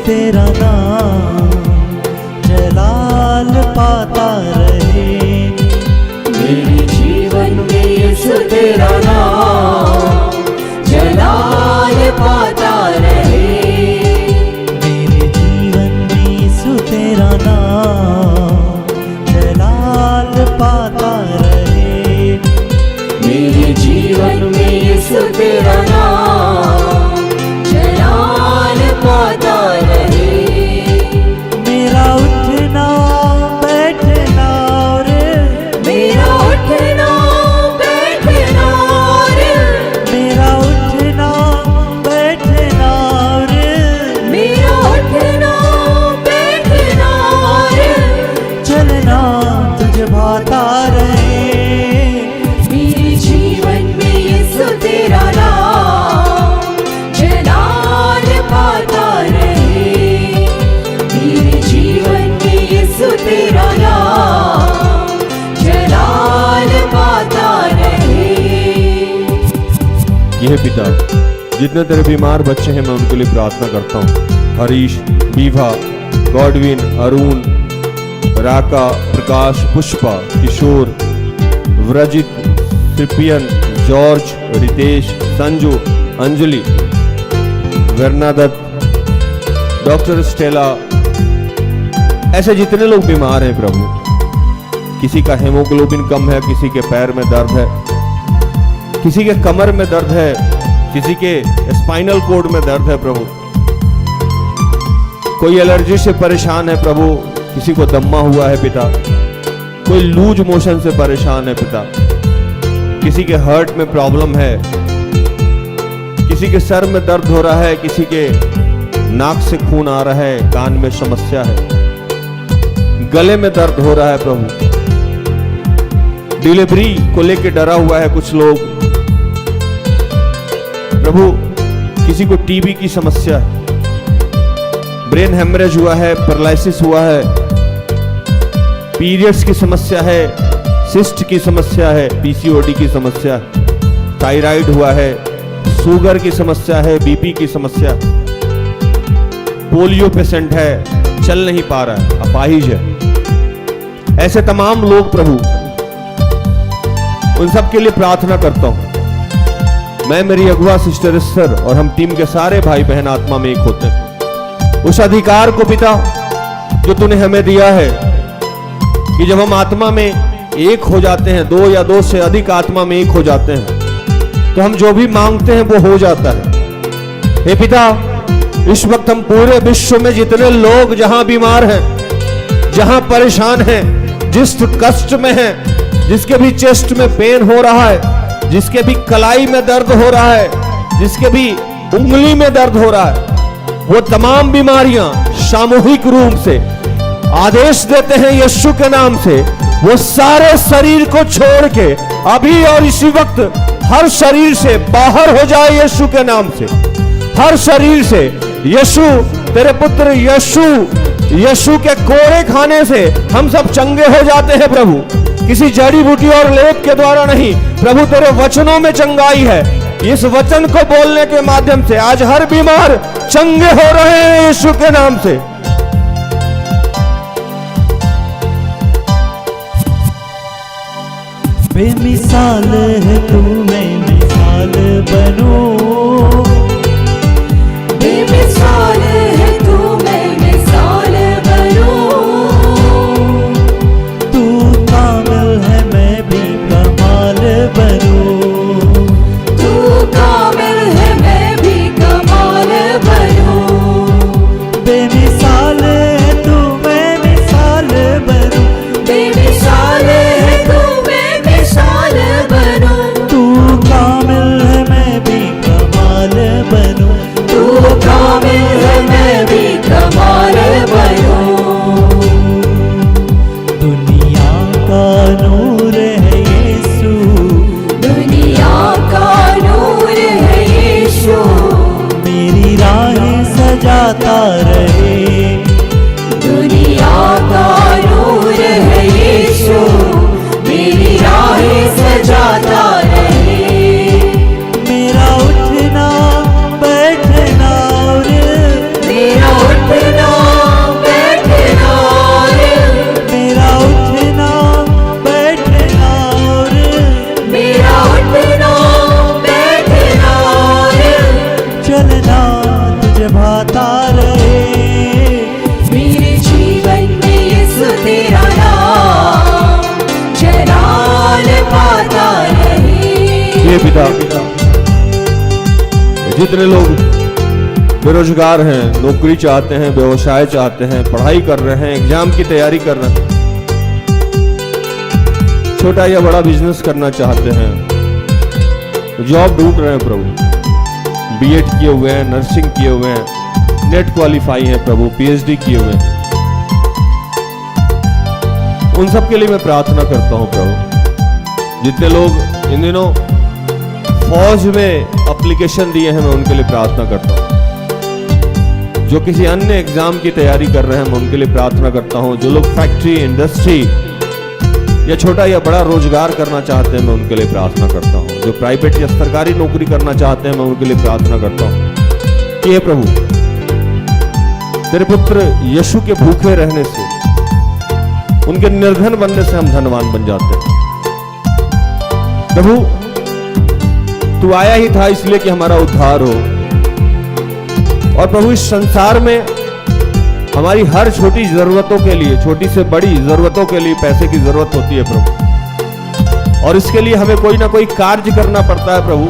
तेरा नाम जलाल पाता रहे। मेरे जीवन में यीशु तेरा नाम जलाल पाता रहे। मेरे जीवन में यीशु तेरा नाम जलाल पाता रहे। मेरे जीवन में यीशु तेरा नाम जलाल पाता रहे। मेरा उठना बैठना और मेरा उठना बैठना और मेरा उठना बैठना और मेरा उठना बैठना और चलना तुझे भाता रहे। मेरे जीवन में यीशु तेरा नाम जलाल पाता रहे। मेरे जीवन में यीशु तेरा नाम जलाल पाता रहे। यह पिता, जितने तेरे बीमार बच्चे हैं मैं उनके लिए प्रार्थना करता हूँ। Harish, Bibha, Godwin, Arun, Raka, Prakash, Pushpa, Kishore, Vrajit, Sipian, George, Ritesh, Sanju, Anjali, Varnadatt, doctor Stella, ऐसे जितने लोग बीमार हैं प्रभु, किसी का हेमोग्लोबिन कम है, किसी के पैर में दर्द है, किसी के कमर में दर्द है, किसी के स्पाइनल कोड में दर्द है प्रभु, कोई एलर्जी से परेशान है प्रभु, किसी को दम्मा हुआ है पिता, कोई लूज मोशन से परेशान है पिता, किसी के हार्ट में प्रॉब्लम है, किसी के सर में दर्द हो रहा है, किसी के नाक से खून आ रहा है, कान में समस्या है, गले में दर्द हो रहा है प्रभु, डिलीवरी को लेके डरा हुआ है कुछ लोग प्रभु, किसी को टीबी की समस्या है, ब्रेन हेमरेज हुआ है, पैरालिसिस हुआ है, पीरियड्स की समस्या है, सिस्ट की समस्या है, पीसीओडी की समस्या है, थायराइड हुआ है, शुगर की समस्या है, बीपी की समस्या, पोलियो पेशेंट है, चल नहीं पा रहा है, अपाहिज है, ऐसे तमाम लोग प्रभु, उन सब के लिए प्रार्थना करता हूं। मैं, मेरी अगुआ सिस्टर एस्टर और हम टीम के सारे भाई बहन आत्मा में एक होते हैं। उस अधिकार को पिता जो तूने हमें दिया है कि जब हम आत्मा में एक हो जाते हैं, दो या दो से अधिक आत्मा में एक हो जाते हैं, तो हम जो भी मांगते हैं वो हो जाता है। हे पिता, इस वक्त हम पूरे विश्व में जितने लोग जहां बीमार हैं, जहां परेशान हैं, जिस कष्ट में हैं, जिसके भी चेस्ट में पेन हो रहा है, जिसके भी कलाई में दर्द हो रहा है, जिसके भी उंगली में दर्द हो रहा है, वो तमाम बीमारियां सामूहिक रूप से आदेश देते हैं यीशु के नाम से, वो सारे शरीर को छोड़ के अभी और इसी वक्त हर शरीर से बाहर हो जाए यीशु के नाम से। हर शरीर से यीशु, तेरे पुत्र यीशु के कोड़े खाने से हम सब चंगे हो जाते हैं प्रभु, किसी जड़ी बूटी और लेप के द्वारा नहीं प्रभु, तेरे वचनों में चंगाई है। इस वचन को बोलने के माध्यम से आज हर बीमार चंगे हो रहे हैं यीशु के नाम से। बेमिसाल है तू, मैं मिसाल बनूं, बेमिसाल है तू, मैं मिसाल बनूं, तू कामिल है मैं भी कमाल बनूं, तू कामिल है मैं भी कमाल बनूं, बेमिसाल है तू, मैं मिसाल बनूं, बेमिसाल है तू, मैं मिसाल बनूं, तू कामिल है मैं भी कमाल बनूं, तू कामिल है मैं भी कमाल बनूं, दुनिया का नूर है यीशु, दुनिया का नूर है यीशु, मेरी राहें सजाता रहे, दुनिया का नूर है यीशु, मेरी राहें सजाता रहे, मेरा उठना बैठना और मेरा उठना बैठना मेरा उठना बैठना और मेरा उठना बैठना चलना तुझे भाता रहे, मेरे जीवन में यीशु तेरा नाम जलाल पाता रहे। ये पिता, जितने लोग बेरोजगार हैं, नौकरी चाहते हैं, व्यवसाय चाहते हैं, पढ़ाई कर रहे हैं, एग्जाम की तैयारी कर रहे हैं, छोटा या बड़ा बिजनेस करना चाहते हैं, जॉब ढूंढ रहे हैं प्रभु, बीएड किए हुए हैं, नर्सिंग किए हुए हैं, नेट क्वालिफाई हैं प्रभु, पीएचडी किए हुए हैं, उन सब के लिए मैं प्रार्थना करता हूं प्रभु। जितने लोग इन दिनों फौज में एप्लीकेशन दिए हैं, मैं उनके लिए प्रार्थना करता हूं। जो किसी अन्य एग्जाम की तैयारी कर रहे हैं, मैं उनके लिए प्रार्थना करता हूं। जो लोग फैक्ट्री, इंडस्ट्री या छोटा या बड़ा रोजगार करना चाहते हैं, मैं उनके लिए प्रार्थना करता हूं। जो प्राइवेट या सरकारी नौकरी करना चाहते हैं, मैं उनके लिए प्रार्थना करता हूं कि हे प्रभु, तेरे पुत्र यीशु के भूखे रहने से, उनके निर्धन बनने से हम धनवान बन जाते हैं। प्रभु, तू आया ही था इसलिए कि हमारा उद्धार हो, और प्रभु इस संसार में हमारी हर छोटी जरूरतों के लिए, छोटी से बड़ी जरूरतों के लिए पैसे की जरूरत होती है प्रभु, और इसके लिए हमें कोई ना कोई कार्य करना पड़ता है प्रभु।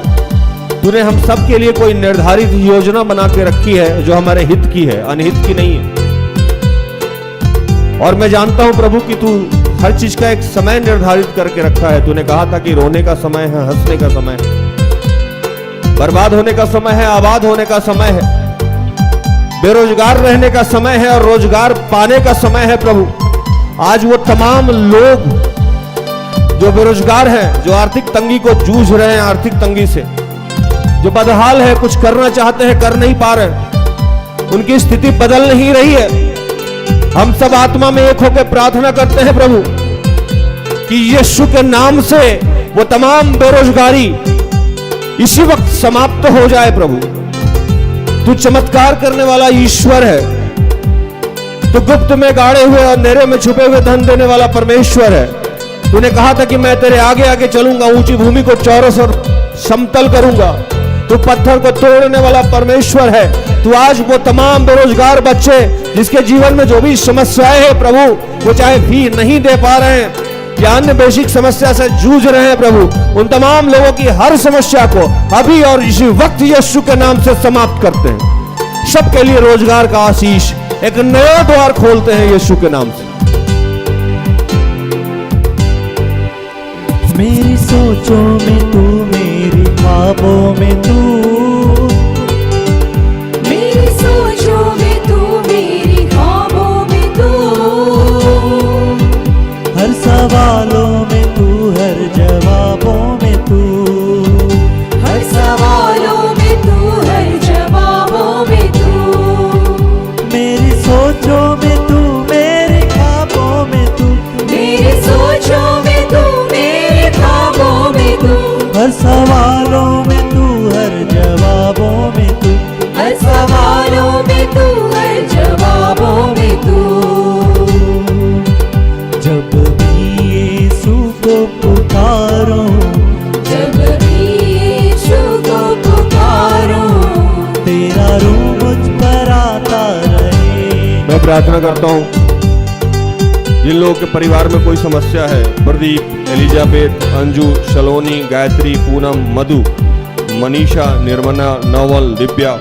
तूने हम सब के लिए कोई निर्धारित योजना बना के रखी है जो हमारे हित की है, अनहित की नहीं है। और मैं जानता हूं प्रभु कि तू हर चीज का एक समय निर्धारित करके रखा है। तूने कहा था कि रोने का समय है, हंसने का समय है, बर्बाद होने का समय है, आबाद होने का समय है, बेरोजगार रहने का समय है और रोजगार पाने का समय है प्रभु। आज वो तमाम लोग जो बेरोजगार हैं, जो आर्थिक तंगी को जूझ रहे हैं, आर्थिक तंगी से, जो बदहाल है, कुछ करना चाहते हैं, कर नहीं पा रहे, उनकी स्थिति बदल नहीं रही है। हम सब आत्मा में एक होकर प्रार्थना करते हैं प्रभु कि यीशु के नाम से वो तमाम बेरोजगारी इसी वक्त समाप्त हो जाए। प्रभु तू चमत्कार करने वाला ईश्वर है, तो गुप्त में गाड़े हुए और अंधेरे में छुपे हुए धन देने वाला परमेश्वर है। तूने कहा था कि मैं तेरे आगे आगे चलूंगा, ऊंची भूमि को चौरस और समतल करूंगा। तू पत्थर को तोड़ने वाला परमेश्वर है। तू आज वो तमाम बेरोजगार बच्चे जिसके जीवन में जो भी समस्याएं हैं प्रभु, वो चाहे फी नहीं दे पा रहे हैं या अन्य बेसिक समस्या से जूझ रहे हैं प्रभु, उन तमाम लोगों की हर समस्या को अभी और इसी वक्त यीशु के नाम से समाप्त करते हैं। सबके लिए रोजगार का आशीष, एक नया द्वार खोलते हैं यीशु के नाम से। मेरी सोचों में तू, मेरी ख्वाबों में तू, मेरी सोचों में तू, मेरी ख्वाबों में तू, हर सवालों में तू, हर जवाबों में तू, हर सवालों में तू, हर जवाबों में तू, मेरी सोचों में तू, मेरी ख्वाबों में तू, मेरी सोचों में तू, मेरे ख्वाबों में तू, हर सवालों में तू, हर जवाबों में तू, हर सवालों में तू, हर जवाबों में तू। जब भी यीशु को पुकारो, जब भी यीशु को पुकारो, तेरा रूह मुझ पर आता रहे। मैं प्रार्थना करता हूं जिन लोगों के परिवार में कोई समस्या है, प्रदीप, एलिजाबेथ, अंजू, शलोनी, गायत्री, पूनम, मधु, मनीषा, निर्मला, नवल, दिव्या,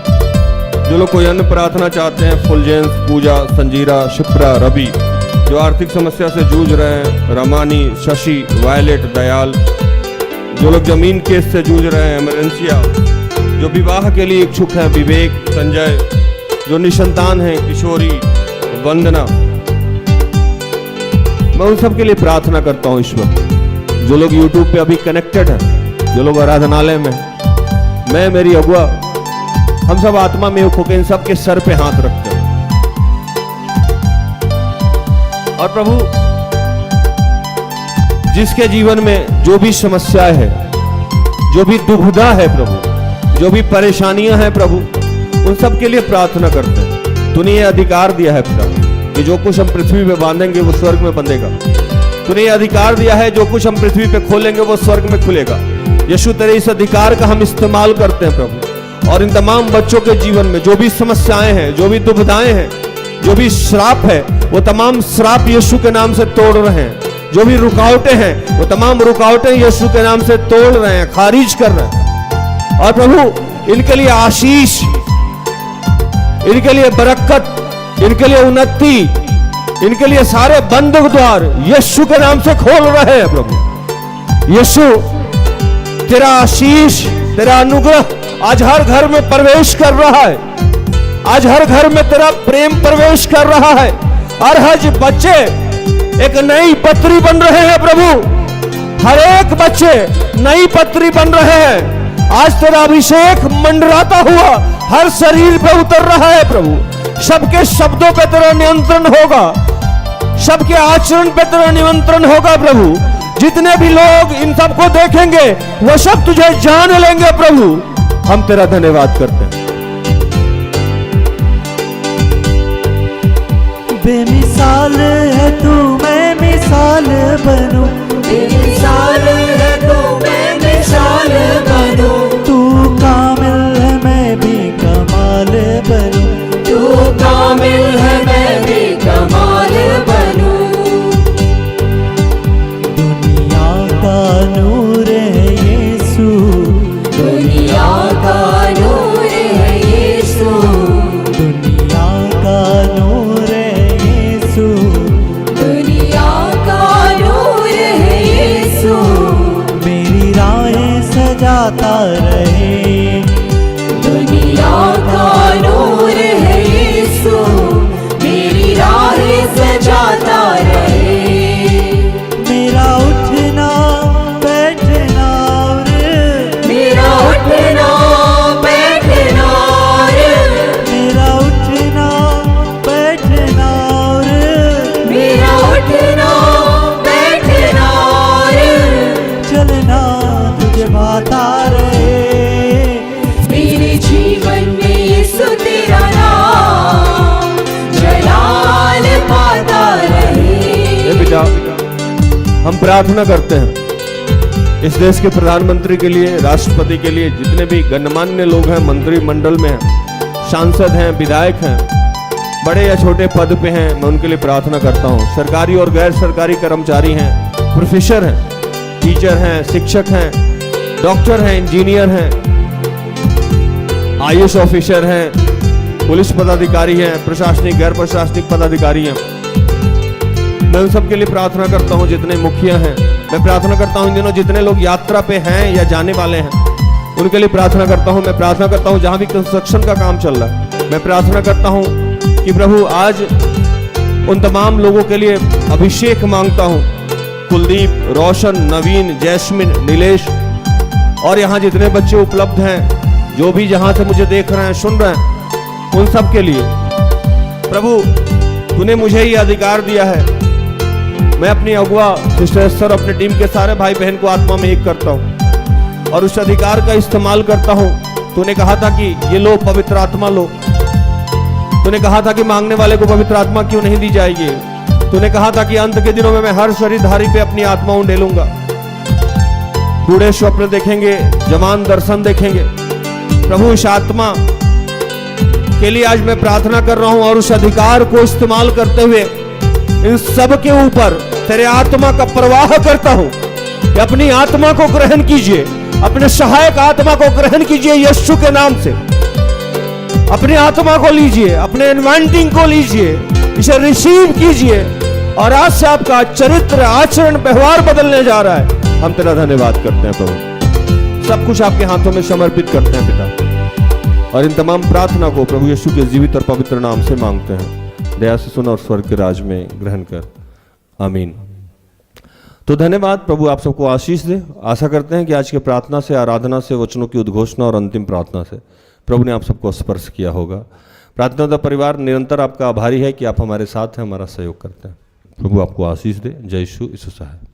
जो लोग कोई अन्य प्रार्थना चाहते हैं, फुलजेंस, पूजा, संजीरा, शिप्रा, रवि, जो आर्थिक समस्या से जूझ रहे हैं, रमानी, शशि, वायलेट, दयाल, जो लोग जमीन केस से जूझ रहे हैं, एमरजेंसिया, जो विवाह के लिए इच्छुक है, विवेक, संजय, जो निसंतान है, किशोरी, वंदना, मैं उन सब के लिए प्रार्थना करता हूं ईश्वर। जो लोग YouTube पे अभी कनेक्टेड हैं, जो लोग आराधनालय में, मैं, मेरी अगुआ, हम सब आत्मा में एक होकर इन सब के सर पे हाथ रखते हैं। और प्रभु जिसके जीवन में जो भी समस्याएं है, जो भी दुविधा है प्रभु, जो भी परेशानियां हैं प्रभु, उन सब के लिए प्रार्थना करते हैं। तूने ये अधिकार दिया है पिता कि जो कुछ हम पृथ्वी पे बांधेंगे वो स्वर्ग में बंधेगा। तूने ये अधिकार दिया है जो कुछ हम पृथ्वी पे खोलेंगे वो स्वर्ग में खुलेगा। यीशु तेरे इस अधिकार का हम इस्तेमाल करते हैं प्रभु, और इन तमाम बच्चों के जीवन में जो भी समस्याएं हैं, जो भी दुविधाएं हैं, जो भी श्राप है, वो तमाम श्राप यीशु के नाम से तोड़ रहे हैं। जो भी रुकावटें हैं, वो तमाम रुकावटें यीशु के नाम से तोड़ रहे हैं, खारिज कर रहे हैं। और प्रभु इनके लिए आशीष, इनके लिए बरकत, इनके लिए उन्नति, इनके लिए सारे बंद द्वार यीशु के नाम से खोल रहे हैं प्रभु। यीशु तेरा आशीष, तेरा अनुग्रह आज हर घर में प्रवेश कर रहा है। आज हर घर में तेरा प्रेम प्रवेश कर रहा है। हर हज बच्चे एक नई पत्री बन रहे हैं प्रभु। हर एक बच्चे नई पत्री बन रहे हैं। आज तेरा अभिषेक मंडराता हुआ हर शरीर पे उतर रहा है प्रभु। सबके शब्दों पे तेरा नियंत्रण होगा, सबके आचरण पे तेरा नियंत्रण होगा प्रभु। जितने भी लोग इन सबको देखेंगे वो सब तुझे जान लेंगे प्रभु। हम तेरा धन्यवाद करते हैं। बेमिसाल है तू, मैं मिसाल बनूं। बेमिसाल है तू, मैं मिसाल बनूं। तू कामिल है, मैं भी कमाल बनूं। तू कामिल है, मैं भी कमाल बनूं। दुनिया का नूर है यीशु, दुनिया का नूर है यीशु। दुनिया का नूर है यीशु। दुनिया का नूर है यीशु। मेरी राहें सजाता रहे। दुनिया का नूर है यीशु। मेरी राहें सजाता रहे। मेरा उठना बैठना और मेरा उठना बैठना मेरा उठना हम प्रार्थना करते हैं इस देश के प्रधानमंत्री के लिए, राष्ट्रपति के लिए, जितने भी गणमान्य लोग हैं, मंत्रिमंडल में हैं, सांसद हैं, विधायक हैं, बड़े या छोटे पद पे हैं, मैं उनके लिए प्रार्थना करता हूँ। सरकारी और गैर सरकारी कर्मचारी हैं, प्रोफेसर हैं, टीचर हैं, शिक्षक हैं, डॉक्टर हैं, इंजीनियर हैं, आईएएस ऑफिसर हैं, पुलिस पदाधिकारी हैं, प्रशासनिक गैर प्रशासनिक पदाधिकारी हैं। मैं उन सबके लिए प्रार्थना करता हूँ जितने मुखिया हैं। मैं प्रार्थना करता हूँ इन दिनों जितने लोग यात्रा पे हैं या जाने वाले हैं, उनके लिए प्रार्थना करता हूँ। मैं प्रार्थना करता हूँ जहाँ भी कंस्ट्रक्शन का काम चल रहा है, मैं प्रार्थना करता हूँ कि प्रभु आज उन तमाम लोगों के लिए अभिषेक मांगता हूँ। कुलदीप, रोशन, नवीन, जैस्मिन, नीलेश और यहाँ जितने बच्चे उपलब्ध हैं, जो भी जहाँ से मुझे देख रहे हैं, सुन रहे हैं, उन सब के लिए प्रभु तूने मुझे ये अधिकार दिया है। मैं अपनी अगुआ सिस्टर एस्तर, अपने टीम के सारे भाई बहन को आत्मा में एक करता हूँ और उस अधिकार का इस्तेमाल करता हूँ। तूने कहा था कि ये लो, पवित्र आत्मा लो। तूने कहा था कि मांगने वाले को पवित्र आत्मा क्यों नहीं दी जाएगी। तूने कहा था कि अंत के दिनों में मैं हर शरीरधारी पे अपनी आत्मा उंडेलूंगा। बूढ़े स्वप्न देखेंगे, जवान दर्शन देखेंगे। प्रभु इस आत्मा के लिए आज मैं प्रार्थना कर रहा हूं और उस अधिकार को इस्तेमाल करते हुए इन सब के ऊपर तेरे आत्मा का प्रवाह करता हूं कि अपनी आत्मा को ग्रहण कीजिए, अपने सहायक आत्मा को ग्रहण कीजिए यीशु के नाम से। अपनी आत्मा को लीजिए, अपने एनवाइंटिंग को लीजिए, इसे रिसीव कीजिए और आज से आपका चरित्र, आचरण, व्यवहार बदलने जा रहा है। हम तेरा धन्यवाद करते हैं प्रभु, सब कुछ आपके हाथों में समर्पित करते हैं पिता, और इन तमाम प्रार्थना को प्रभु यीशु के जीवित और पवित्र नाम से मांगते हैं। दया से सुन और स्वर्ग के राज में ग्रहण कर, आमीन। तो धन्यवाद, प्रभु आप सबको आशीष दे। आशा करते हैं कि आज के प्रार्थना से, आराधना से, वचनों की उद्घोषणा और अंतिम प्रार्थना से प्रभु ने आप सबको स्पर्श किया होगा। प्रार्थना परिवार निरंतर आपका आभारी है कि आप हमारे साथ हैं, हमारा सहयोग करते हैं। प्रभु आपको आशीष दे। जय यीशु साहब।